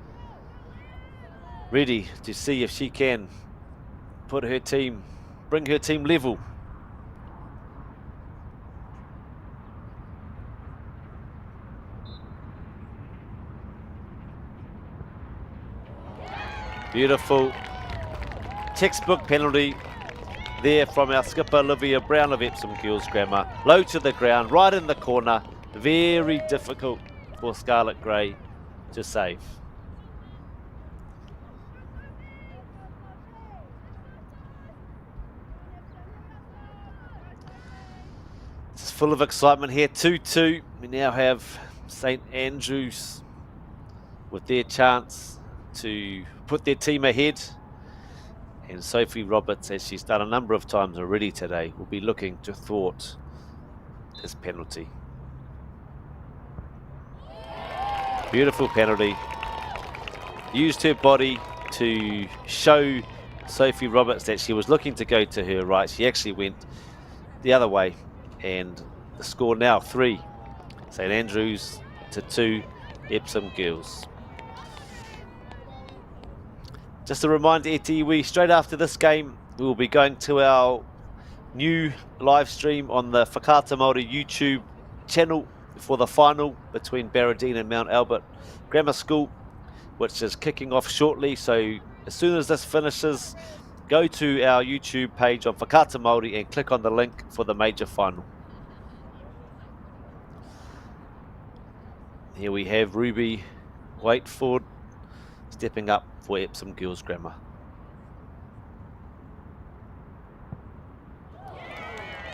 Ready to see if she can put her team, bring her team level. Beautiful textbook penalty there from our skipper Olivia Brown of Epsom Girls Grammar. Low to the ground, right in the corner. Very difficult for Scarlet Grey to save. It's full of excitement here, 2-2. We now have St Andrews with their chance to put their team ahead, and Sophie Roberts, as she's done a number of times already today, will be looking to thwart this penalty. Beautiful penalty. Used her body to show Sophie Roberts that she was looking to go to her right. She actually went the other way, and the score now 3 St Andrews to 2 Epsom Girls. Just a reminder, Etiwi, straight after this game, we will be going to our new live stream on the Whakaata Māori YouTube channel for the final between Barradine and Mount Albert Grammar School, which is kicking off shortly. So as soon as this finishes, go to our YouTube page on Whakaata Māori and click on the link for the major final. Here we have Ruby Waitford stepping up for Epsom Girls Grammar.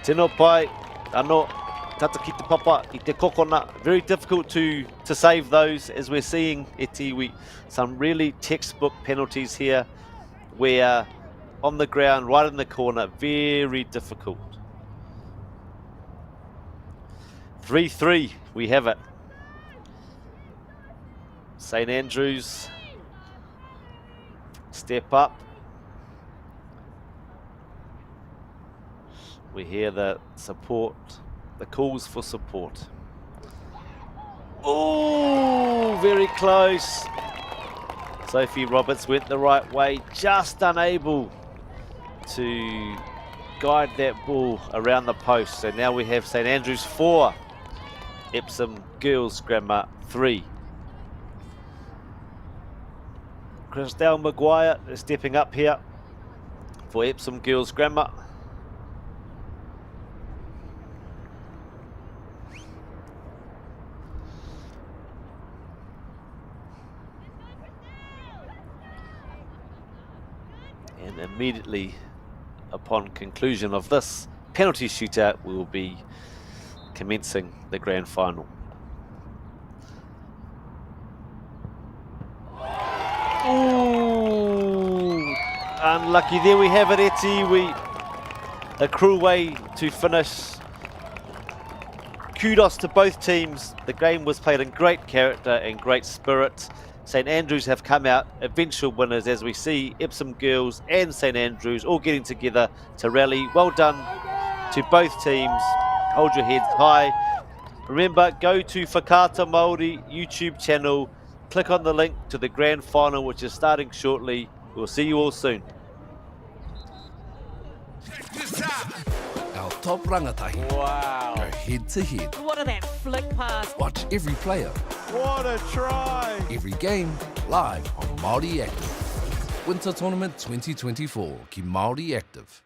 Tēnā pai, anō, tata ki te papa, I te kokona. Very difficult to save those, as we're seeing, Etiwi, some really textbook penalties here, where on the ground, right in the corner, very difficult. 3-3, we have it. St Andrews step up. We hear the support, the calls for support. Oh, very close. Sophie Roberts went the right way, just unable to guide that ball around the post. So now we have St Andrews 4, Epsom Girls Grammar 3. Christelle Maguire is stepping up here for Epsom Girls Grammar. And immediately upon conclusion of this penalty shootout, we will be commencing the grand final. Unlucky. There we have it, e tiwi. A cruel way to finish. Kudos to both teams. The game was played in great character and great spirit. St Andrews have come out eventual winners, as we see Epsom girls and St Andrews all getting together to rally. Well done to both teams. Hold your heads high. Remember, go to Whakaata Māori YouTube channel. Click on the link to the grand final, which is starting shortly. We'll see you all soon. Our top rangatahi. Wow. Go head to head. What a that flick pass. Watch every player. What a try. Every game live on Māori Active. Winter Tournament 2024 ki Māori Active.